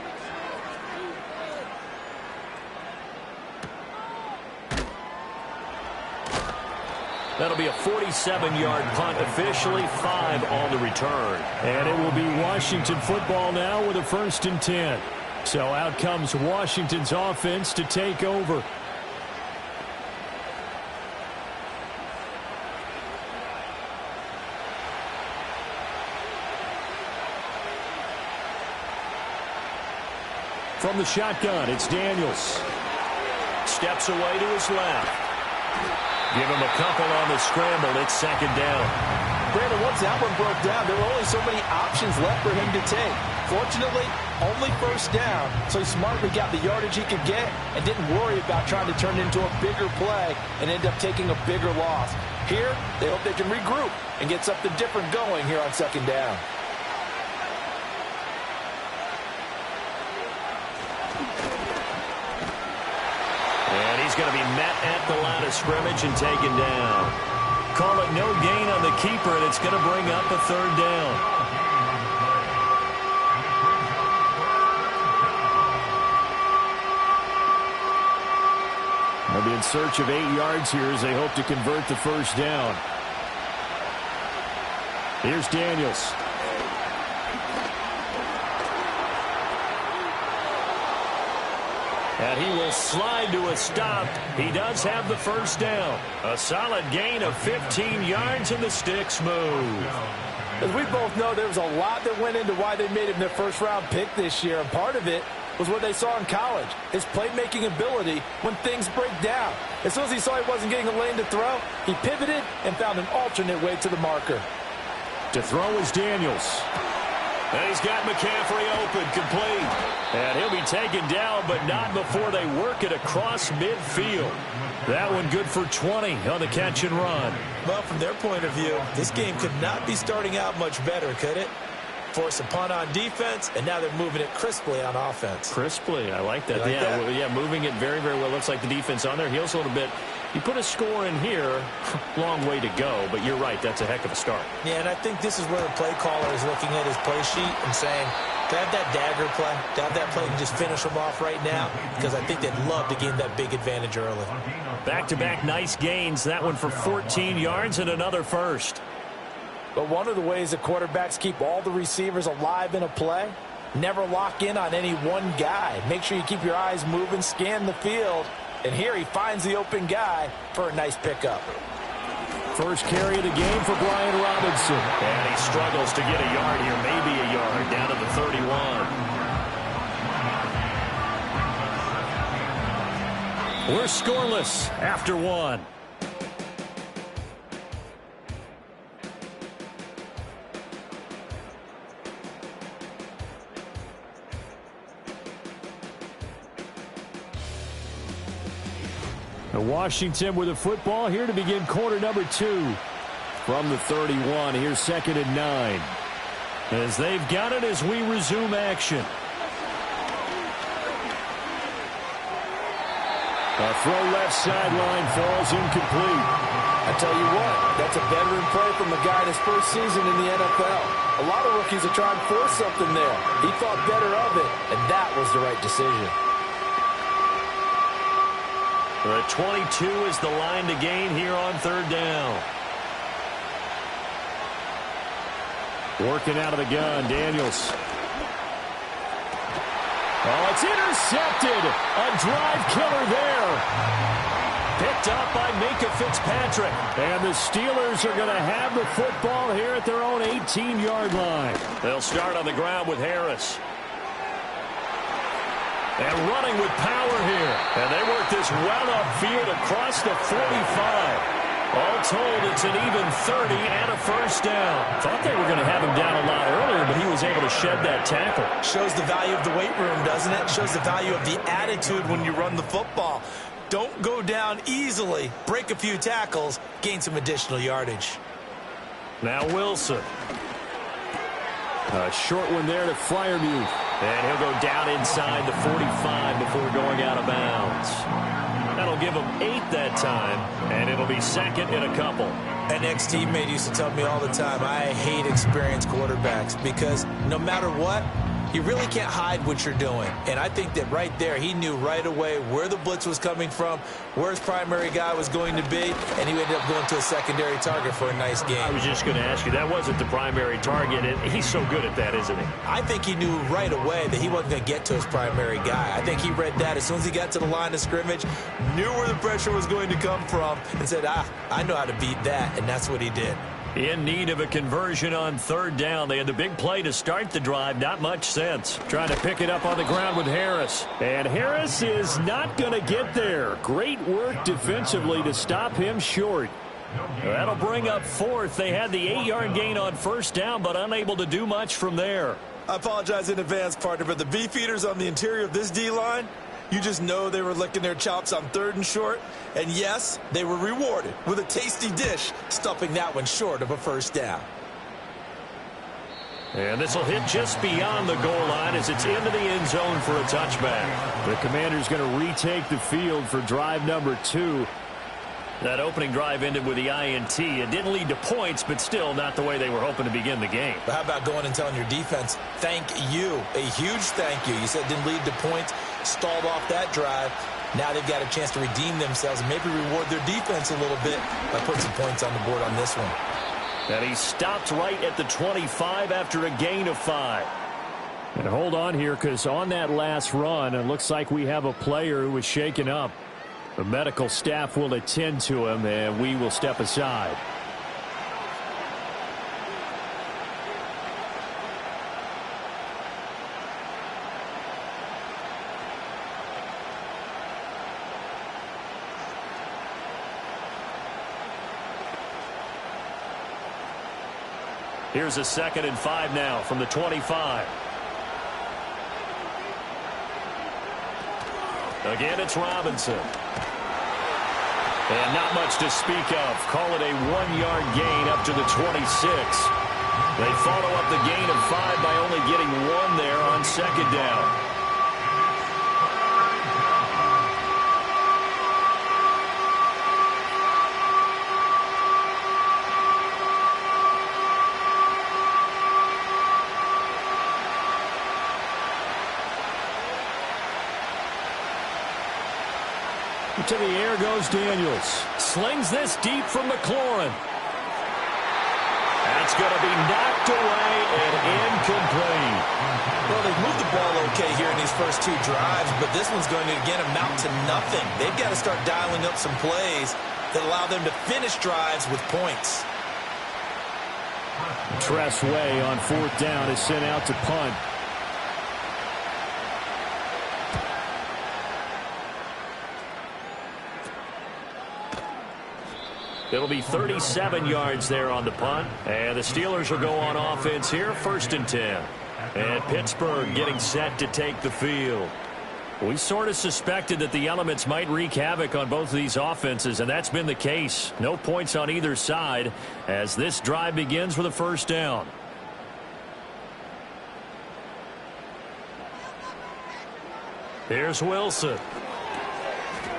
[SPEAKER 11] That'll be a 47-yard punt, officially 5 on the return.
[SPEAKER 14] And it will be Washington football now with a 1st and 10. So out comes Washington's offense to take over. From the shotgun, it's Daniels.
[SPEAKER 11] Steps away to his left. Give him a couple on the scramble. It's 2nd down.
[SPEAKER 13] Brandon, once that one broke down, there were only so many options left for him to take. Fortunately, only 1st down, so he smartly got the yardage he could get and didn't worry about trying to turn it into a bigger play and end up taking a bigger loss. Here, they hope they can regroup and get something different going here on 2nd down.
[SPEAKER 11] And he's going to be met at the line of scrimmage and taken down. Call it no gain on the keeper, and it's going to bring up a 3rd down.
[SPEAKER 14] They'll be in search of 8 yards here as they hope to convert the 1st down. Here's Daniels.
[SPEAKER 11] And he will slide to a stop. He does have the 1st down. A solid gain of 15 yards, and the sticks move.
[SPEAKER 13] As we both know, there was a lot that went into why they made him their 1st-round pick this year, and part of it was what they saw in college, his playmaking ability when things break down. As soon as he saw he wasn't getting a lane to throw, he pivoted and found an alternate way to the marker.
[SPEAKER 14] To throw is Daniels.
[SPEAKER 11] And he's got McCaffrey open, complete. And he'll be taken down, but not before they work it across midfield.
[SPEAKER 14] That one good for 20 on the catch and run.
[SPEAKER 12] Well, from their point of view, this game could not be starting out much better, could it? Force a punt on defense, and now they're moving it crisply on offense.
[SPEAKER 14] Crisply, I like that. Yeah, moving it very, very well. Looks like the defense on their heels a little bit. You put a score in here, long way to go, but you're right, that's a heck of a start.
[SPEAKER 12] Yeah, and I think this is where the play caller is looking at his play sheet and saying, do I have that dagger play? Do I have that play and just finish them off right now? Because I think they'd love to gain that big advantage early.
[SPEAKER 11] Back-to-back nice gains. That one for 14 yards and another 1st.
[SPEAKER 13] But one of the ways that quarterbacks keep all the receivers alive in a play, never lock in on any one guy. Make sure you keep your eyes moving, scan the field. And here he finds the open guy for a nice pickup.
[SPEAKER 14] First carry of the game for Brian Robinson.
[SPEAKER 11] And he struggles to get a yard here, maybe a yard, down to the 31.
[SPEAKER 14] We're scoreless after 1. Washington with the football here to begin quarter number 2. From the 31, here's 2nd and 9. As they've got it as we resume action. A throw left sideline falls incomplete.
[SPEAKER 13] I tell you what, that's a veteran play from a guy in his 1st season in the NFL. A lot of rookies are trying to force something there. He thought better of it, and that was the right decision.
[SPEAKER 11] The 22 is the line to gain here on 3rd down.
[SPEAKER 14] Working out of the gun, Daniels. Oh, it's intercepted. A drive killer there.
[SPEAKER 11] Picked up by Minka Fitzpatrick.
[SPEAKER 14] And the Steelers are going to have the football here at their own 18-yard line.
[SPEAKER 11] They'll start on the ground with Harris. And running with power here. And they work this well upfield across the 45. All told, it's an even 30 and a 1st down.
[SPEAKER 14] Thought they were going to have him down a lot earlier, but he was able to shed that tackle.
[SPEAKER 12] Shows the value of the weight room, doesn't it? Shows the value of the attitude when you run the football. Don't go down easily. Break a few tackles. Gain some additional yardage.
[SPEAKER 14] Now Wilson. A short one there to Freiermuth. And he'll go down inside the 45 before going out of bounds. That'll give him 8 that time, and it'll be second in a couple.
[SPEAKER 12] An ex-teammate used to tell me all the time, I hate experienced quarterbacks because no matter what, you really can't hide what you're doing. And I think that right there, he knew right away where the blitz was coming from, where his primary guy was going to be, and he ended up going to a secondary target for a nice game.
[SPEAKER 11] I was just going to ask you, that wasn't the primary target, and he's so good at that, isn't he?
[SPEAKER 12] I think he knew right away that he wasn't going to get to his primary guy. I think he read that as soon as he got to the line of scrimmage, knew where the pressure was going to come from, and said, I know how to beat that, and that's what he did.
[SPEAKER 11] In need of a conversion on third down. They had the big play to start the drive. Not much sense.
[SPEAKER 14] Trying to pick it up on the ground with Harris. And Harris is not going to get there. Great work defensively to stop him short.
[SPEAKER 11] That'll bring up fourth. They had the 8-yard gain on first down, but unable to do much from there.
[SPEAKER 12] I apologize in advance, partner, but the beefeaters on the interior of this D-line, you just know they were licking their chops on third and short. And yes, they were rewarded with a tasty dish, stuffing that one short of a first down.
[SPEAKER 11] And this will hit just beyond the goal line as it's into the end zone for a touchback.
[SPEAKER 14] The Commander's going to retake the field for drive number 2.
[SPEAKER 11] That opening drive ended with the INT. It didn't lead to points, but still not the way they were hoping to begin the game.
[SPEAKER 12] But how about going and telling your defense, thank you, a huge thank you. You said it didn't lead to points, stalled off that drive. Now they've got a chance to redeem themselves and maybe reward their defense a little bit by putting some points on the board on this one.
[SPEAKER 11] And he stopped right at the 25 after a gain of 5.
[SPEAKER 14] And hold on here, because on that last run, it looks like we have a player who was shaken up. The medical staff will attend to him, and we will step aside.
[SPEAKER 11] Here's a 2nd and 5 now from the 25. Again, it's Robinson. And not much to speak of. Call it a 1-yard gain up to the 26. They follow up the gain of 5 by only getting 1 there on second down.
[SPEAKER 14] To the air goes Daniels.
[SPEAKER 11] Slings this deep from McLaurin. That's going to be knocked away and incomplete.
[SPEAKER 12] Well, they've moved the ball okay here in these first 2 drives, but this one's going to, again, amount to nothing. They've got to start dialing up some plays that allow them to finish drives with points.
[SPEAKER 14] Tress Way on 4th down is sent out to punt.
[SPEAKER 11] It'll be 37 yards there on the punt. And the Steelers will go on offense here, 1st and 10. And Pittsburgh getting set to take the field. We sort of suspected that the elements might wreak havoc on both of these offenses, and that's been the case. No points on either side as this drive begins with a first down. Here's Wilson.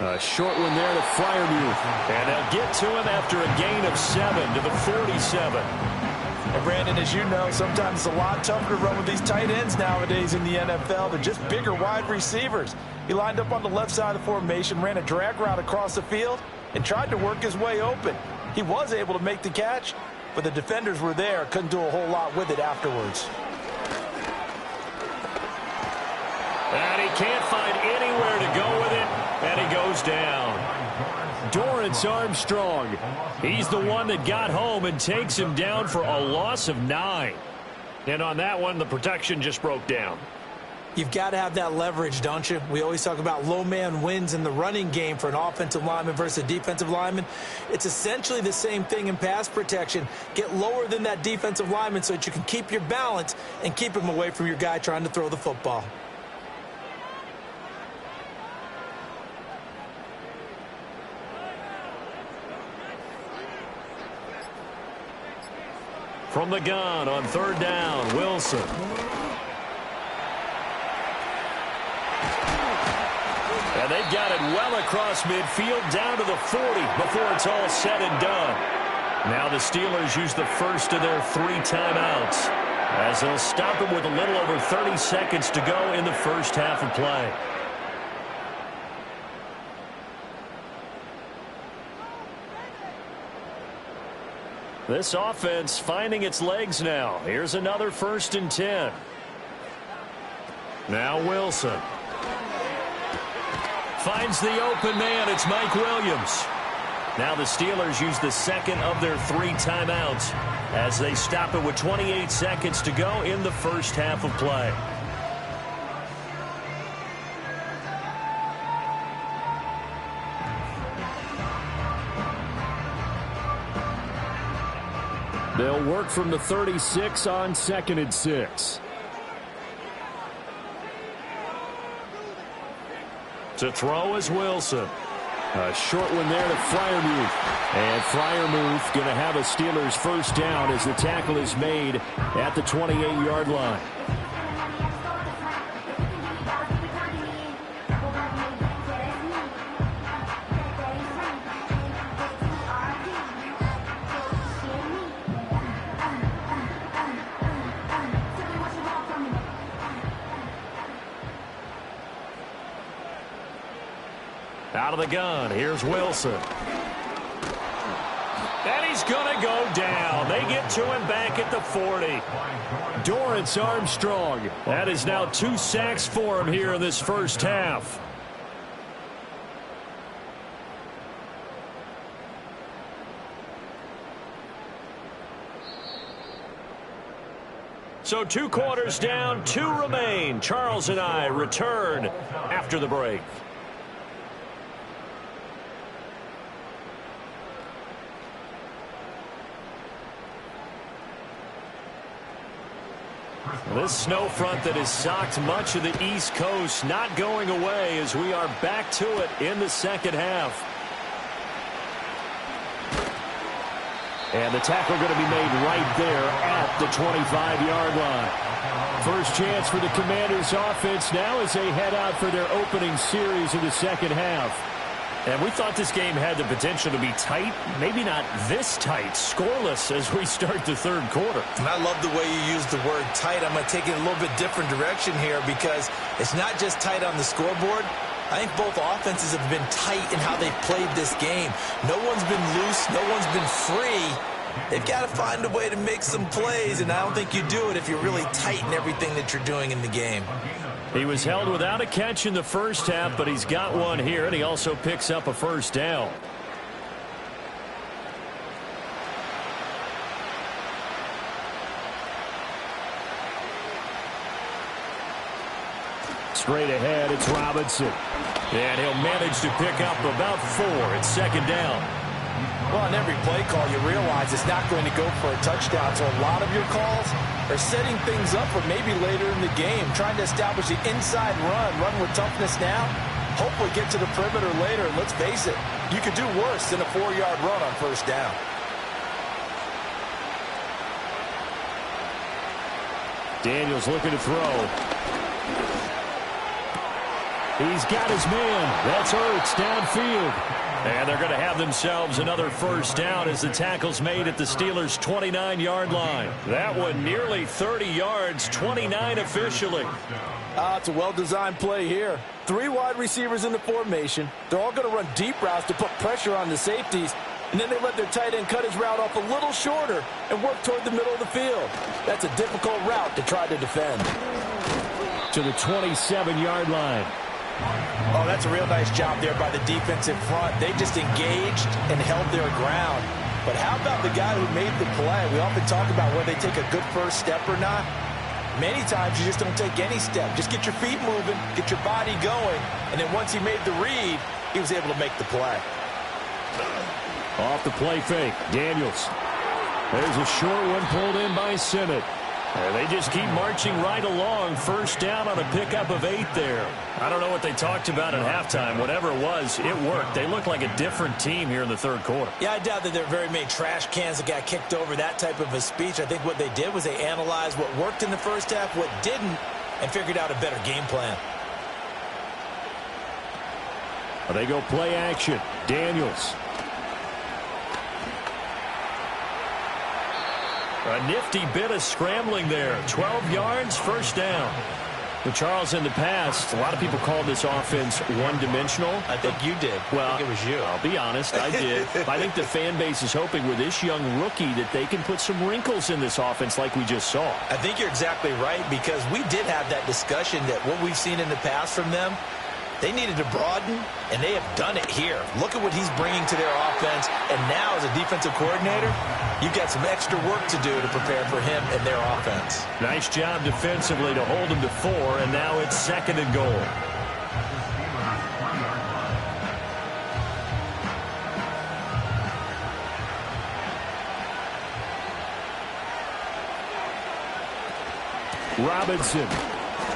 [SPEAKER 14] A short one there to Freiermuth.
[SPEAKER 11] And they'll get to him after a gain of 7 to the 47.
[SPEAKER 13] And Brandon, as you know, sometimes it's a lot tougher to run with these tight ends nowadays in the NFL. They're just bigger wide receivers. He lined up on the left side of the formation, ran a drag route across the field, and tried to work his way open. He was able to make the catch, but the defenders were there, couldn't do a whole lot with it afterwards.
[SPEAKER 11] And he can't find anywhere to go with it, and he goes down.
[SPEAKER 14] Dorrance Armstrong.
[SPEAKER 11] He's the one that got home and takes him down for a loss of 9. And on that one, the protection just broke down.
[SPEAKER 12] You've got to have that leverage, don't you? We always talk about low man wins in the running game for an offensive lineman versus a defensive lineman. It's essentially the same thing in pass protection. Get lower than that defensive lineman so that you can keep your balance and keep him away from your guy trying to throw the football.
[SPEAKER 11] From the gun on 3rd down, Wilson. And they've got it well across midfield down to the 40 before it's all said and done. Now the Steelers use the first of their 3 timeouts as they'll stop them with a little over 30 seconds to go in the first half of play. This offense finding its legs now. Here's another 1st and 10. Now Wilson. Finds the open man. It's Mike Williams. Now the Steelers use the second of their 3 timeouts as they stop it with 28 seconds to go in the first half of play.
[SPEAKER 14] They'll work from the 36 on 2nd and 6.
[SPEAKER 11] To throw is Wilson.
[SPEAKER 14] A short one there to Freiermuth. And Freiermuth going to have a Steelers first down as the tackle is made at the 28-yard line.
[SPEAKER 11] Out of the gun, here's Wilson. And he's going to go down. They get to him back at the 40.
[SPEAKER 14] Dorrance Armstrong.
[SPEAKER 11] That is now 2 sacks for him here in this first half. So 2 quarters down, 2 remain. Charles and I return after the break. This snow front that has socked much of the East Coast not going away as we are back to it in the second half.
[SPEAKER 14] And the tackle going to be made right there at the 25-yard line. First chance for the Commanders offense now as they head out for their opening series of the second half.
[SPEAKER 11] And we thought this game had the potential to be tight, maybe not this tight, scoreless as we start the third quarter.
[SPEAKER 12] And I love the way you use the word tight. I'm going to take it a little bit different direction here because it's not just tight on the scoreboard. I think both offenses have been tight in how they've played this game. No one's been loose. No one's been free. They've got to find a way to make some plays, and I don't think you do it if you're really tight in everything that you're doing in the game.
[SPEAKER 11] He was held without a catch in the first half, but he's got one here, and he also picks up a first down.
[SPEAKER 14] Straight ahead, it's Robinson.
[SPEAKER 11] And he'll manage to pick up about 4 at second down.
[SPEAKER 13] Well, on every play call, you realize it's not going to go for a touchdown, so a lot of your calls are setting things up for maybe later in the game, trying to establish the inside run with toughness now, hopefully get to the perimeter later, and let's face it, you could do worse than a 4-yard run on first down.
[SPEAKER 14] Daniels looking to throw. He's got his man. That's Ertz downfield.
[SPEAKER 11] And they're going to have themselves another first down as the tackle's made at the Steelers' 29-yard line. That one nearly 30 yards, 29 officially.
[SPEAKER 13] It's a well-designed play here. 3 wide receivers in the formation. They're all going to run deep routes to put pressure on the safeties. And then they let their tight end cut his route off a little shorter and work toward the middle of the field. That's a difficult route to try to defend.
[SPEAKER 14] To the 27-yard line.
[SPEAKER 13] Oh, that's a real nice job there by the defensive front. They just engaged and held their ground. But how about the guy who made the play? We often talk about whether they take a good first step or not. Many times you just don't take any step. Just get your feet moving, get your body going, and then once he made the read, he was able to make the play.
[SPEAKER 14] Off the play fake, Daniels. There's a short one pulled in by Simmett.
[SPEAKER 11] And they just keep marching right along. First down on a pickup of 8 there. I don't know what they talked about at halftime. Whatever it was, it worked. They look like a different team here in the third quarter.
[SPEAKER 13] Yeah, I doubt that there are very many trash cans that got kicked over, that type of a speech. I think what they did was they analyzed what worked in the first half, what didn't, and figured out a better game plan.
[SPEAKER 14] They go play action. Daniels.
[SPEAKER 11] A nifty bit of scrambling there. 12 yards, first down. But Charles, in the past, a lot of people called this offense one-dimensional.
[SPEAKER 13] I think you did.
[SPEAKER 11] Well,
[SPEAKER 13] I think it was you.
[SPEAKER 11] I'll be honest, I did. I think the fan base is hoping with this young rookie that they can put some wrinkles in this offense like we just saw.
[SPEAKER 13] I think you're exactly right, because we did have that discussion that what we've seen in the past from them, they needed to broaden, and they have done it here. Look at what he's bringing to their offense, and now as a defensive coordinator, you've got some extra work to do to prepare for him and their offense.
[SPEAKER 11] Nice job defensively to hold him to 4, and now it's 2nd and goal.
[SPEAKER 14] Robinson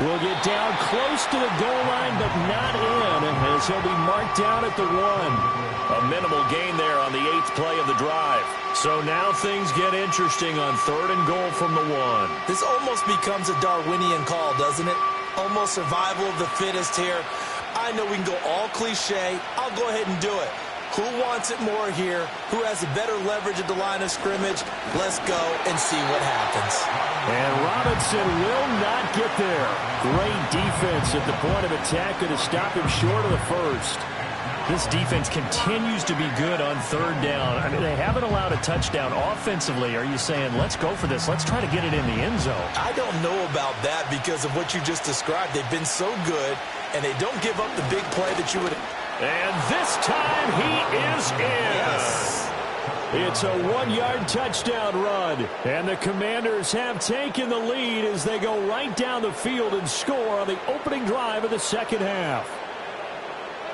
[SPEAKER 14] will get down close to the goal line, but not in, as he'll be marked down at the 1.
[SPEAKER 11] A minimal gain there on the 8th play of the drive. So now things get interesting on 3rd and goal from the 1.
[SPEAKER 13] This almost becomes a Darwinian call, doesn't it? Almost survival of the fittest here. I know we can go all cliche. I'll go ahead and do it. Who wants it more here? Who has a better leverage at the line of scrimmage? Let's go and see what happens.
[SPEAKER 14] And Robinson will not get there. Great defense at the point of attack to stop him short of the first.
[SPEAKER 11] This defense continues to be good on 3rd down. I mean, they haven't allowed a touchdown offensively. Are you saying, let's go for this? Let's try to get it in the end zone.
[SPEAKER 13] I don't know about that because of what you just described. They've been so good, and they don't give up the big play that you would.
[SPEAKER 11] And this time he is in.
[SPEAKER 13] Yes.
[SPEAKER 14] It's a 1-yard touchdown run. And the Commanders have taken the lead as they go right down the field and score on the opening drive of the second half.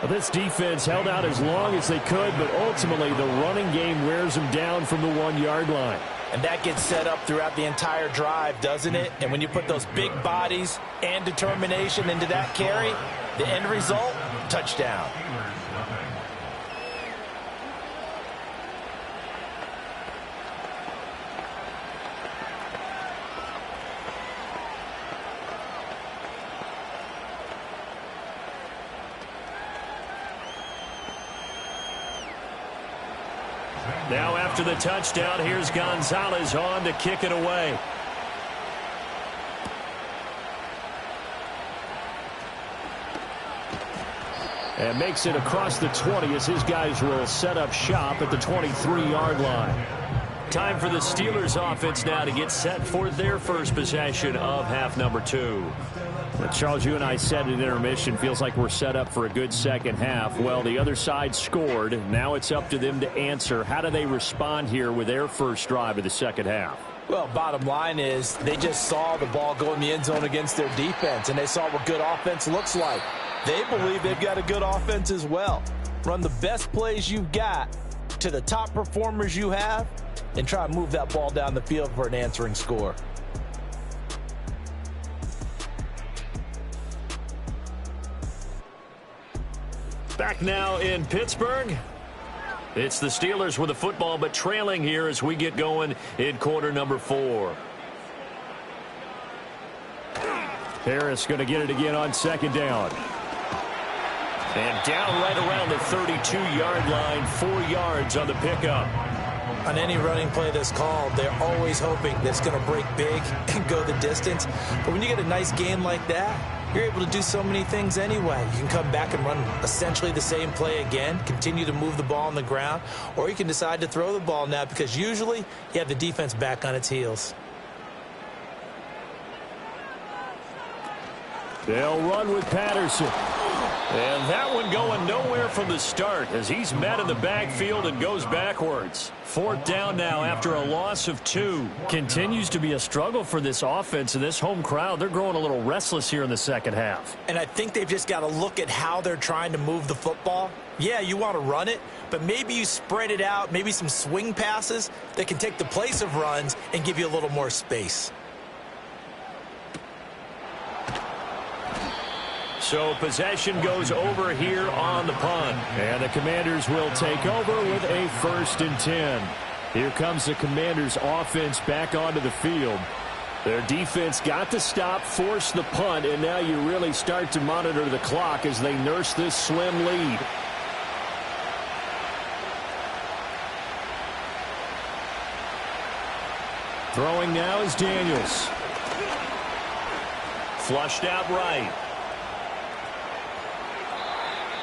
[SPEAKER 14] This defense held out as long as they could, but ultimately the running game wears them down from the 1-yard line.
[SPEAKER 13] And that gets set up throughout the entire drive, doesn't it? And when you put those big bodies and determination into that carry, the end result, touchdown.
[SPEAKER 11] Now after the touchdown, here's Gonzalez on to kick it away.
[SPEAKER 14] And makes it across the 20 as his guys will set up shop at the 23-yard line.
[SPEAKER 11] Time for the Steelers offense now to get set for their first possession of half number 2.
[SPEAKER 14] Charles, you and I said at intermission, feels like we're set up for a good second half. Well, the other side scored. Now it's up to them to answer. How do they respond here with their first drive of the second half?
[SPEAKER 13] Well, bottom line is they just saw the ball go in the end zone against their defense, and they saw what good offense looks like. They believe they've got a good offense as well. Run the best plays you've got to the top performers you have, and try to move that ball down the field for an answering score.
[SPEAKER 11] Back now in Pittsburgh. It's the Steelers with the football, but trailing here as we get going in quarter number 4.
[SPEAKER 14] Harris going to get it again on second down.
[SPEAKER 11] And down right around the 32-yard line, 4 yards on the pickup.
[SPEAKER 13] On any running play that's called, they're always hoping that it's going to break big and go the distance. But when you get a nice game like that, you're able to do so many things anyway. You can come back and run essentially the same play again, continue to move the ball on the ground, or you can decide to throw the ball now because usually you have the defense back on its heels.
[SPEAKER 14] They'll run with Patterson.
[SPEAKER 11] And that one going nowhere from the start as he's met in the backfield and goes backwards. 4th down now after a loss of 2. Continues to be a struggle for this offense and this home crowd. They're growing a little restless here in the second half.
[SPEAKER 13] And I think they've just got to look at how they're trying to move the football. Yeah, you want to run it, but maybe you spread it out, maybe some swing passes that can take the place of runs and give you a little more space.
[SPEAKER 11] So possession goes over here on the punt.
[SPEAKER 14] And the Commanders will take over with a 1st and 10. Here comes the Commanders' offense back onto the field. Their defense got the stop, forced the punt, and now you really start to monitor the clock as they nurse this slim lead. Throwing now is Daniels.
[SPEAKER 11] Flushed out right.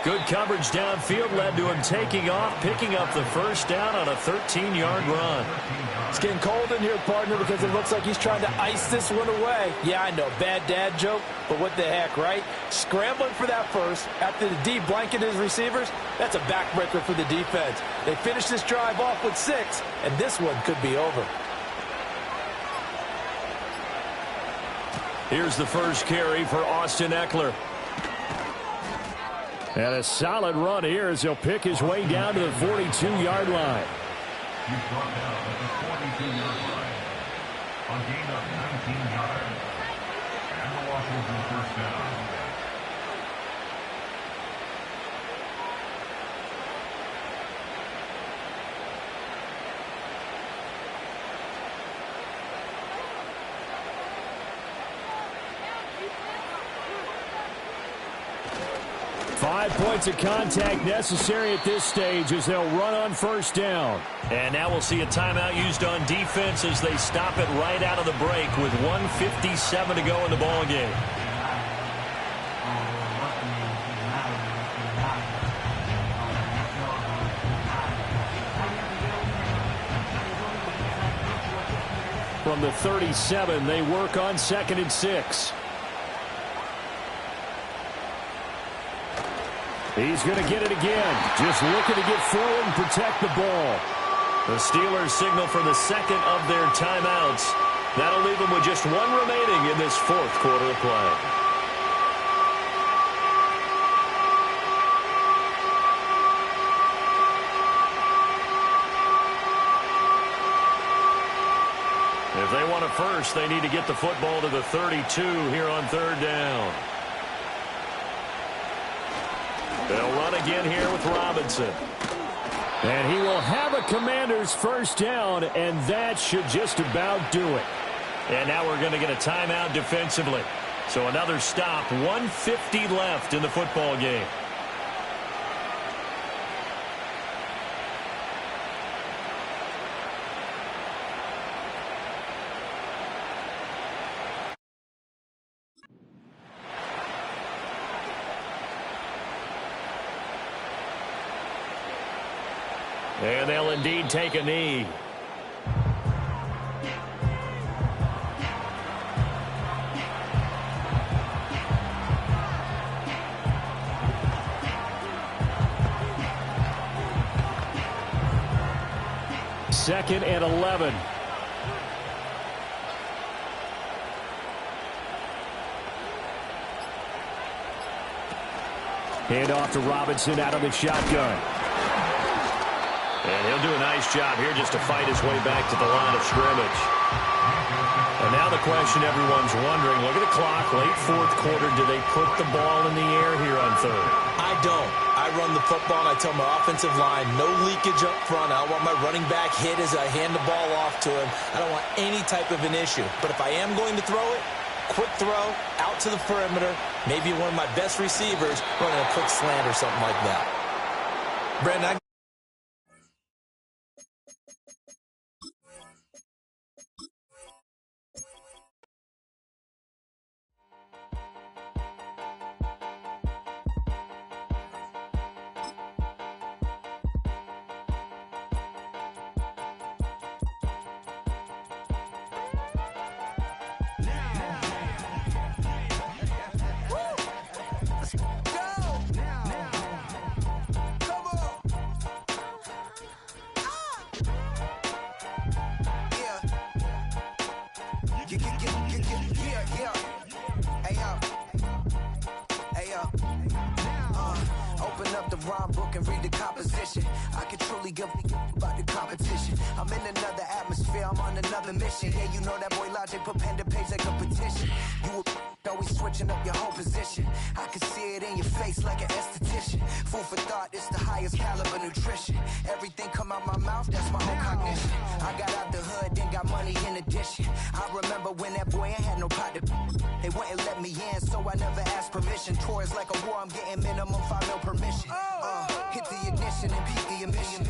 [SPEAKER 11] Good coverage downfield led to him taking off, picking up the 1st down on a 13-yard run.
[SPEAKER 13] It's getting cold in here, partner, because it looks like he's trying to ice this one away. Yeah, I know, bad dad joke, but what the heck, right? Scrambling for that first after the D blanket his receivers, that's a backbreaker for the defense. They finish this drive off with 6, and this one could be over.
[SPEAKER 11] Here's the first carry for Austin Eckler.
[SPEAKER 14] And a solid run here as he'll pick his way down to the 42-yard line.
[SPEAKER 15] He's brought down at the 42-yard line. A gain of 19 yards. And the Washington 1st down.
[SPEAKER 14] 5 points of contact necessary at this stage as they'll run on 1st down.
[SPEAKER 11] And now we'll see a timeout used on defense as they stop it right out of the break with 1:57 to go in the ball game.
[SPEAKER 14] From the 37, they work on 2nd and 6. He's going to get it again. Just looking to get forward and protect the ball.
[SPEAKER 11] The Steelers signal for the 2nd of their timeouts. That'll leave them with just 1 remaining in this 4th quarter of play. If they want a first, they need to get the football to the 32 here on 3rd down. They'll run again here with Robinson.
[SPEAKER 14] And he will have a Commander's 1st down, and that should just about do it.
[SPEAKER 11] And now we're going to get a timeout defensively. So another stop, 1:50 left in the football game. And they'll indeed take a knee.
[SPEAKER 14] Second and 11. Hand off to Robinson out of the shotgun.
[SPEAKER 11] And he'll do a nice job here just to fight his way back to the line of scrimmage. And now the question everyone's wondering, look at the clock, late 4th quarter, do they put the ball in the air here on 3rd?
[SPEAKER 12] I don't. I run the football and I tell my offensive line, no leakage up front. I don't want my running back hit as I hand the ball off to him. I don't want any type of an issue. But if I am going to throw it, quick throw, out to the perimeter, maybe one of my best receivers running a quick slant or something like that. Brandon,
[SPEAKER 10] Open up the rhyme book and read the composition. I can truly give about the competition. I'm in another atmosphere, I'm on another mission. Yeah, you know that boy Logic put pen to page like a petition. You Always switching up your whole position. I can see it in your face like an esthetician. Food for thought, it's the highest caliber nutrition. Everything come out my mouth, that's my own cognition. I got out the hood, then got money in addition. I remember when that boy ain't had no pot to. They wouldn't let me in, so I never asked permission. Tours like a war, I'm getting minimum 5 mil permission. Hit the ignition and beat the emission.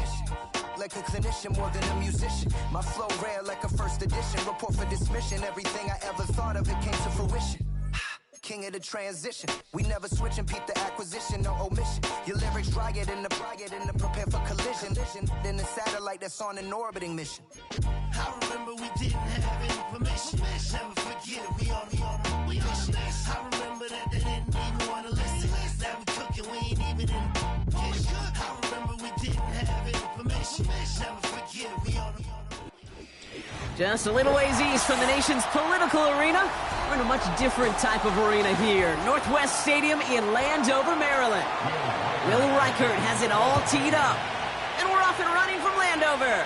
[SPEAKER 10] Like a clinician more than a musician. My flow rare like a first edition. Report for dismission. Everything I ever thought of, it came to fruition. King of the transition. We never switch and peep the acquisition, no omission. Your lyrics dry it in the prepare for collision. Then the satellite that's on an orbiting mission.
[SPEAKER 16] I remember we didn't have any permission. Never forget it, we on a mission. I remember that they didn't even want to listen. Now we cooking, we ain't even in the kitchen. I remember we didn't have any permission. Never forget it, we on a
[SPEAKER 8] Just a little ways east from the nation's political arena, we're in a much different type of arena here. Northwest Stadium in Landover, Maryland. Will Reichert has it all teed up. And we're off and running from Landover.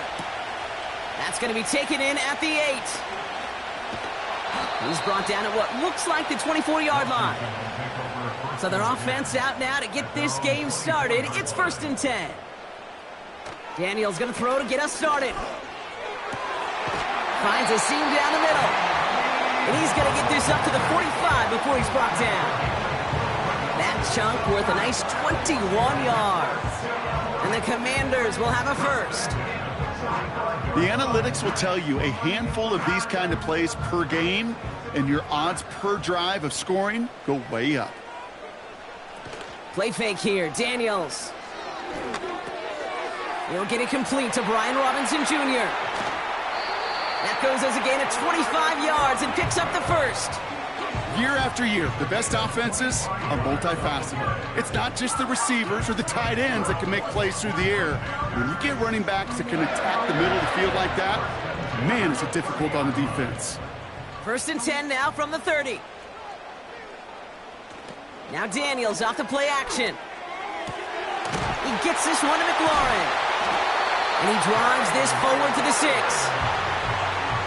[SPEAKER 8] That's going to be taken in at the 8. He's brought down at what looks like the 24-yard line. So their offense out now to get this game started. It's 1st and 10. Daniels going to throw to get us started. Finds a seam down the middle. And he's going to get this up to the 45 before he's brought down. That chunk worth a nice 21 yards. And the Commanders will have a first.
[SPEAKER 9] The analytics will tell you a handful of these kind of plays per game, and your odds per drive of scoring go way up.
[SPEAKER 8] Play fake here. Daniels. He'll get it complete to Brian Robinson Jr. That goes as a gain of 25 yards and picks up the first.
[SPEAKER 9] Year after year, the best offenses are multifaceted. It's not just the receivers or the tight ends that can make plays through the air. When you get running backs that can attack the middle of the field like that, man, is it difficult on the defense.
[SPEAKER 8] 1st and 10 now from the 30. Now Daniels off the play action. He gets this one to McLaurin. And he drives this forward to the 6.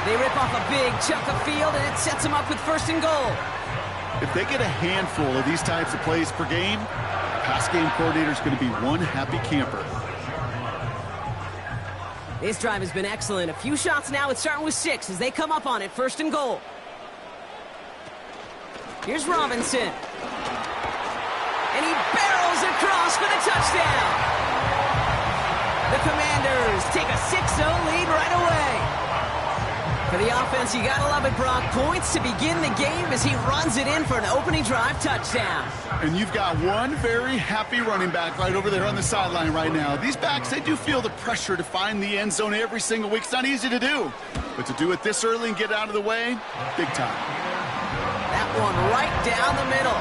[SPEAKER 8] They rip off a big chunk of field, and it sets them up with 1st and goal.
[SPEAKER 9] If they get a handful of these types of plays per game, the pass game coordinator is going to be one happy camper.
[SPEAKER 8] This drive has been excellent. A few shots now. It's starting with 6 as they come up on it. 1st and goal. Here's Robinson. And he barrels across for the touchdown. The Commanders take a 6-0 lead right away. For the offense, you gotta love it, Brock. Points to begin the game as he runs it in for an opening drive touchdown.
[SPEAKER 9] And you've got one very happy running back right over there on the sideline right now. These backs, they do feel the pressure to find the end zone every single week. It's not easy to do. But to do it this early and get out of the way, big time.
[SPEAKER 8] That one right down the middle.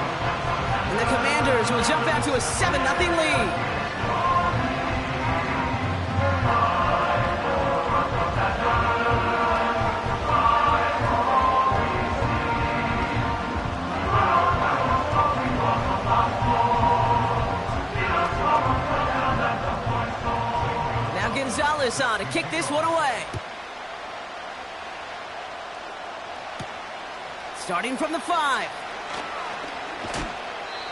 [SPEAKER 8] And the Commanders will jump out to a 7-0 lead. Gonzalez on to kick this one away. Starting from the 5.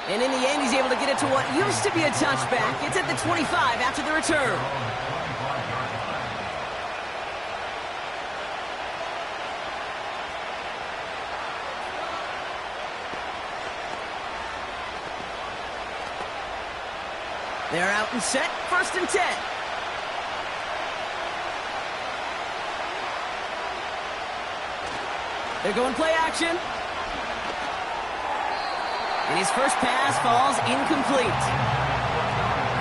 [SPEAKER 8] And in the end, he's able to get it to what used to be a touchback. It's at the 25 after the return. They're out and set. 1st and 10. They're going play action. And his first pass falls incomplete.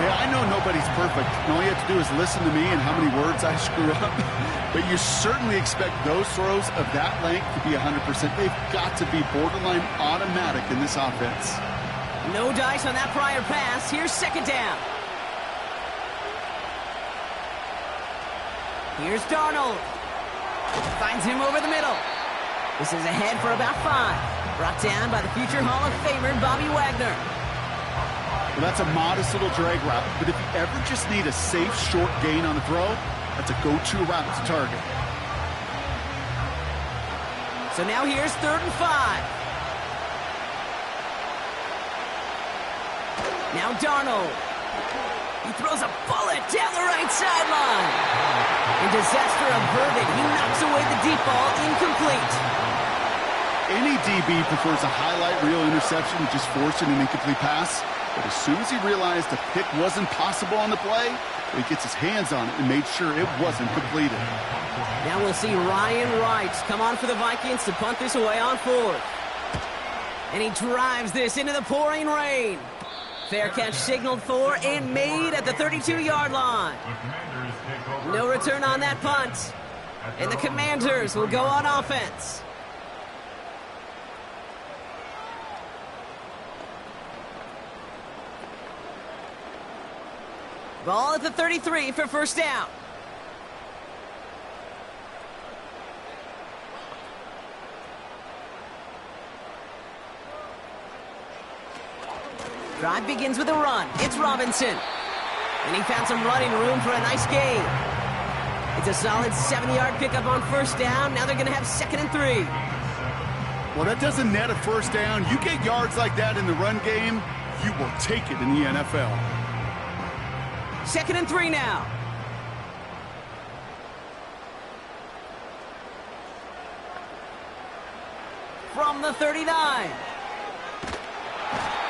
[SPEAKER 9] Yeah, I know nobody's perfect. And all you have to do is listen to me and how many words I screw up. But you certainly expect those throws of that length to be 100%. They've got to be borderline automatic in this offense.
[SPEAKER 8] No dice on that prior pass. Here's 2nd down. Here's Darnold. Finds him over the middle. This is ahead for about 5. Brought down by the future Hall of Famer, Bobby Wagner.
[SPEAKER 9] Well, that's a modest little drag route, but if you ever just need a safe, short gain on the throw, that's a go-to route to target.
[SPEAKER 8] So now here's 3rd and 5. Now Darnold. He throws a bullet down the right sideline. And disaster averted. He knocks away the deep ball, incomplete.
[SPEAKER 9] Any DB prefers a highlight reel interception than just forcing an incomplete pass. But as soon as he realized a pick wasn't possible on the play, he gets his hands on it and made sure it wasn't completed.
[SPEAKER 8] Now we'll see Ryan Wright come on for the Vikings to punt this away on fourth. And he drives this into the pouring rain. Fair catch signaled for and made at the 32-yard line. No return on that punt. And the Commanders will go on offense. Ball at the 33 for first down. Drive begins with a run. It's Robinson. And he found some running room for a nice gain. It's a solid 7-yard pickup on first down. Now they're going to have 2nd and 3.
[SPEAKER 9] Well, that doesn't net a first down. You get yards like that in the run game, you will take it in the NFL.
[SPEAKER 8] 2nd and 3 now. From the 39.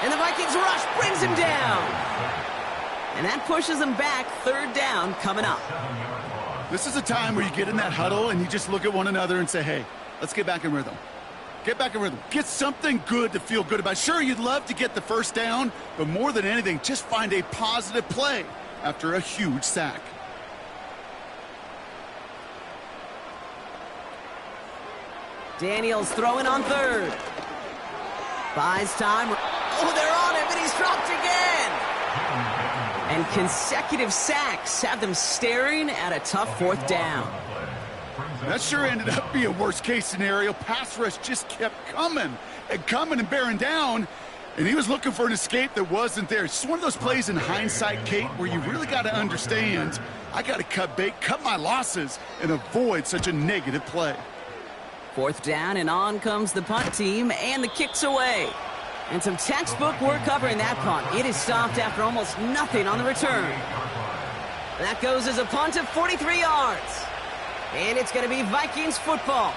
[SPEAKER 8] And the Vikings rush brings him down. And that pushes them back. 3rd down coming up.
[SPEAKER 9] This is a time where you get in that huddle and you just look at one another and say, hey, let's get back in rhythm. Get back in rhythm. Get something good to feel good about. Sure, you'd love to get the first down, but more than anything, just find a positive play after a huge sack.
[SPEAKER 8] Daniels throwing on 3rd. Buys time. Oh, they're on him, and he's dropped again. And consecutive sacks have them staring at a tough 4th down.
[SPEAKER 9] That sure ended up being a worst-case scenario. Pass rush just kept coming and bearing down, and he was looking for an escape that wasn't there. It's just one of those plays in hindsight, Kate, where you really got to understand, I got to cut bait, cut my losses, and avoid such a negative play.
[SPEAKER 8] 4th down, and on comes the punt team, and the kick's away. And some textbook work covering that punt. It is stopped after almost nothing on the return. That goes as a punt of 43 yards. And it's going to be Vikings football.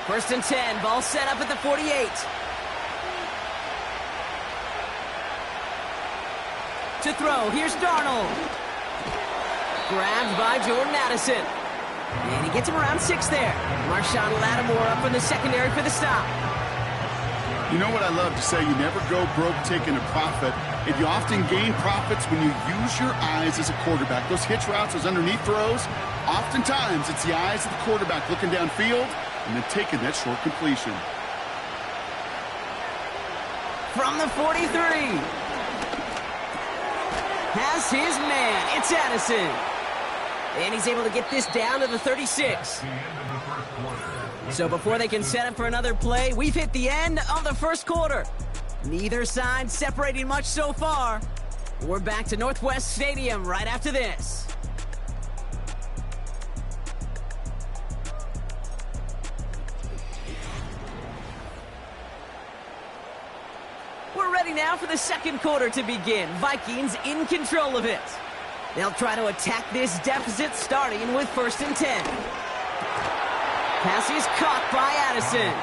[SPEAKER 8] First and 10, ball set up at the 48. To throw, here's Darnold. Grabbed by Jordan Addison. And he gets him around 6 there. Marshawn Lattimore up in the secondary for the stop.
[SPEAKER 9] You know what I love to say? You never go broke taking a profit. And you often gain profits when you use your eyes as a quarterback. Those hitch routes, those underneath throws, oftentimes it's the eyes of the quarterback looking downfield and then taking that short completion.
[SPEAKER 8] From the 43. Has his man. It's Addison. And he's able to get this down to the 36. So before they can set up for another play, we've hit the end of the first quarter. Neither side separating much so far. We're back to Northwest Stadium right after this. We're ready now for the second quarter to begin. Vikings in control of it. They'll try to attack this deficit starting with 1st and 10. Pass is caught by Addison.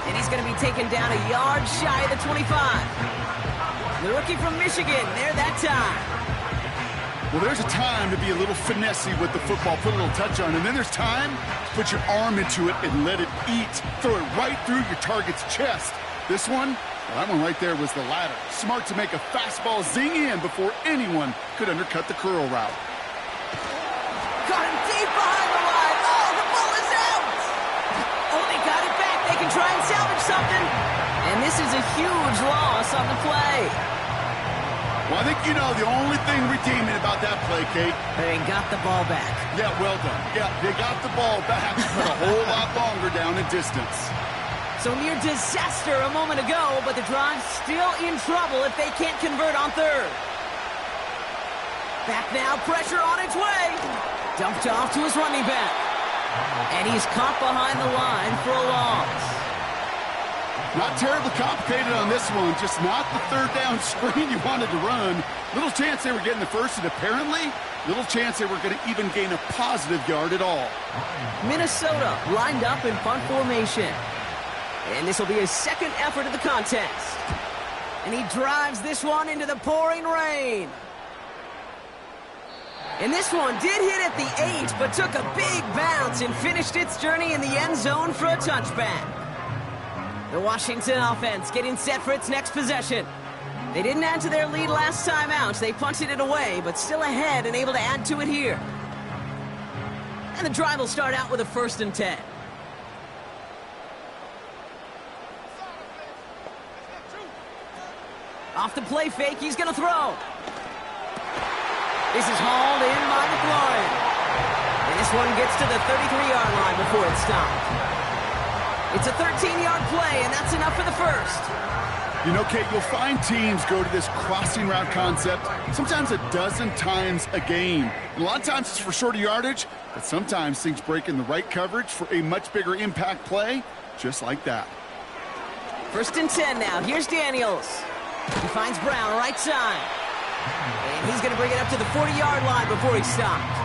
[SPEAKER 8] And he's going to be taken down a yard shy of the 25. The rookie from Michigan there that time.
[SPEAKER 9] Well, there's a time to be a little finessey with the football, put a little touch on, and then there's time to put your arm into it and let it eat. Throw it right through your target's chest. This one, well, that one right there was the latter. Smart to make a fastball zing in before anyone could undercut the curl route.
[SPEAKER 8] Got him deep behind the line. Oh, the ball is out. Oh, they got it back. They can try and salvage something. And this is a huge loss on the play.
[SPEAKER 9] Well, I think you know the only thing redeeming about that play, Kate.
[SPEAKER 8] They got the ball back.
[SPEAKER 9] Yeah, well done. Yeah, they got the ball back, but a whole lot longer down in distance.
[SPEAKER 8] So near disaster a moment ago, but the drive's still in trouble if they can't convert on 3rd. Back now, pressure on its way. Dumped off to his running back. And he's caught behind the line for a loss.
[SPEAKER 9] Not terribly complicated on this one, just not the third down screen you wanted to run. Little chance they were getting the first, and apparently little chance they were going to even gain a positive yard at all.
[SPEAKER 8] Minnesota lined up in punt formation. And this will be his second effort of the contest. And he drives this one into the pouring rain. And this one did hit at the 8, but took a big bounce and finished its journey in the end zone for a touchback. The Washington offense getting set for its next possession. They didn't add to their lead last time out. They punted it away, but still ahead and able to add to it here. And the drive will start out with a 1st and 10. Off the play fake, he's going to throw. This is hauled in by McLaurin. And this one gets to the 33-yard line before it's stopped. It's a 13-yard play, and that's enough for the first.
[SPEAKER 9] You know, Kate, you'll find teams go to this crossing route concept sometimes a dozen times a game. And a lot of times it's for shorter yardage, but sometimes things break in the right coverage for a much bigger impact play, just like that.
[SPEAKER 8] 1st and 10 now. Here's Daniels. He finds Brown right side. And he's going to bring it up to the 40-yard line before he's stopped.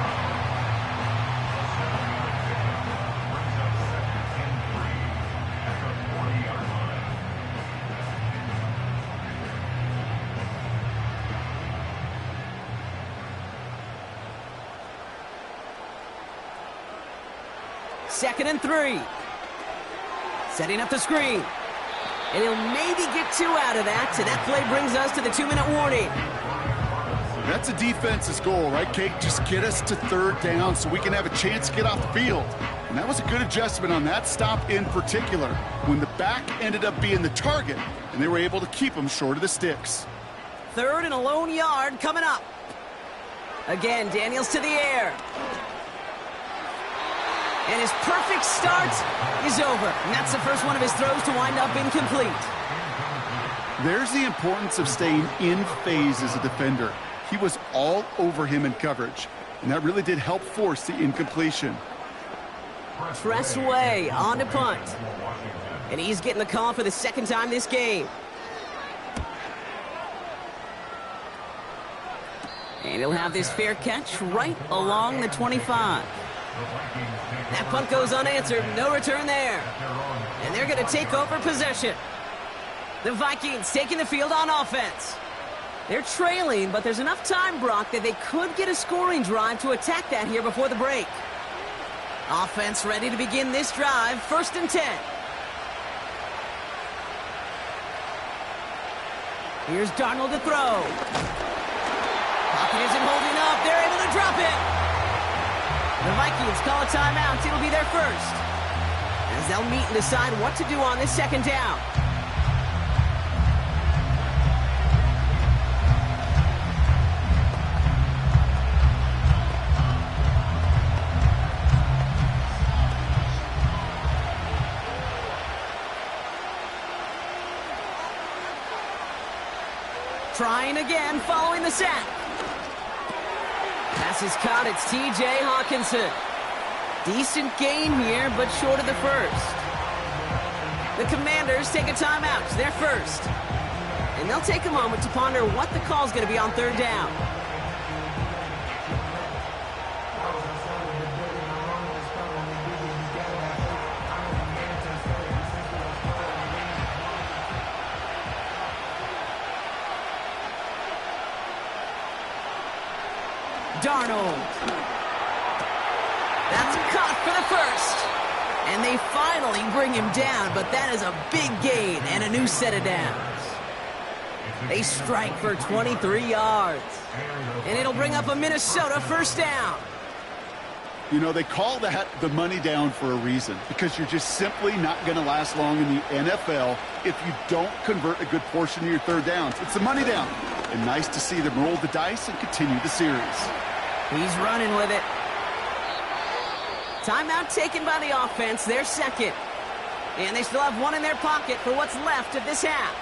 [SPEAKER 8] Second and 3. Setting up the screen. And he'll maybe get 2 out of that. So that play brings us to the 2-minute warning.
[SPEAKER 9] That's a defense's goal, right, Kate? Just get us to 3rd down so we can have a chance to get off the field. And that was a good adjustment on that stop in particular, when the back ended up being the target, and they were able to keep him short of the sticks.
[SPEAKER 8] 3rd and a lone yard coming up. Again, Daniels to the air. And his perfect start is over. And that's the first one of his throws to wind up incomplete.
[SPEAKER 9] There's the importance of staying in phase as a defender. He was all over him in coverage, and that really did help force the incompletion.
[SPEAKER 8] Tressway on to punt. And he's getting the call for the 2nd time this game. And he'll have this fair catch right along the 25. That punt goes unanswered. No return there. And they're going to take over possession. The Vikings taking the field on offense. They're trailing, but there's enough time, Brock, that they could get a scoring drive to attack that here before the break. Offense ready to begin this drive. 1st and 10. Here's Darnold to throw. Pocket isn't holding up. They're able to drop it. The Vikings call a timeout. It'll be their first, as they'll meet and decide what to do on this 2nd down. Trying again following the sack. Pass is caught. It's T.J. Hawkinson. Decent game here, but short of the first. The Commanders take a timeout. They're first. And they'll take a moment to ponder what the call's going to be on 3rd down. Darnold. That's caught for the first. And they finally bring him down, but that is a big gain and a new set of downs. They strike for 23 yards. And it'll bring up a Minnesota 1st down.
[SPEAKER 9] You know, they call that the money down for a reason, because you're just simply not going to last long in the NFL if you don't convert a good portion of your 3rd downs. It's the money down. And nice to see them roll the dice and continue the series.
[SPEAKER 8] He's running with it. Timeout taken by the offense, their 2nd. And they still have one in their pocket for what's left of this half.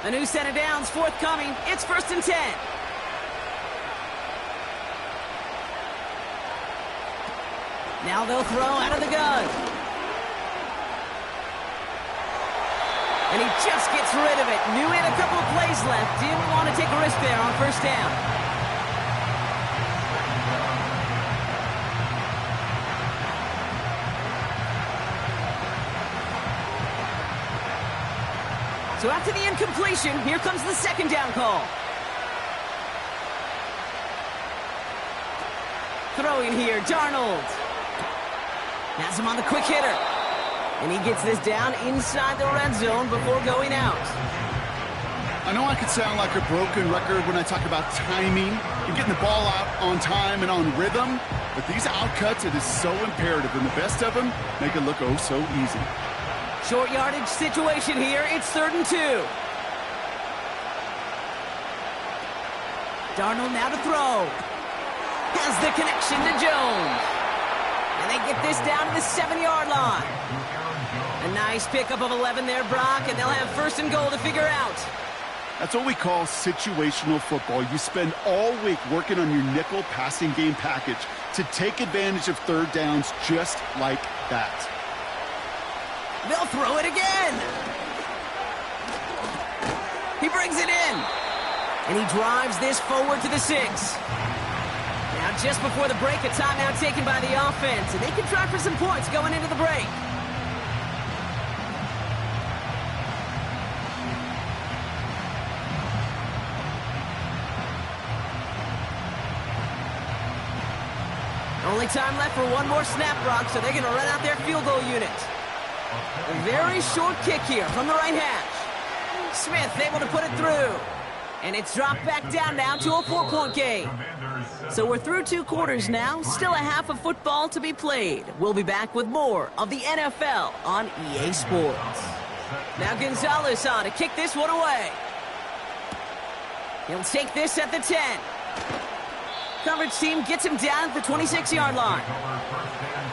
[SPEAKER 8] A new set of downs forthcoming. It's 1st and 10. Now they'll throw out of the gun. And he just gets rid of it. Knew he had a couple of plays left. Didn't want to take a risk there on 1st down. So after the incompletion, here comes the 2nd down call. Throwing here, Darnold. Has him on the quick hitter. And he gets this down inside the red zone before going out.
[SPEAKER 9] I know I could sound like a broken record when I talk about timing and getting the ball out on time and on rhythm, but these outcuts, it is so imperative, and the best of them make it look oh so easy.
[SPEAKER 8] Short yardage situation here. It's 3rd and 2. Darnold now to throw. Has the connection to Jones. And they get this down to the 7-yard line. A nice pickup of 11 there, Brock, and they'll have 1st and goal to figure out.
[SPEAKER 9] That's what we call situational football. You spend all week working on your nickel passing game package to take advantage of 3rd downs just like that.
[SPEAKER 8] They'll throw it again. He brings it in. And he drives this forward to the 6. Now just before the break, a timeout taken by the offense. And they can try for some points going into the break. Only time left for one more snap, Brock, so they're going to run out their field goal unit. A very short kick here from the right hash. Smith able to put it through. And it's dropped back down now to a 4-point game. So we're through 2 quarters now. Still a half of football to be played. We'll be back with more of the NFL on EA Sports. Now Gonzalez on to kick this one away. He'll take this at the 10. Coverage team gets him down at the 26-yard line.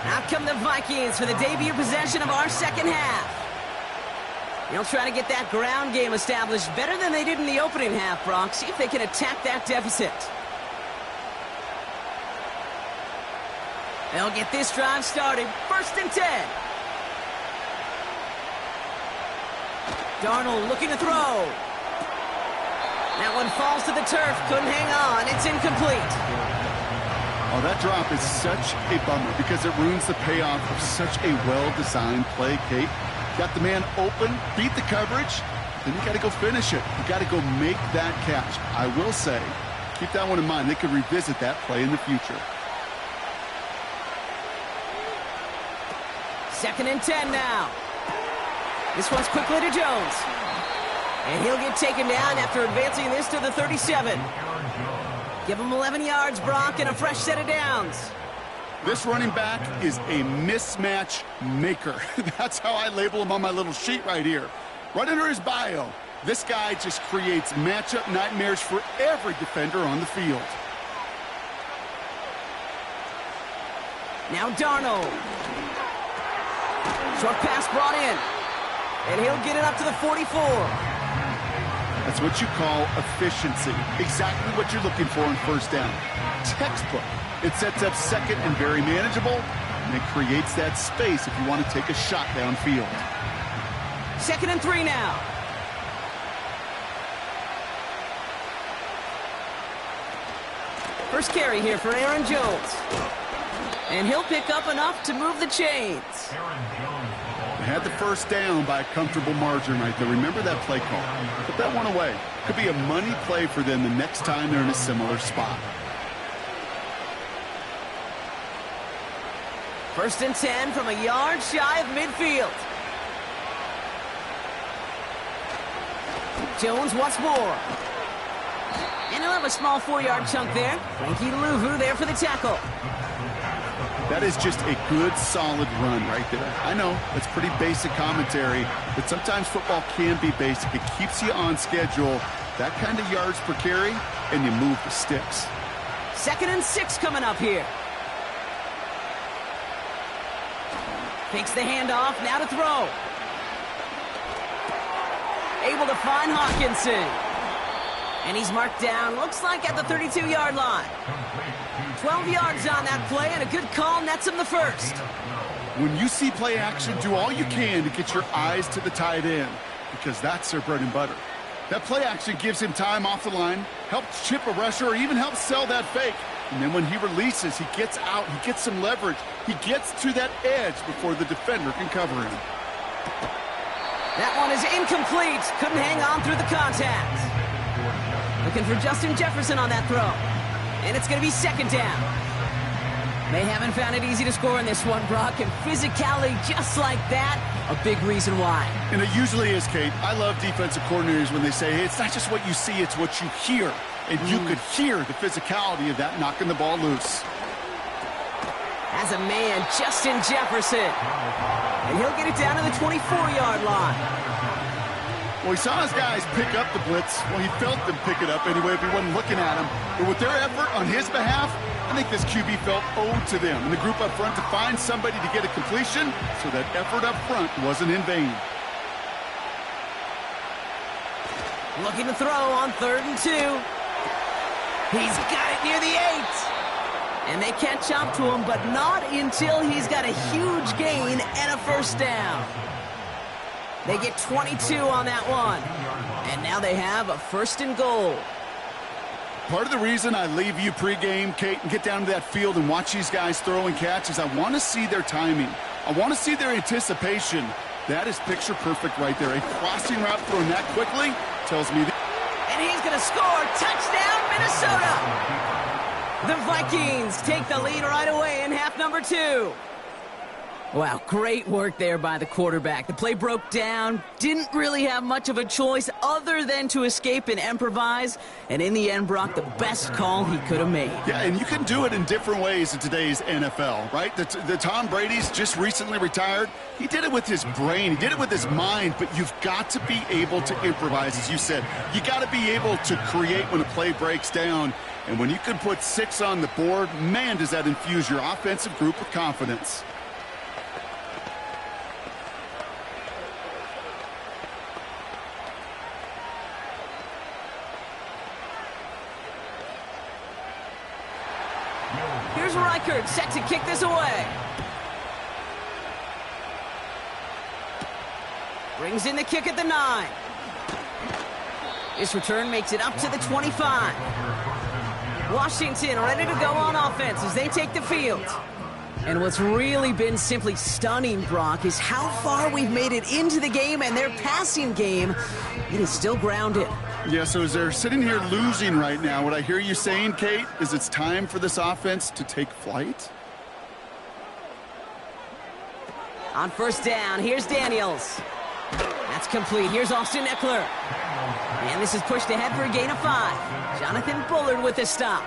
[SPEAKER 8] Out come the Vikings for the debut possession of our 2nd half. They'll try to get that ground game established better than they did in the opening half, Brock. See if they can attack that deficit. They'll get this drive started. 1st and 10. Darnold looking to throw. That one falls to the turf. Couldn't hang on. It's incomplete.
[SPEAKER 9] Oh, that drop is such a bummer because it ruins the payoff of such a well-designed play, Kate. Got the man open, beat the coverage, then you got to go finish it. You got to go make that catch. I will say, keep that one in mind. They could revisit that play in the future.
[SPEAKER 8] 2nd and 10 now. This one's quickly to Jones. And he'll get taken down after advancing this to the 37. Give him 11 yards, Brock, and a fresh set of downs.
[SPEAKER 9] This running back is a mismatch maker. That's how I label him on my little sheet right here. Right under his bio, this guy just creates matchup nightmares for every defender on the field.
[SPEAKER 8] Now Darnold. Short pass brought in. And he'll get it up to the 44.
[SPEAKER 9] That's what you call efficiency. Exactly what you're looking for on 1st down. Textbook. It sets up 2nd and very manageable, and it creates that space if you want to take a shot downfield.
[SPEAKER 8] 2nd and 3 now. First carry here for Aaron Jones. And he'll pick up enough to move the chains.
[SPEAKER 9] They had the 1st down by a comfortable margin right there. Remember that play call. Put that one away. Could be a money play for them the next time they're in a similar spot.
[SPEAKER 8] 1st and 10 from a yard shy of midfield. Jones once more. And he'll have a small 4-yard chunk there. Frankie Louvu there for the tackle.
[SPEAKER 9] That is just a good, solid run right there. I know, it's pretty basic commentary, but sometimes football can be basic. It keeps you on schedule, that kind of yards per carry, and you move the sticks.
[SPEAKER 8] 2nd and 6 coming up here. Takes the handoff, now to throw. able to find Hawkinson. And he's marked down, looks like at the 32-yard line. 12 yards on that play, and a good call nets him the first.
[SPEAKER 9] When you see play action, do all you can to get your eyes to the tight end, because that's their bread and butter. That play action gives him time off the line, helps chip a rusher, or even helps sell that fake. And then when he releases, he gets out, he gets some leverage. He gets to that edge before the defender can cover him.
[SPEAKER 8] That one is incomplete. Couldn't hang on through the contact. Looking for Justin Jefferson on that throw. And it's going to be second down. They haven't found it easy to score in this one, Brock, and physicality just like that, a big reason why.
[SPEAKER 9] And it usually is, Kate. I love defensive coordinators when they say, hey, it's not just what you see, it's what you hear. And you could hear the physicality of that knocking the ball loose.
[SPEAKER 8] As a man, Justin Jefferson. And he'll get it down to the 24-yard line.
[SPEAKER 9] Well, he saw his guys pick up the blitz. Well, he felt them pick it up anyway if he wasn't looking at him. But with their effort on his behalf, I think this QB felt owed to them and the group up front to find somebody to get a completion, so that effort up front wasn't in vain.
[SPEAKER 8] Looking to throw on 3rd and 2. He's got it near the 8. And they catch up to him, but not until he's got a huge gain and a first down. They get 22 on that one. And now they have a 1st and goal.
[SPEAKER 9] Part of the reason I leave you pregame, Kate, and get down to that field and watch these guys throw and catch is I want to see their timing. I want to see their anticipation. That is picture perfect right there. A crossing route thrown that quickly tells me that.
[SPEAKER 8] And he's going to score. Touchdown, Minnesota. The Vikings take the lead right away in half number 2. Wow, great work there by the quarterback. The play broke down, didn't really have much of a choice other than to escape and improvise, and in the end, Brock, the best call he could have made.
[SPEAKER 9] Yeah, and you can do it in different ways in today's NFL, right? The Tom Brady's just recently retired. He did it with his brain. He did it with his mind, but you've got to be able to improvise, as you said. You got to be able to create when a play breaks down, and when you can put 6 on the board, man, does that infuse your offensive group with confidence.
[SPEAKER 8] Here's Reichert set to kick this away. Brings in the kick at the 9. This return makes it up to the 25. Washington ready to go on offense as they take the field. And what's really been simply stunning, Brock, is how far we've made it into the game, and their passing game, it is still grounded.
[SPEAKER 9] Yeah, so as they're sitting here losing right now, what I hear you saying, Kate, is it's time for this offense to take flight?
[SPEAKER 8] On 1st down, here's Daniels. That's complete. Here's Austin Eckler. And this is pushed ahead for a gain of 5. Jonathan Bullard with the stop.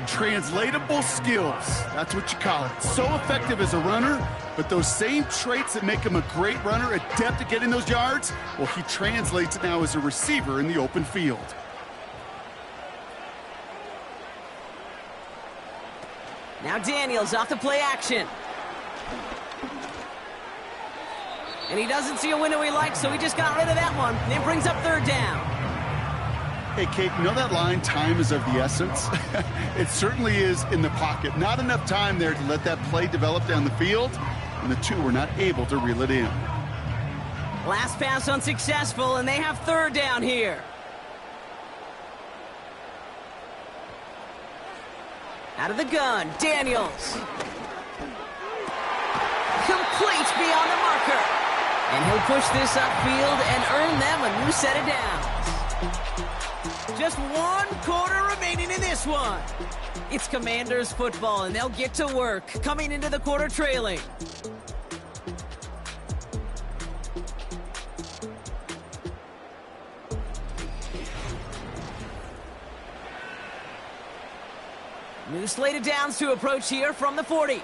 [SPEAKER 9] Translatable skills. That's what you call it. So effective as a runner, but those same traits that make him a great runner, adept at getting those yards, well, he translates it now as a receiver in the open field.
[SPEAKER 8] Now Daniels off the play action. And he doesn't see a window he likes, so he just got rid of that one. And it brings up 3rd down.
[SPEAKER 9] Hey, Kate, you know that line, time is of the essence? It certainly is in the pocket. Not enough time there to let that play develop down the field, and the 2 were not able to reel it in.
[SPEAKER 8] Last pass unsuccessful, and they have 3rd down here. Out of the gun, Daniels. Complete beyond the marker. And he'll push this upfield and earn them a new set of downs. Just 1 quarter remaining in this one. It's Commanders football, and they'll get to work coming into the quarter trailing. New slate of downs to approach here from the 40.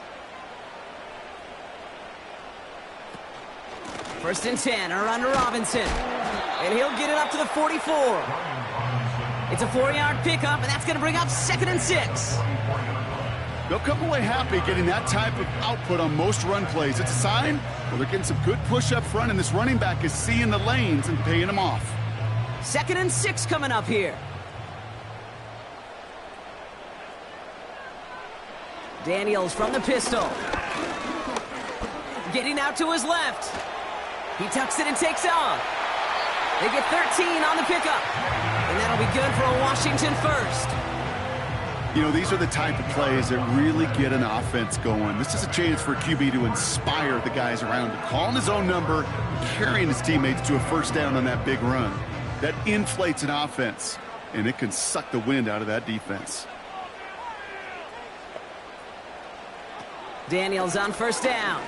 [SPEAKER 8] 1st and 10, around to Robinson. And he'll get it up to the 44. It's a 4-yard pickup, and that's going to bring up 2nd and 6.
[SPEAKER 9] They'll come away happy getting that type of output on most run plays. It's a sign, well, they're getting some good push up front, and this running back is seeing the lanes and paying them off.
[SPEAKER 8] 2nd and 6 coming up here. Daniels from the pistol. Getting out to his left. He tucks it and takes off. They get 13 on the pickup. And that'll be good for a Washington first.
[SPEAKER 9] You know, these are the type of plays that really get an offense going. This is a chance for a QB to inspire the guys around him. Calling his own number, carrying his teammates to a first down on that big run. That inflates an offense, and it can suck the wind out of that defense.
[SPEAKER 8] Daniels on first down.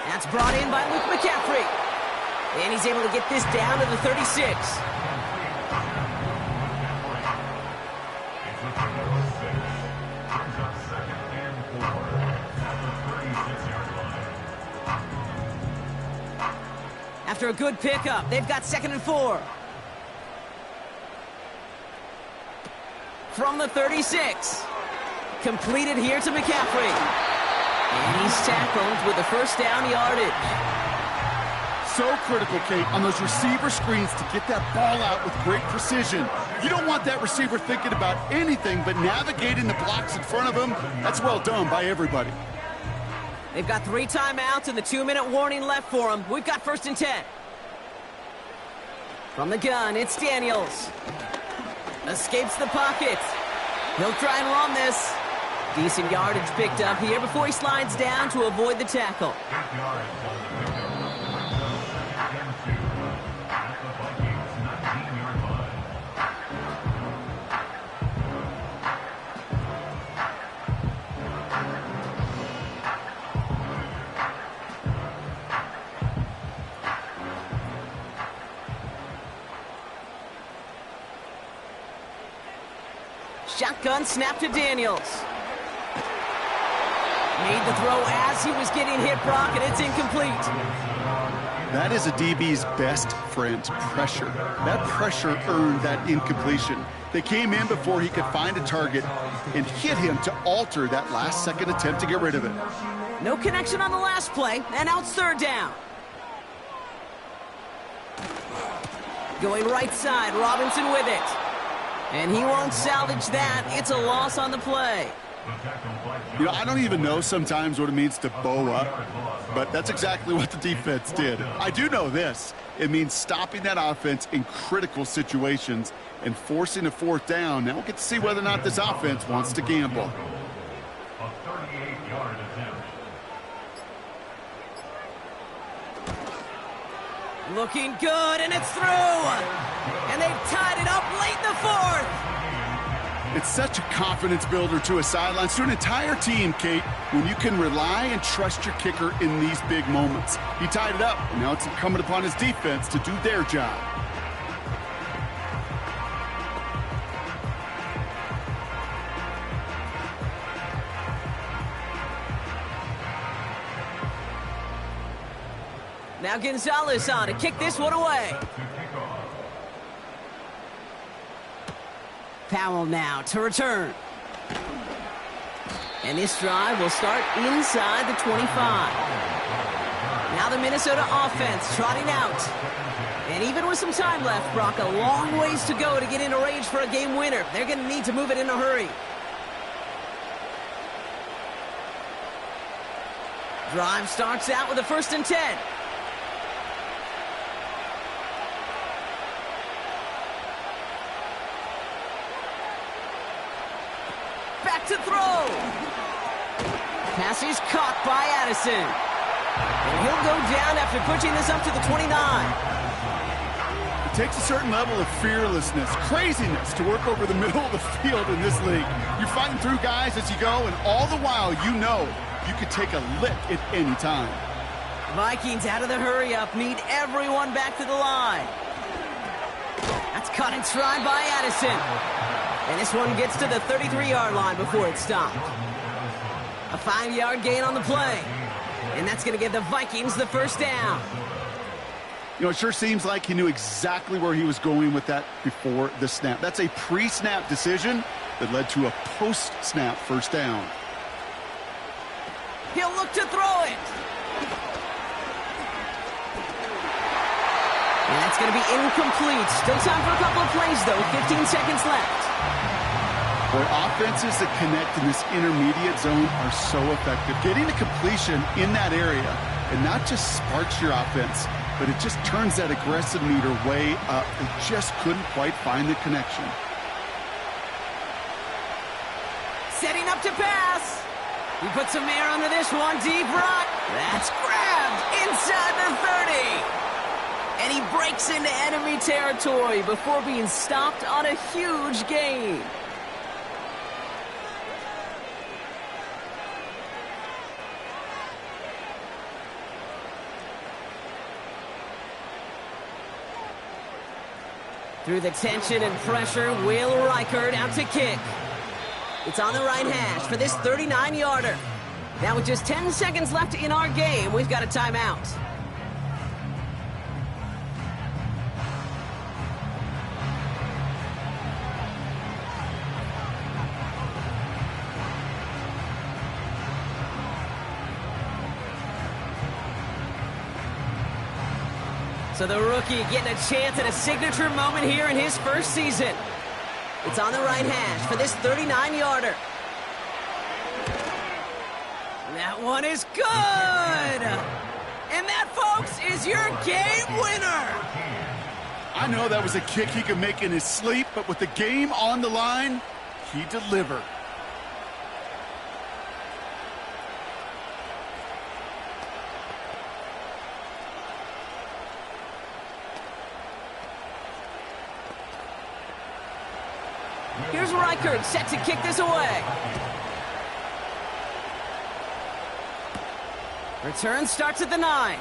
[SPEAKER 8] That's brought in by Luke McCaffrey. And he's able to get this down to the 36. After a good pickup, they've got 2nd and 4. From the 36. Completed here to McCaffrey. And he's tackled with the first down yardage.
[SPEAKER 9] So critical, Kate, on those receiver screens to get that ball out with great precision. You don't want that receiver thinking about anything but navigating the blocks in front of him. That's well done by everybody.
[SPEAKER 8] They've got 3 timeouts and the 2-minute warning left for them. We've got 1st and 10. From the gun, it's Daniels. Escapes the pocket. He'll try and run this. Decent yardage picked up here before he slides down to avoid the tackle. Shotgun snap to Daniels. Made the throw as he was getting hit, Brock, and it's incomplete.
[SPEAKER 9] That is a DB's best friend, pressure. That pressure earned that incompletion. They came in before he could find a target and hit him to alter that last-second attempt to get rid of it.
[SPEAKER 8] No connection on the last play, and now it's 3rd down. Going right side, Robinson with it. And he won't salvage that. It's a loss on the play.
[SPEAKER 9] You know, I don't even know sometimes what it means to bow up, but that's exactly what the defense did. I do know this. It means stopping that offense in critical situations and forcing a 4th down. Now we'll get to see whether or not this offense wants to gamble.
[SPEAKER 15] A 38-yard attempt.
[SPEAKER 8] Looking good, and it's through. And they've tied it up late in the 4th.
[SPEAKER 9] It's such a confidence builder to a sideline, to an entire team, Kate, when you can rely and trust your kicker in these big moments. He tied it up, and now it's incumbent upon his defense to do their job.
[SPEAKER 8] Now Gonzalez on to kick this one away. Powell now to return. And this drive will start inside the 25. Now the Minnesota offense trotting out. And even with some time left, Brock, a long ways to go to get into range for a game winner. They're going to need to move it in a hurry. Drive starts out with a 1st and 10. Back to throw. Pass is caught by Addison. And he'll go down after pushing this up to the 29.
[SPEAKER 9] It takes a certain level of fearlessness, craziness to work over the middle of the field in this league. You're fighting through guys as you go, and all the while you know you could take a lick at any time.
[SPEAKER 8] Vikings out of the hurry-up, need everyone back to the line. That's caught in stride by Addison. And this one gets to the 33-yard line before it's stopped. A 5-yard gain on the play. And that's going to give the Vikings the 1st down.
[SPEAKER 9] You know, it sure seems like he knew exactly where he was going with that before the snap. That's a pre-snap decision that led to a post-snap first down.
[SPEAKER 8] He'll look to throw it. And that's going to be incomplete. Still time for a couple of plays, though. 15 seconds left.
[SPEAKER 9] Boy, offenses that connect in this intermediate zone are so effective. Getting the completion in that area, and not just sparks your offense, but it just turns that aggressive meter way up. They just couldn't quite find the connection.
[SPEAKER 8] Setting up to pass. He puts some air under this one. Deep right. That's grabbed inside the 30. And he breaks into enemy territory before being stopped on a huge gain. Through the tension and pressure, Will Reichard out to kick. It's on the right hash for this 39-yarder. Now with just 10 seconds left in our game, we've got a timeout. So the rookie getting a chance at a signature moment here in his first season. It's on the right hash for this 39-yarder. That one is good! And that, folks, is your game winner!
[SPEAKER 9] I know that was a kick he could make in his sleep, but with the game on the line, he delivered.
[SPEAKER 8] Here's Reichard set to kick this away. Return starts at the 9.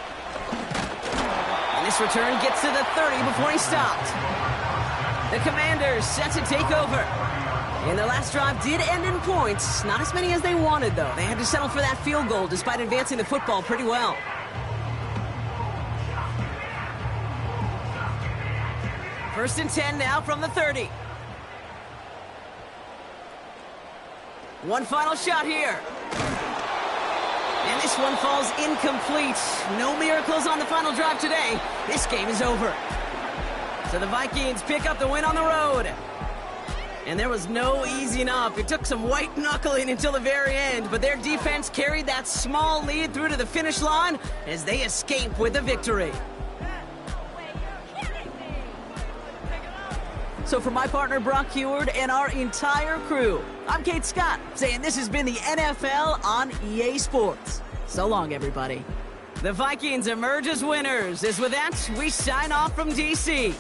[SPEAKER 8] And this return gets to the 30 before he stopped. The Commanders set to take over. And their last drive did end in points. Not as many as they wanted, though. They had to settle for that field goal despite advancing the football pretty well. First and 10 now from the 30. One final shot here. And this one falls incomplete. No miracles on the final drive today. This game is over. So the Vikings pick up the win on the road. And there was no easing up. It took some white knuckling until the very end, but their defense carried that small lead through to the finish line as they escape with the victory. So for my partner, Brock Heward, and our entire crew, I'm Kate Scott, saying this has been the NFL on EA Sports. So long, everybody. The Vikings emerge as winners. As with that, we sign off from D.C.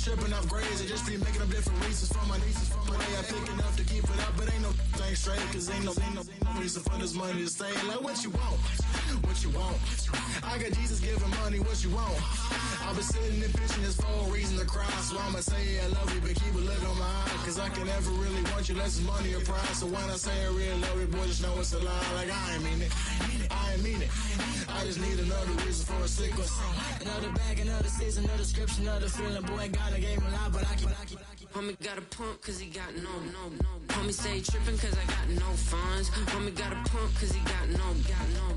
[SPEAKER 2] stripping off grades and just be making up different reasons for my nieces. For my day, I pick enough to keep it up, but ain't no thing straight, cause ain't no reason for this money to stay. Like, what you want? What you want? I got Jesus giving money, what you want? I've been sitting and pitching this for a reason to cry, so I'ma say I love you, but keep a look on my eye, cause I can never really want you unless it's money or pride. So when I say I really love you, boy, just know it's a lie. Like, I ain't mean it. I ain't mean it. I just need another reason for a sickness.
[SPEAKER 3] Another bag, another season, another description, another feeling. Boy, God, I gave him a lot, but I keep. Homie got a pump cause he got no. Homie stay trippin' cause I got no funds. Homie got a pump cause he got no.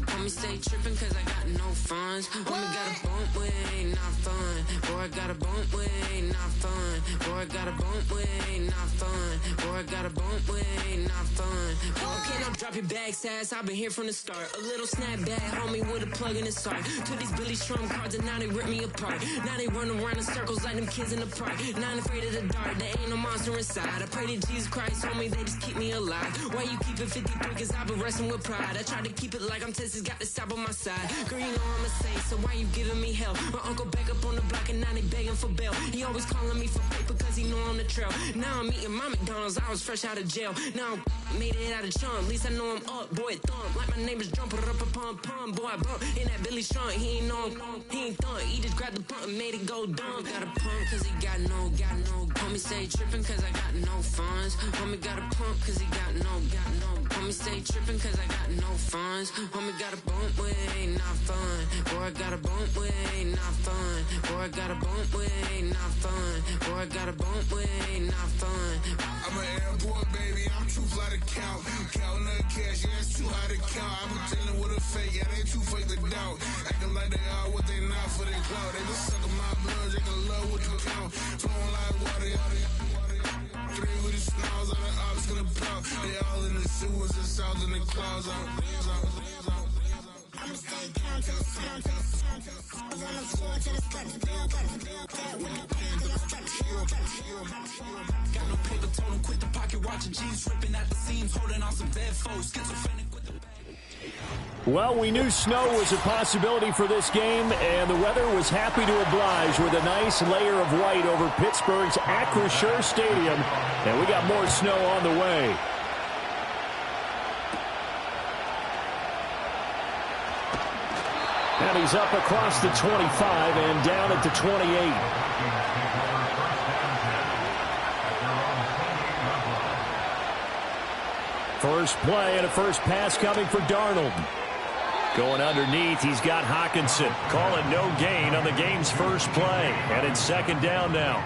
[SPEAKER 3] Homie stay trippin' cause I got no funds. Homie got a bump with ain't not fun. Boy, I got a bump with ain't not fun. Boy, I got a bump with ain't not fun. Boy, I got a bump with ain't not fun. Okay, now drop your bag, sass. I've been here from the start. A little snapback, homie, with a plug in his heart. To these Billy Strum cards and now they rip me apart. Now they run around in circles like them kids in the park. Now I'm afraid of the dark. There ain't no monster inside. I pray to Jesus Christ, homie, they just keep me alive. Why you keep it 53? Cause I've been wrestling with pride. I try to keep it like I'm Texas, got the stop on my side. Girl, you know I'm a saint, so why you giving me hell? My uncle back up on the block and now they begging for bail. He always calling me for paper cause he know I'm the trail. Now I'm eating my McDonald's, I was fresh out of jail. Now I'm made it out of chump, at least I know I'm up. Boy, thump, like my name is Jumper, up a pump, pump. Boy, I bump in that Billy Strong, he ain't know, he ain't thump. He just grabbed the pump and made it go dumb. Got a pump cause he got no. Homie stay trippin' cause I got no funds. Homie got a pump cause he got no. Homie stay trippin' cause I got no funds. Homie got a bump with ain't not fun. Boy, I got a bump with ain't not fun. Boy, I got a bump with ain't not fun. Boy, I got a bump with ain't not fun.
[SPEAKER 5] I'm an airport baby, I'm too fly to count. Counting the cash, yeah, it's too high to count. I've been dealing with a fake, yeah, they too fake to doubt. Acting like they are what they not for their clout. They just suckin' my blood, they can love what you count. Flowing like water, three with the snows on the ops gonna pop. They all in the sewers and south in the clouds.
[SPEAKER 6] I'ma stay down to the sound, to the sound, to the sound. On the floor to the skirt, the bill,
[SPEAKER 7] got no paper, told him quit the pocket watching jeans ripping at the seams, holding on some dead foes, schizophrenic with the.
[SPEAKER 14] Well, we knew snow was a possibility for this game, and the weather was happy to oblige with a nice layer of white over Pittsburgh's Acrisure Stadium, and we got more snow on the way. And he's up across the 25 and down at the 28. First play and a first pass coming for Darnold. Going underneath, he's got Hawkinson. Calling no gain on the game's first play. And it's second down now.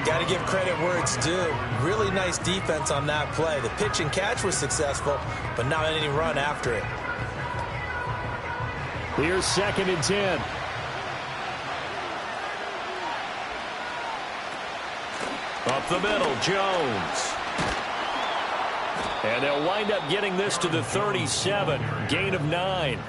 [SPEAKER 12] Got to give credit where it's due. Really nice defense on that play. The pitch and catch was successful, but not any run after it.
[SPEAKER 14] Here's 2nd and 10. Up the middle, Jones. And they'll wind up getting this to the 37. Gain of 9.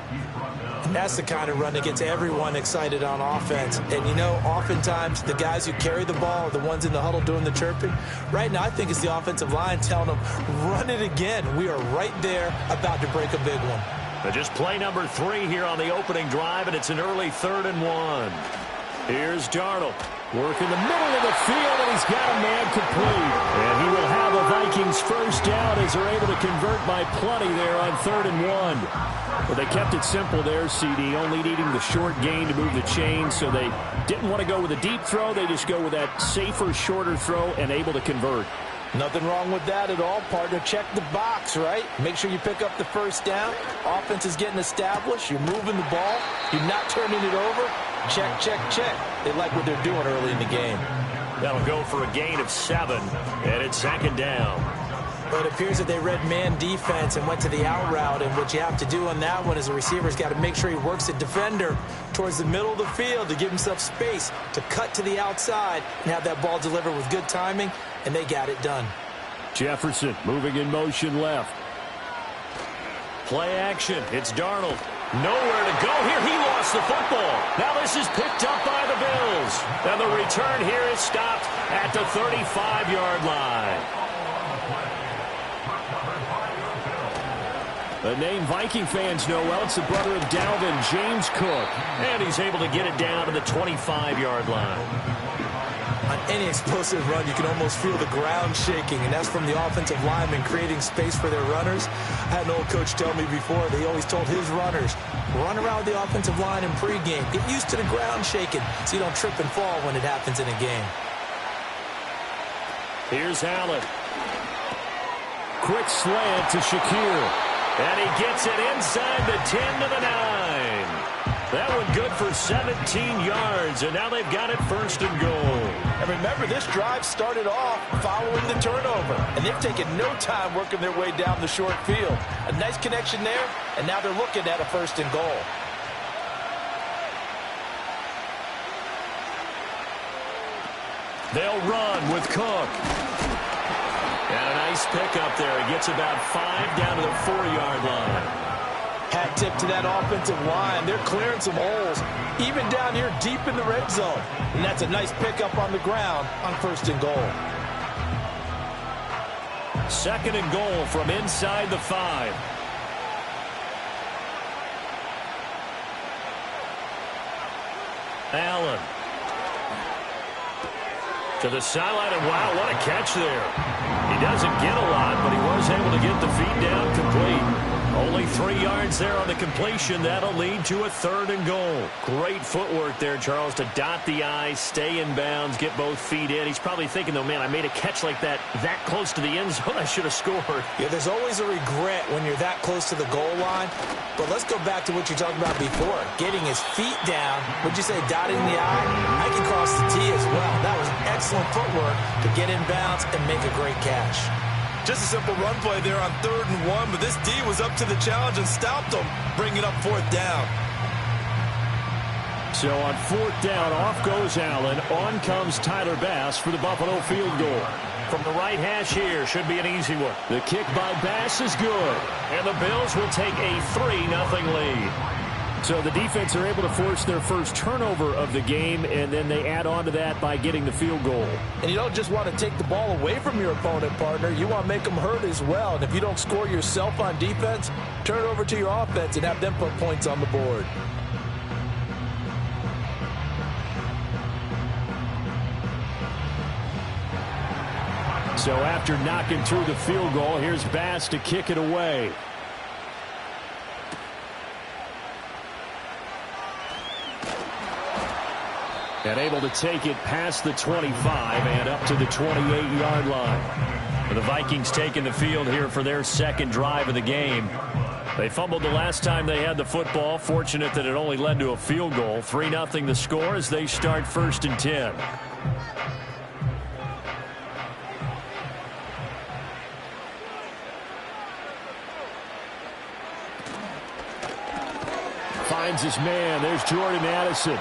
[SPEAKER 13] That's the kind of run that gets everyone excited on offense. And, you know, oftentimes the guys who carry the ball are the ones in the huddle doing the chirping. Right now, I think it's the offensive line telling them, run it again. We are right there about to break a big one.
[SPEAKER 14] Just play number 3 here on the opening drive, and it's an early 3rd and 1. Here's Darnold. Working the middle of the field, and he's got a man complete. And he will have a Vikings first down as they're able to convert by plenty there on 3rd and 1. Well, they kept it simple there, CD, only needing the short gain to move the chain, so they didn't want to go with a deep throw. They just go with that safer, shorter throw and able to convert.
[SPEAKER 13] Nothing wrong with that at all, partner. Check the box, right? Make sure you pick up the first down. Offense is getting established. You're moving the ball. You're not turning it over. Check, check, check. They like what they're doing early in the game.
[SPEAKER 14] That'll go for a gain of 7, and it's 2nd down.
[SPEAKER 13] But it appears that they read man defense and went to the out route, and what you have to do on that one is the receiver's got to make sure he works the defender towards the middle of the field to give himself space to cut to the outside and have that ball delivered with good timing, and they got it done.
[SPEAKER 14] Jefferson moving in motion left. Play action. It's Darnold. Nowhere to go here. He lost the football. Now this is picked up by the Bills. And the return here is stopped at the 35-yard line. A name Viking fans know well. It's the brother of Dalvin, James Cook. And he's able to get it down to the 25-yard line.
[SPEAKER 12] On any explosive run, you can almost feel the ground shaking, and that's from the offensive linemen creating space for their runners. I had an old coach tell me before, they always told his runners, run around the offensive line in pregame. Get used to the ground shaking so you don't trip and fall when it happens in a game.
[SPEAKER 14] Here's Allen. Quick slant to Shakir. And he gets it inside the 10 to the 9. That one good for 17 yards, and now they've got it first and goal.
[SPEAKER 13] And remember, this drive started off following the turnover, and they've taken no time working their way down the short field. A nice connection there, and now they're looking at a first and goal.
[SPEAKER 14] They'll run with Cook. And a nice pickup there. He gets about 5 down to the 4-yard line.
[SPEAKER 13] Hat tip to that offensive line. They're clearing some holes, even down here deep in the red zone. And that's a nice pickup on the ground on first and goal.
[SPEAKER 14] Second and goal from inside the 5. Allen. To the sideline, and wow, what a catch there. He doesn't get a lot, but he was able to get the feet down complete. Only 3 yards there on the completion. That'll lead to a third and goal. Great footwork there, Charles, to dot the I, stay in bounds, get both feet in. He's probably thinking, though, man, I made a catch like that close to the end zone. I should have scored.
[SPEAKER 12] Yeah, there's always a regret when you're that close to the goal line. But let's go back to what you talked about before. Getting his feet down, would you say dotting the I? I can cross the T as well. That was excellent footwork to get in bounds and make a great catch.
[SPEAKER 13] Just a simple run play there on 3rd and 1, but this D was up to the challenge and stopped them, bringing up 4th down.
[SPEAKER 14] So on 4th down, off goes Allen. On comes Tyler Bass for the Buffalo field goal. From the right hash here, should be an easy one. The kick by Bass is good. And the Bills will take a 3-0 lead. So the defense are able to force their first turnover of the game, and then they add on to that by getting the field goal.
[SPEAKER 13] And you don't just want to take the ball away from your opponent, partner. You want to make them hurt as well. And if you don't score yourself on defense, turn it over to your offense and have them put points on the board.
[SPEAKER 14] So after knocking through the field goal, here's Bass to kick it away. And able to take it past the 25 and up to the 28-yard line. The Vikings taking the field here for their second drive of the game. They fumbled the last time they had the football. Fortunate that it only led to a field goal. 3-0 the score as they start 1st and 10. Finds his man. There's Jordan Addison.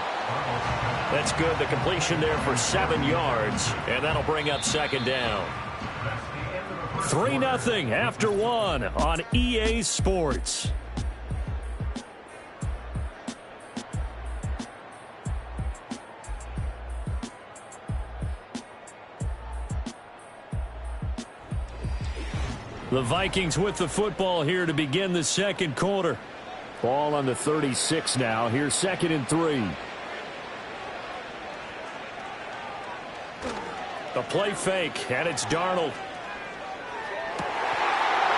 [SPEAKER 14] That's good. The completion there for 7 yards, and that'll bring up 2nd down. 3-0 after 1 on EA Sports. The Vikings with the football here to begin the second quarter. Ball on the 36 now. Here's 2nd and 3. The play fake, and it's Darnold.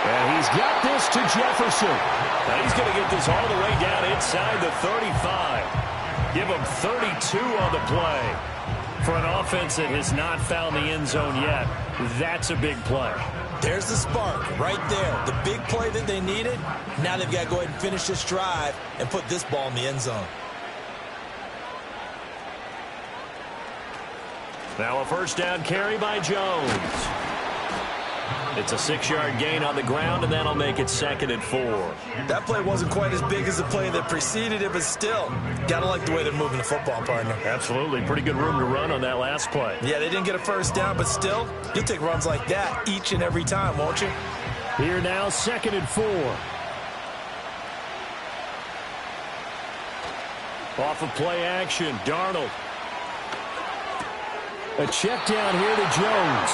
[SPEAKER 14] And he's got this to Jefferson. Now he's going to get this all the way down inside the 35. Give him 32 on the play. For an offense that has not found the end zone yet, that's a big play.
[SPEAKER 12] There's the spark right there. The big play that they needed. Now they've got to go ahead and finish this drive and put this ball in the end zone.
[SPEAKER 14] Now a first down carry by Jones. It's a 6-yard gain on the ground, and that'll make it 2nd and 4.
[SPEAKER 12] That play wasn't quite as big as the play that preceded it, but still, gotta like the way they're moving the football, partner.
[SPEAKER 14] Absolutely. Pretty good room to run on that last play.
[SPEAKER 12] Yeah, they didn't get a first down, but still, you'll take runs like that each and every time, won't you?
[SPEAKER 14] Here now, 2nd and 4. Off of play action, Darnold. A check down here to Jones.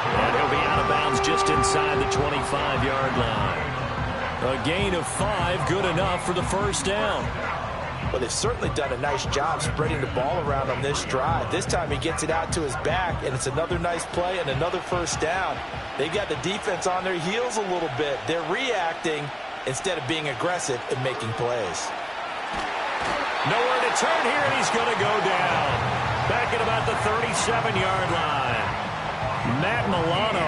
[SPEAKER 14] And he'll be out of bounds just inside the 25-yard line. A gain of 5, good enough for the first down.
[SPEAKER 13] Well, they've certainly done a nice job spreading the ball around on this drive. This time he gets it out to his back, and it's another nice play and another first down. They've got the defense on their heels a little bit. They're reacting instead of being aggressive and making plays.
[SPEAKER 11] Nowhere to turn here, and he's going to go down. Back at about the 37-yard line. Matt Milano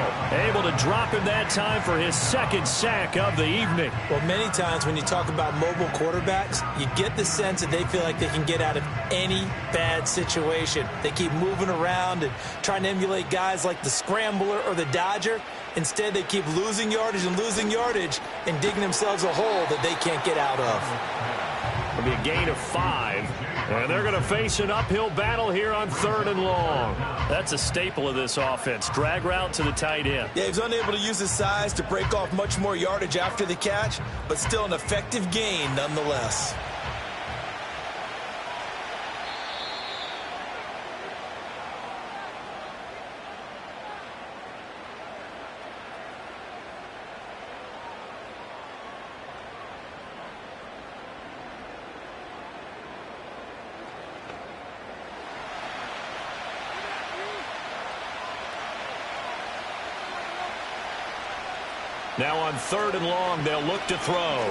[SPEAKER 11] able to drop him that time for his second sack of the evening.
[SPEAKER 13] Well, many times when you talk about mobile quarterbacks, you get the sense that they feel like they can get out of any bad situation. They keep moving around and trying to emulate guys like the Scrambler or the Dodger. Instead, they keep losing yardage and digging themselves a hole that they can't get out of.
[SPEAKER 11] It'll be a gain of 5. And they're going to face an uphill battle here on 3rd and long. That's a staple of this offense. Drag route to the tight end.
[SPEAKER 13] Yeah, he's unable to use his size to break off much more yardage after the catch, but still an effective gain nonetheless.
[SPEAKER 11] Now on 3rd and long, they'll look to throw.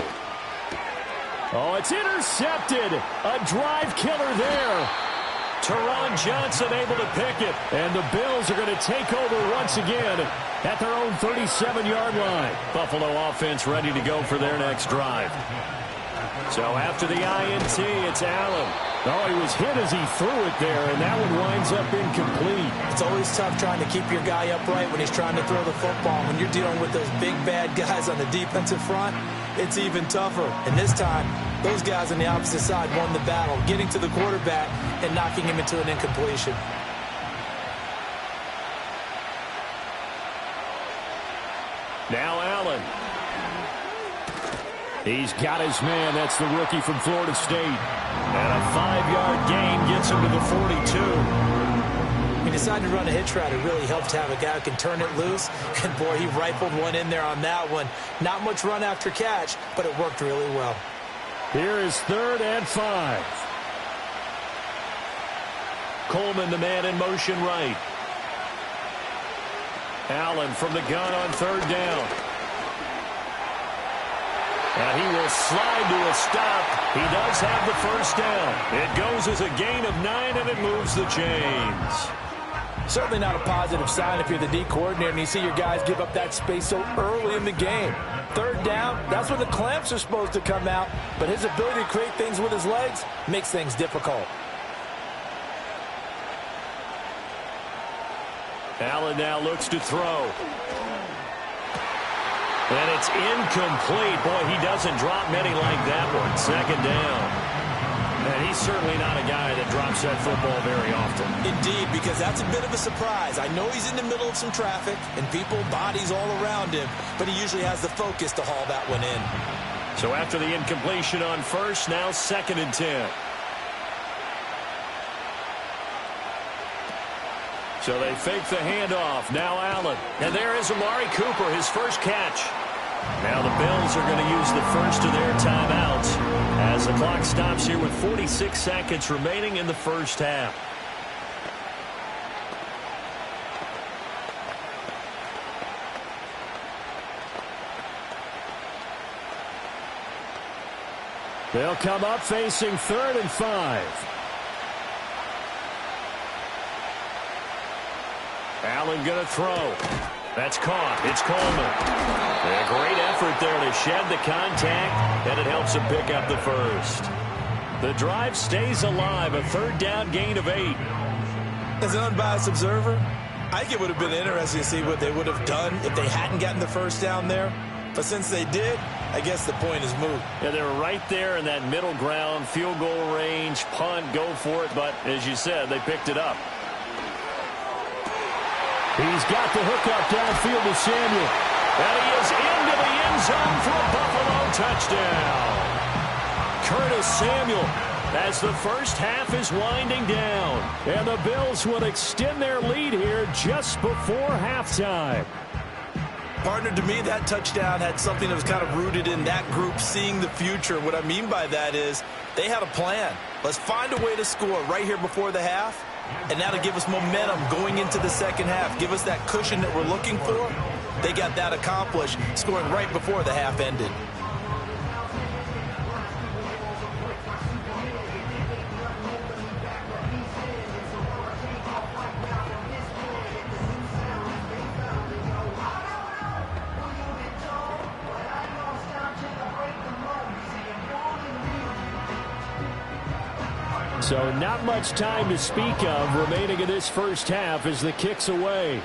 [SPEAKER 14] Oh, it's intercepted. A drive killer there.
[SPEAKER 11] Teron Johnson able to pick it.
[SPEAKER 14] And the Bills are going to take over once again at their own 37-yard line.
[SPEAKER 11] Buffalo offense ready to go for their next drive. So after the INT, it's Allen.
[SPEAKER 14] Oh, he was hit as he threw it there, and that one winds up incomplete.
[SPEAKER 13] It's always tough trying to keep your guy upright when he's trying to throw the football. When you're dealing with those big, bad guys on the defensive front, it's even tougher. And this time, those guys on the opposite side won the battle, getting to the quarterback and knocking him into an incompletion.
[SPEAKER 11] Now Allen.
[SPEAKER 14] He's got his man. That's the rookie from Florida State.
[SPEAKER 11] And a 5-yard gain gets him to the 42.
[SPEAKER 13] He decided to run a hitch route. It really helped to have a guy who can turn it loose. And, boy, he rifled one in there on that one. Not much run after catch, but it worked really well.
[SPEAKER 14] Here is 3rd and 5.
[SPEAKER 11] Coleman, the man in motion right. Allen from the gun on 3rd down. And he will slide to a stop. He does have the first down. It goes as a gain of 9, and it moves the chains.
[SPEAKER 13] Certainly not a positive sign if you're the D coordinator and you see your guys give up that space so early in the game. 3rd down, that's when the clamps are supposed to come out. But his ability to create things with his legs makes things difficult.
[SPEAKER 11] Allen now looks to throw. And it's incomplete. Boy, he doesn't drop many like that one. 2nd down. And he's certainly not a guy that drops that football very often.
[SPEAKER 13] Indeed, because that's a bit of a surprise. I know he's in the middle of some traffic and people, bodies all around him, but he usually has the focus to haul that one in.
[SPEAKER 11] So after the incompletion on 1st, now 2nd and 10. So they fake the handoff. Now Allen. And there is Amari Cooper, his first catch. Now the Bills are going to use the first of their timeouts as the clock stops here with 46 seconds remaining in the first half.
[SPEAKER 14] They'll come up facing 3rd and 5.
[SPEAKER 11] Allen going to throw. That's caught. It's Coleman. A great effort there to shed the contact, and it helps him pick up the first. The drive stays alive. A 3rd down gain of 8.
[SPEAKER 13] As an unbiased observer, I think it would have been interesting to see what they would have done if they hadn't gotten the first down there. But since they did, I guess the point is moot.
[SPEAKER 11] Yeah, they were right there in that middle ground, field goal range, punt, go for it. But as you said, they picked it up.
[SPEAKER 14] He's got the hookup downfield to Samuel.
[SPEAKER 11] And he is into the end zone for a Buffalo touchdown. Curtis Samuel as the first half is winding down.
[SPEAKER 14] And the Bills will extend their lead here just before halftime.
[SPEAKER 13] Partner, to me, that touchdown had something that was kind of rooted in that group seeing the future. What I mean by that is they had a plan. Let's find a way to score right here before the half, and that'll give us momentum going into the second half, give us that cushion that we're looking for. They got that accomplished, scoring right before the half ended.
[SPEAKER 14] So not much time to speak of remaining in this first half as the kick's away.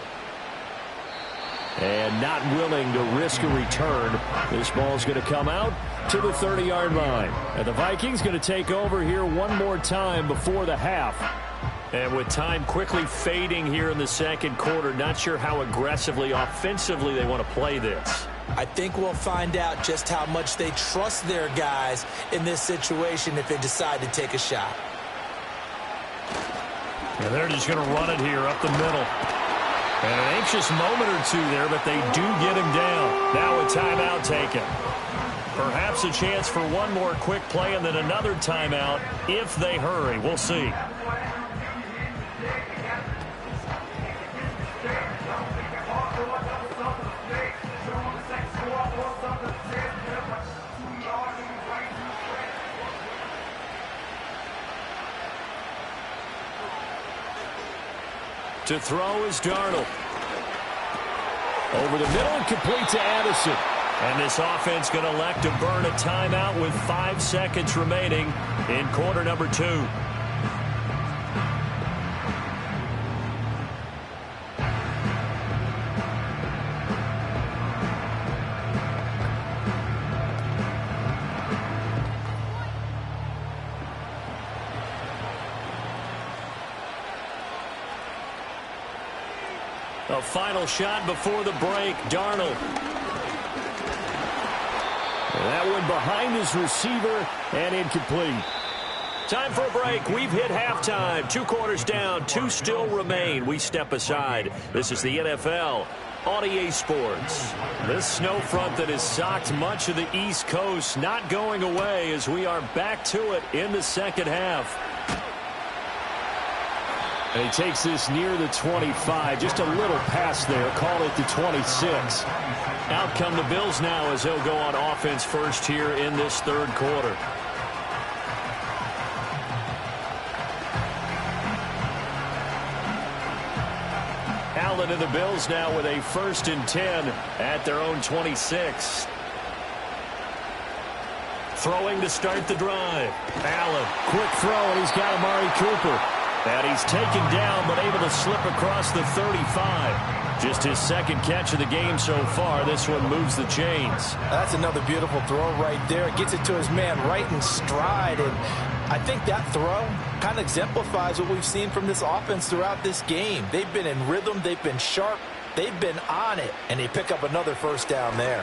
[SPEAKER 14] And not willing to risk a return. This ball's going to come out to the 30-yard line. And the Vikings going to take over here one more time before the half.
[SPEAKER 11] And with time quickly fading here in the second quarter, not sure how aggressively, offensively they want to play this.
[SPEAKER 13] I think we'll find out just how much they trust their guys in this situation if they decide to take a shot.
[SPEAKER 11] And they're just going to run it here up the middle. And an anxious moment or two there, but they do get him down. Now a timeout taken. Perhaps a chance for one more quick play and then another timeout if they hurry. We'll see. To throw is Darnold. Over the middle and complete to Addison. And this offense going to elect to burn a timeout with 5 seconds remaining in quarter number 2. A final shot before the break. Darnold.
[SPEAKER 14] And that one behind his receiver and incomplete.
[SPEAKER 11] Time for a break. We've hit halftime. 2 quarters down. 2 still remain. We step aside. This is the NFL on EA Sports. This snow front that has socked much of the East Coast not going away as we are back to it in the second half.
[SPEAKER 14] And he takes this near the 25. Just a little pass there. Call it the 26.
[SPEAKER 11] Out come the Bills now as they'll go on offense first here in this third quarter. Allen and the Bills now with a 1st and 10 at their own 26. Throwing to start the drive. Allen.
[SPEAKER 14] Quick throw, and he's got Amari Cooper.
[SPEAKER 11] And he's taken down, but able to slip across the 35. Just his second catch of the game so far. This one moves the chains.
[SPEAKER 13] That's another beautiful throw right there. Gets it to his man right in stride. And I think that throw kind of exemplifies what we've seen from this offense throughout this game. They've been in rhythm. They've been sharp. They've been on it. And they pick up another first down there.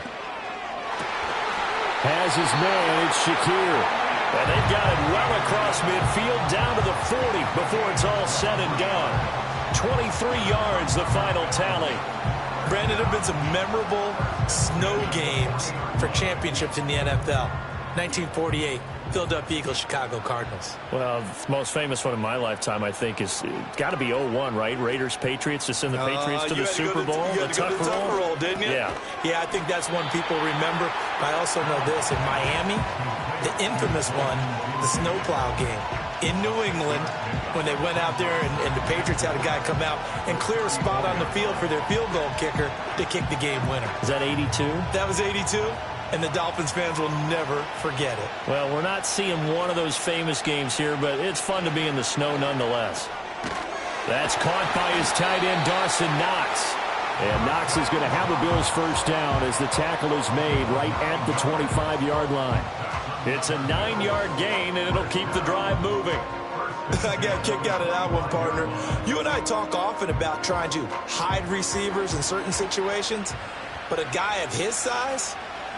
[SPEAKER 14] Has his man. It's Shakir.
[SPEAKER 11] And they've got it well across midfield down to the 40 before it's all said and done. 23 yards, the final tally.
[SPEAKER 13] Brandon, there have been some memorable snow games for championships in the NFL. 1948, Philadelphia Eagles, Chicago Cardinals.
[SPEAKER 11] Well, the most famous one in my lifetime, I think, is got to be 01, right? Raiders, Patriots, to send the Patriots to the Super Bowl.
[SPEAKER 13] You had to go to the Tucker roll, didn't you?
[SPEAKER 11] Yeah.
[SPEAKER 13] Yeah, I think that's one people remember. I also know this. In Miami, the infamous one, the snowplow game. In New England, when they went out there and the Patriots had a guy come out and clear a spot on the field for their field goal kicker to kick the game winner.
[SPEAKER 11] Is that 82?
[SPEAKER 13] That was 82. And the Dolphins fans will never forget it.
[SPEAKER 11] Well, we're not seeing one of those famous games here, but it's fun to be in the snow nonetheless. That's caught by his tight end, Dawson Knox. And Knox is going to have a Bills first down as the tackle is made right at the 25-yard line. It's a 9-yard gain, and it'll keep the drive moving.
[SPEAKER 13] I got a kick out of that one, partner. You and I talk often about trying to hide receivers in certain situations, but a guy of his size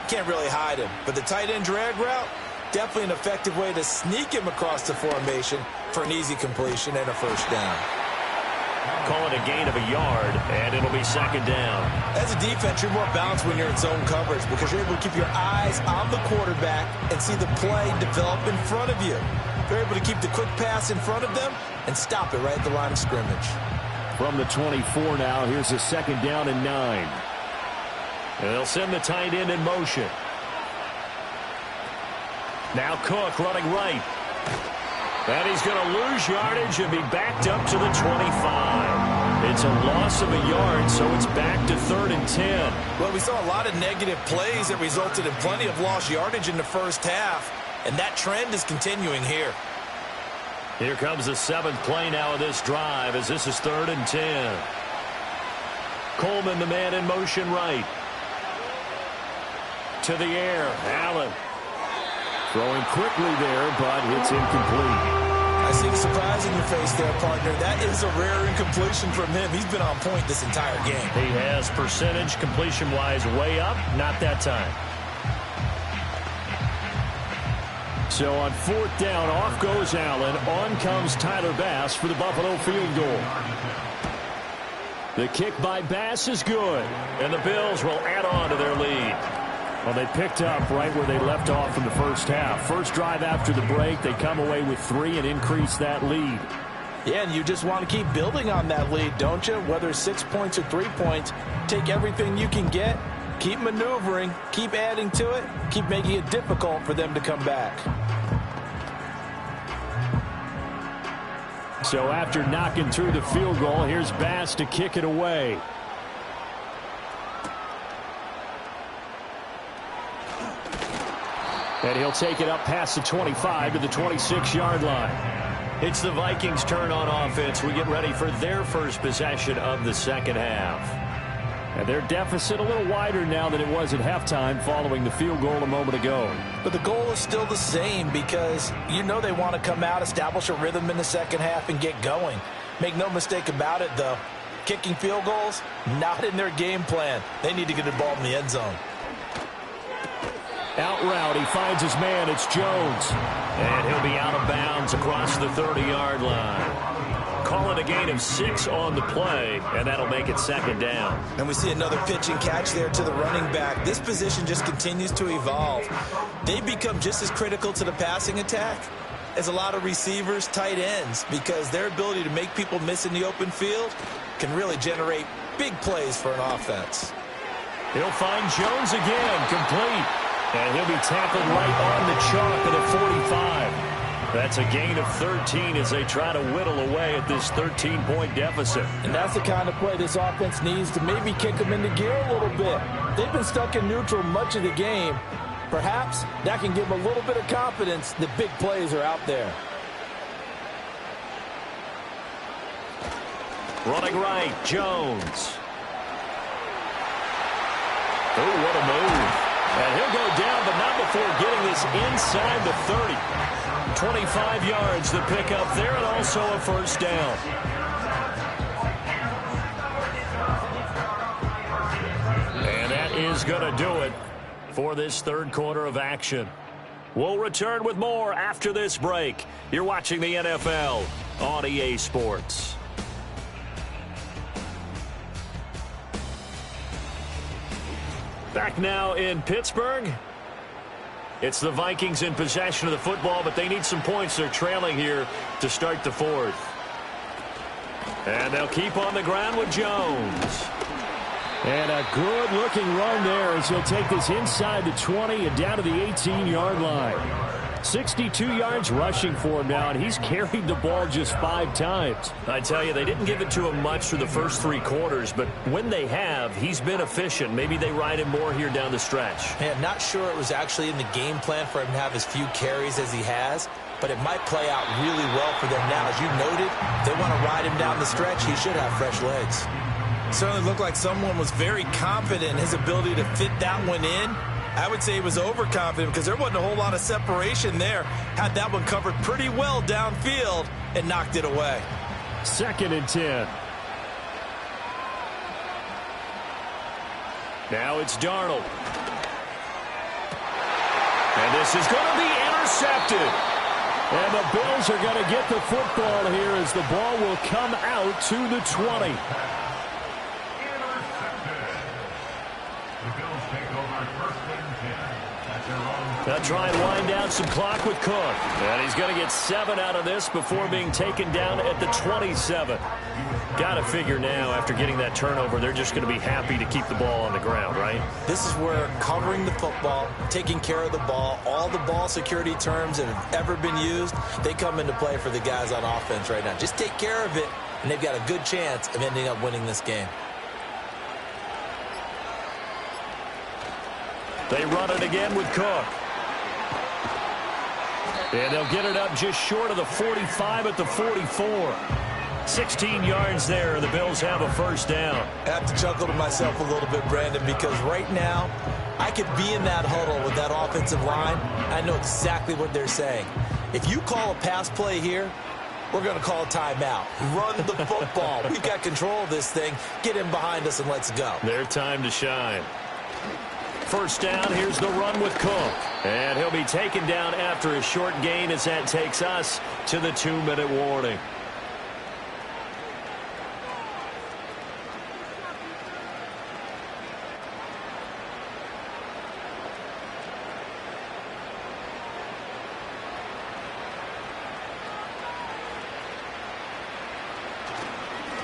[SPEAKER 13] can't really hide him. But the tight end drag route, definitely an effective way to sneak him across the formation for an easy completion and a first down.
[SPEAKER 11] Call it a gain of a yard, and it'll be second down.
[SPEAKER 12] As a defense, you're more balanced when you're in zone coverage because you're able to keep your eyes on the quarterback and see the play develop in front of you. You're able to keep the quick pass in front of them and stop it right at the line of scrimmage.
[SPEAKER 14] From the 24 now, here's a second down and 9.
[SPEAKER 11] And they'll send the tight end in motion. Now Cook running right. And he's going to lose yardage and be backed up to the 25. It's a loss of a yard, so it's back to 3rd and 10.
[SPEAKER 12] Well, we saw a lot of negative plays that resulted in plenty of lost yardage in the first half, and that trend is continuing here.
[SPEAKER 11] Here comes the 7th play now of this drive as this is 3rd and 10. Coleman, the man in motion right. To the air, Allen.
[SPEAKER 14] Throwing quickly there, but it's incomplete.
[SPEAKER 12] I see the surprise in your face there, partner. That is a rare incompletion from him. He's been on point this entire game.
[SPEAKER 11] He has percentage completion-wise way up. Not that time.
[SPEAKER 14] So on 4th down, off goes Allen. On comes Tyler Bass for the Buffalo field goal. The kick by Bass is good.
[SPEAKER 11] And the Bills will add on to their lead.
[SPEAKER 14] Well, they picked up right where they left off in the first half. First drive after the break, they come away with 3 and increase that lead.
[SPEAKER 13] Yeah, and you just want to keep building on that lead, don't you? Whether it's 6 points or 3 points, take everything you can get, keep maneuvering, keep adding to it, keep making it difficult for them to come back.
[SPEAKER 14] So after knocking through the field goal, here's Bass to kick it away. And he'll take it up past the 25 to the 26-yard line.
[SPEAKER 11] It's the Vikings' turn on offense. We get ready for their first possession of the second half.
[SPEAKER 14] And their deficit a little wider now than it was at halftime following the field goal a moment ago.
[SPEAKER 13] But the goal is still the same because you know they want to come out, establish a rhythm in the second half, and get going. Make no mistake about it, though. Kicking field goals, not in their game plan. They need to get the ball in the end zone.
[SPEAKER 14] Out route, he finds his man. It's Jones.
[SPEAKER 11] And he'll be out of bounds across the 30-yard line. Call it a gain of 6 on the play, and that'll make it second down.
[SPEAKER 12] And we see another pitch and catch there to the running back. This position just continues to evolve. They become just as critical to the passing attack as a lot of receivers, tight ends, because their ability to make people miss in the open field can really generate big plays for an offense.
[SPEAKER 11] He'll find Jones again, complete. And he'll be tackled right on the chalk at the 45. That's a gain of 13 as they try to whittle away at this 13-point deficit.
[SPEAKER 13] And that's the kind of play this offense needs to maybe kick them into gear a little bit. They've been stuck in neutral much of the game. Perhaps that can give them a little bit of confidence that big plays are out there.
[SPEAKER 11] Running right, Jones. Oh, what a move. And he'll go down, but not before getting this inside the 30. 25 yards to pick up there, and also a first down. And that is going to do it for this third quarter of action. We'll return with more after this break. You're watching the NFL on EA Sports. Back now in Pittsburgh. It's the Vikings in possession of the football, but they need some points. They're trailing here to start the fourth. And they'll keep on the ground with Jones.
[SPEAKER 14] And a good-looking run there as he'll take this inside the 20 and down to the 18-yard line. 62 yards rushing for him now, and he's carried the ball just 5 times.
[SPEAKER 11] I tell you, they didn't give it to him much through the first 3 quarters, but when they have, he's been efficient. Maybe they ride him more here down the stretch.
[SPEAKER 12] Man, not sure it was actually in the game plan for him to have as few carries as he has, but it might play out really well for them now. As you noted, if they want to ride him down the stretch, he should have fresh legs. Certainly looked like someone was very confident in his ability to fit that one in. I would say he was overconfident because there wasn't a whole lot of separation there. Had that one covered pretty well downfield and knocked it away.
[SPEAKER 14] 2nd and 10.
[SPEAKER 11] Now it's Darnold. And this is going to be intercepted.
[SPEAKER 14] And the Bills are going to get the football here as the ball will come out to the 20. They'll try and wind down some clock with Cook. And he's going to get 7 out of this before being taken down at the 27. Got to figure now, after getting that turnover, they're just going to be happy to keep the ball on the ground, right?
[SPEAKER 12] This is where covering the football, taking care of the ball, all the ball security terms that have ever been used, they come into play for the guys on offense right now. Just take care of it, and they've got a good chance of ending up winning this game.
[SPEAKER 14] They run it again with Cook. And they'll get it up just short of the 45 at the 44. 16 yards there. The Bills have a first down.
[SPEAKER 12] I have to chuckle to myself a little bit, Brandon, because right now I could be in that huddle with that offensive line. I know exactly what they're saying. If you call a pass play here, we're going to call a timeout. Run the football. We've got control of this thing. Get in behind us and let's go.
[SPEAKER 14] Their time to shine. First down, here's the run with Cook. And he'll be taken down after a short gain as that takes us to the 2-minute warning.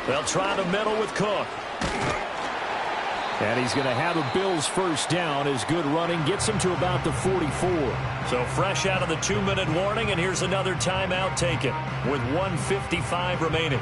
[SPEAKER 14] They'll try the middle with Cook. And he's going to have a Bills first down as good running gets him to about the 44. So fresh out of the 2-minute warning, and here's another timeout taken with 1:55 remaining.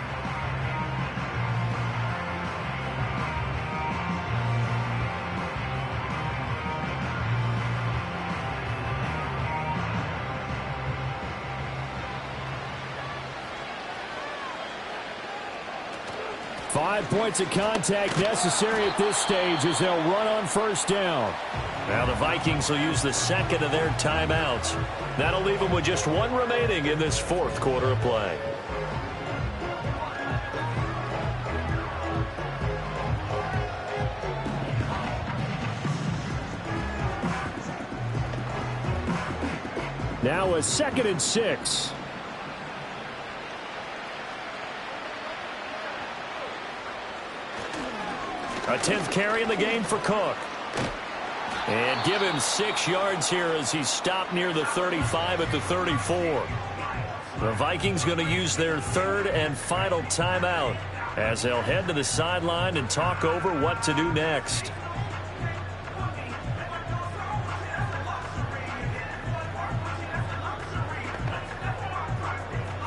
[SPEAKER 14] Five points of contact necessary at this stage as they'll run on first down. Now the Vikings will use the second of their timeouts. That'll leave them with just one remaining in this fourth quarter of play. Now a 2nd and 6. A 10th carry in the game for Cook. And give him 6 yards here as he's stopped near the 35 at the 34. The Vikings going to use their third and final timeout as they'll head to the sideline and talk over what to do next.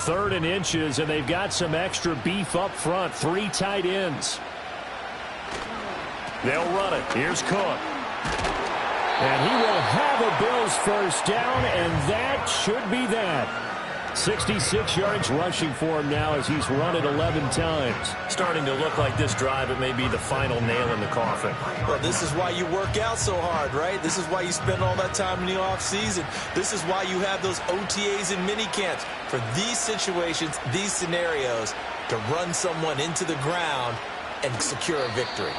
[SPEAKER 14] Third and inches, and they've got some extra beef up front. 3 tight ends. They'll run it. Here's Cook. And he will have a Bills first down, and that should be that. 66 yards rushing for him now as he's run it 11 times. Starting to look like this drive, it may be the final nail in the coffin.
[SPEAKER 12] Well, this is why you work out so hard, right? This is why you spend all that time in the offseason. This is why you have those OTAs and mini camps. For these situations, these scenarios, to run someone into the ground and secure a victory.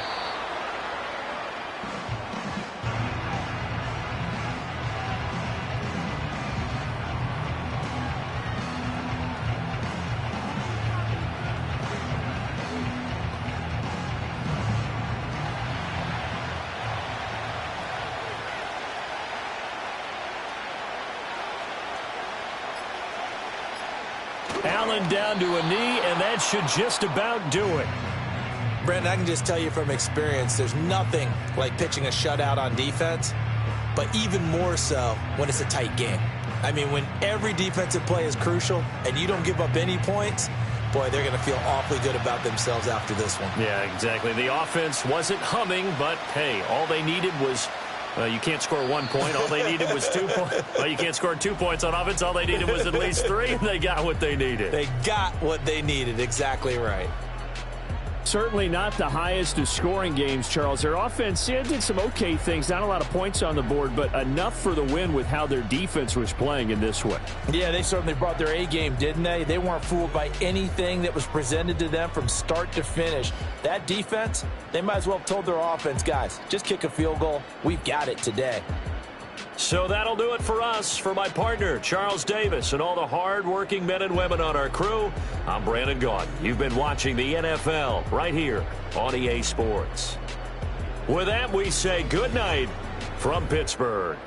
[SPEAKER 14] Allen down to a knee, and that should just about do it.
[SPEAKER 12] Brandon, I can just tell you from experience, there's nothing like pitching a shutout on defense, but even more so when it's a tight game. I mean, when every defensive play is crucial and you don't give up any points, boy, they're going to feel awfully good about themselves after this one.
[SPEAKER 14] Yeah, exactly. The offense wasn't humming, but, hey, all they needed was you can't score 1 point. All they needed was 2 points. Well, you can't score 2 points on offense. All they needed was at least 3, and they got what they needed.
[SPEAKER 12] They got what they needed. Exactly right.
[SPEAKER 14] Certainly not the highest of scoring games, Charles. Their offense did some okay things. Not a lot of points on the board, but enough for the win with how their defense was playing in this one.
[SPEAKER 13] Yeah, they certainly brought their A game, didn't they? They weren't fooled by anything that was presented to them from start to finish. That defense, they might as well have told their offense, guys, just kick a field goal. We've got it today.
[SPEAKER 11] So that'll do it for us. For my partner, Charles Davis, and all the hard-working men and women on our crew, I'm Brandon Gaudin. You've been watching the NFL right here on EA Sports. With that, we say good night from Pittsburgh.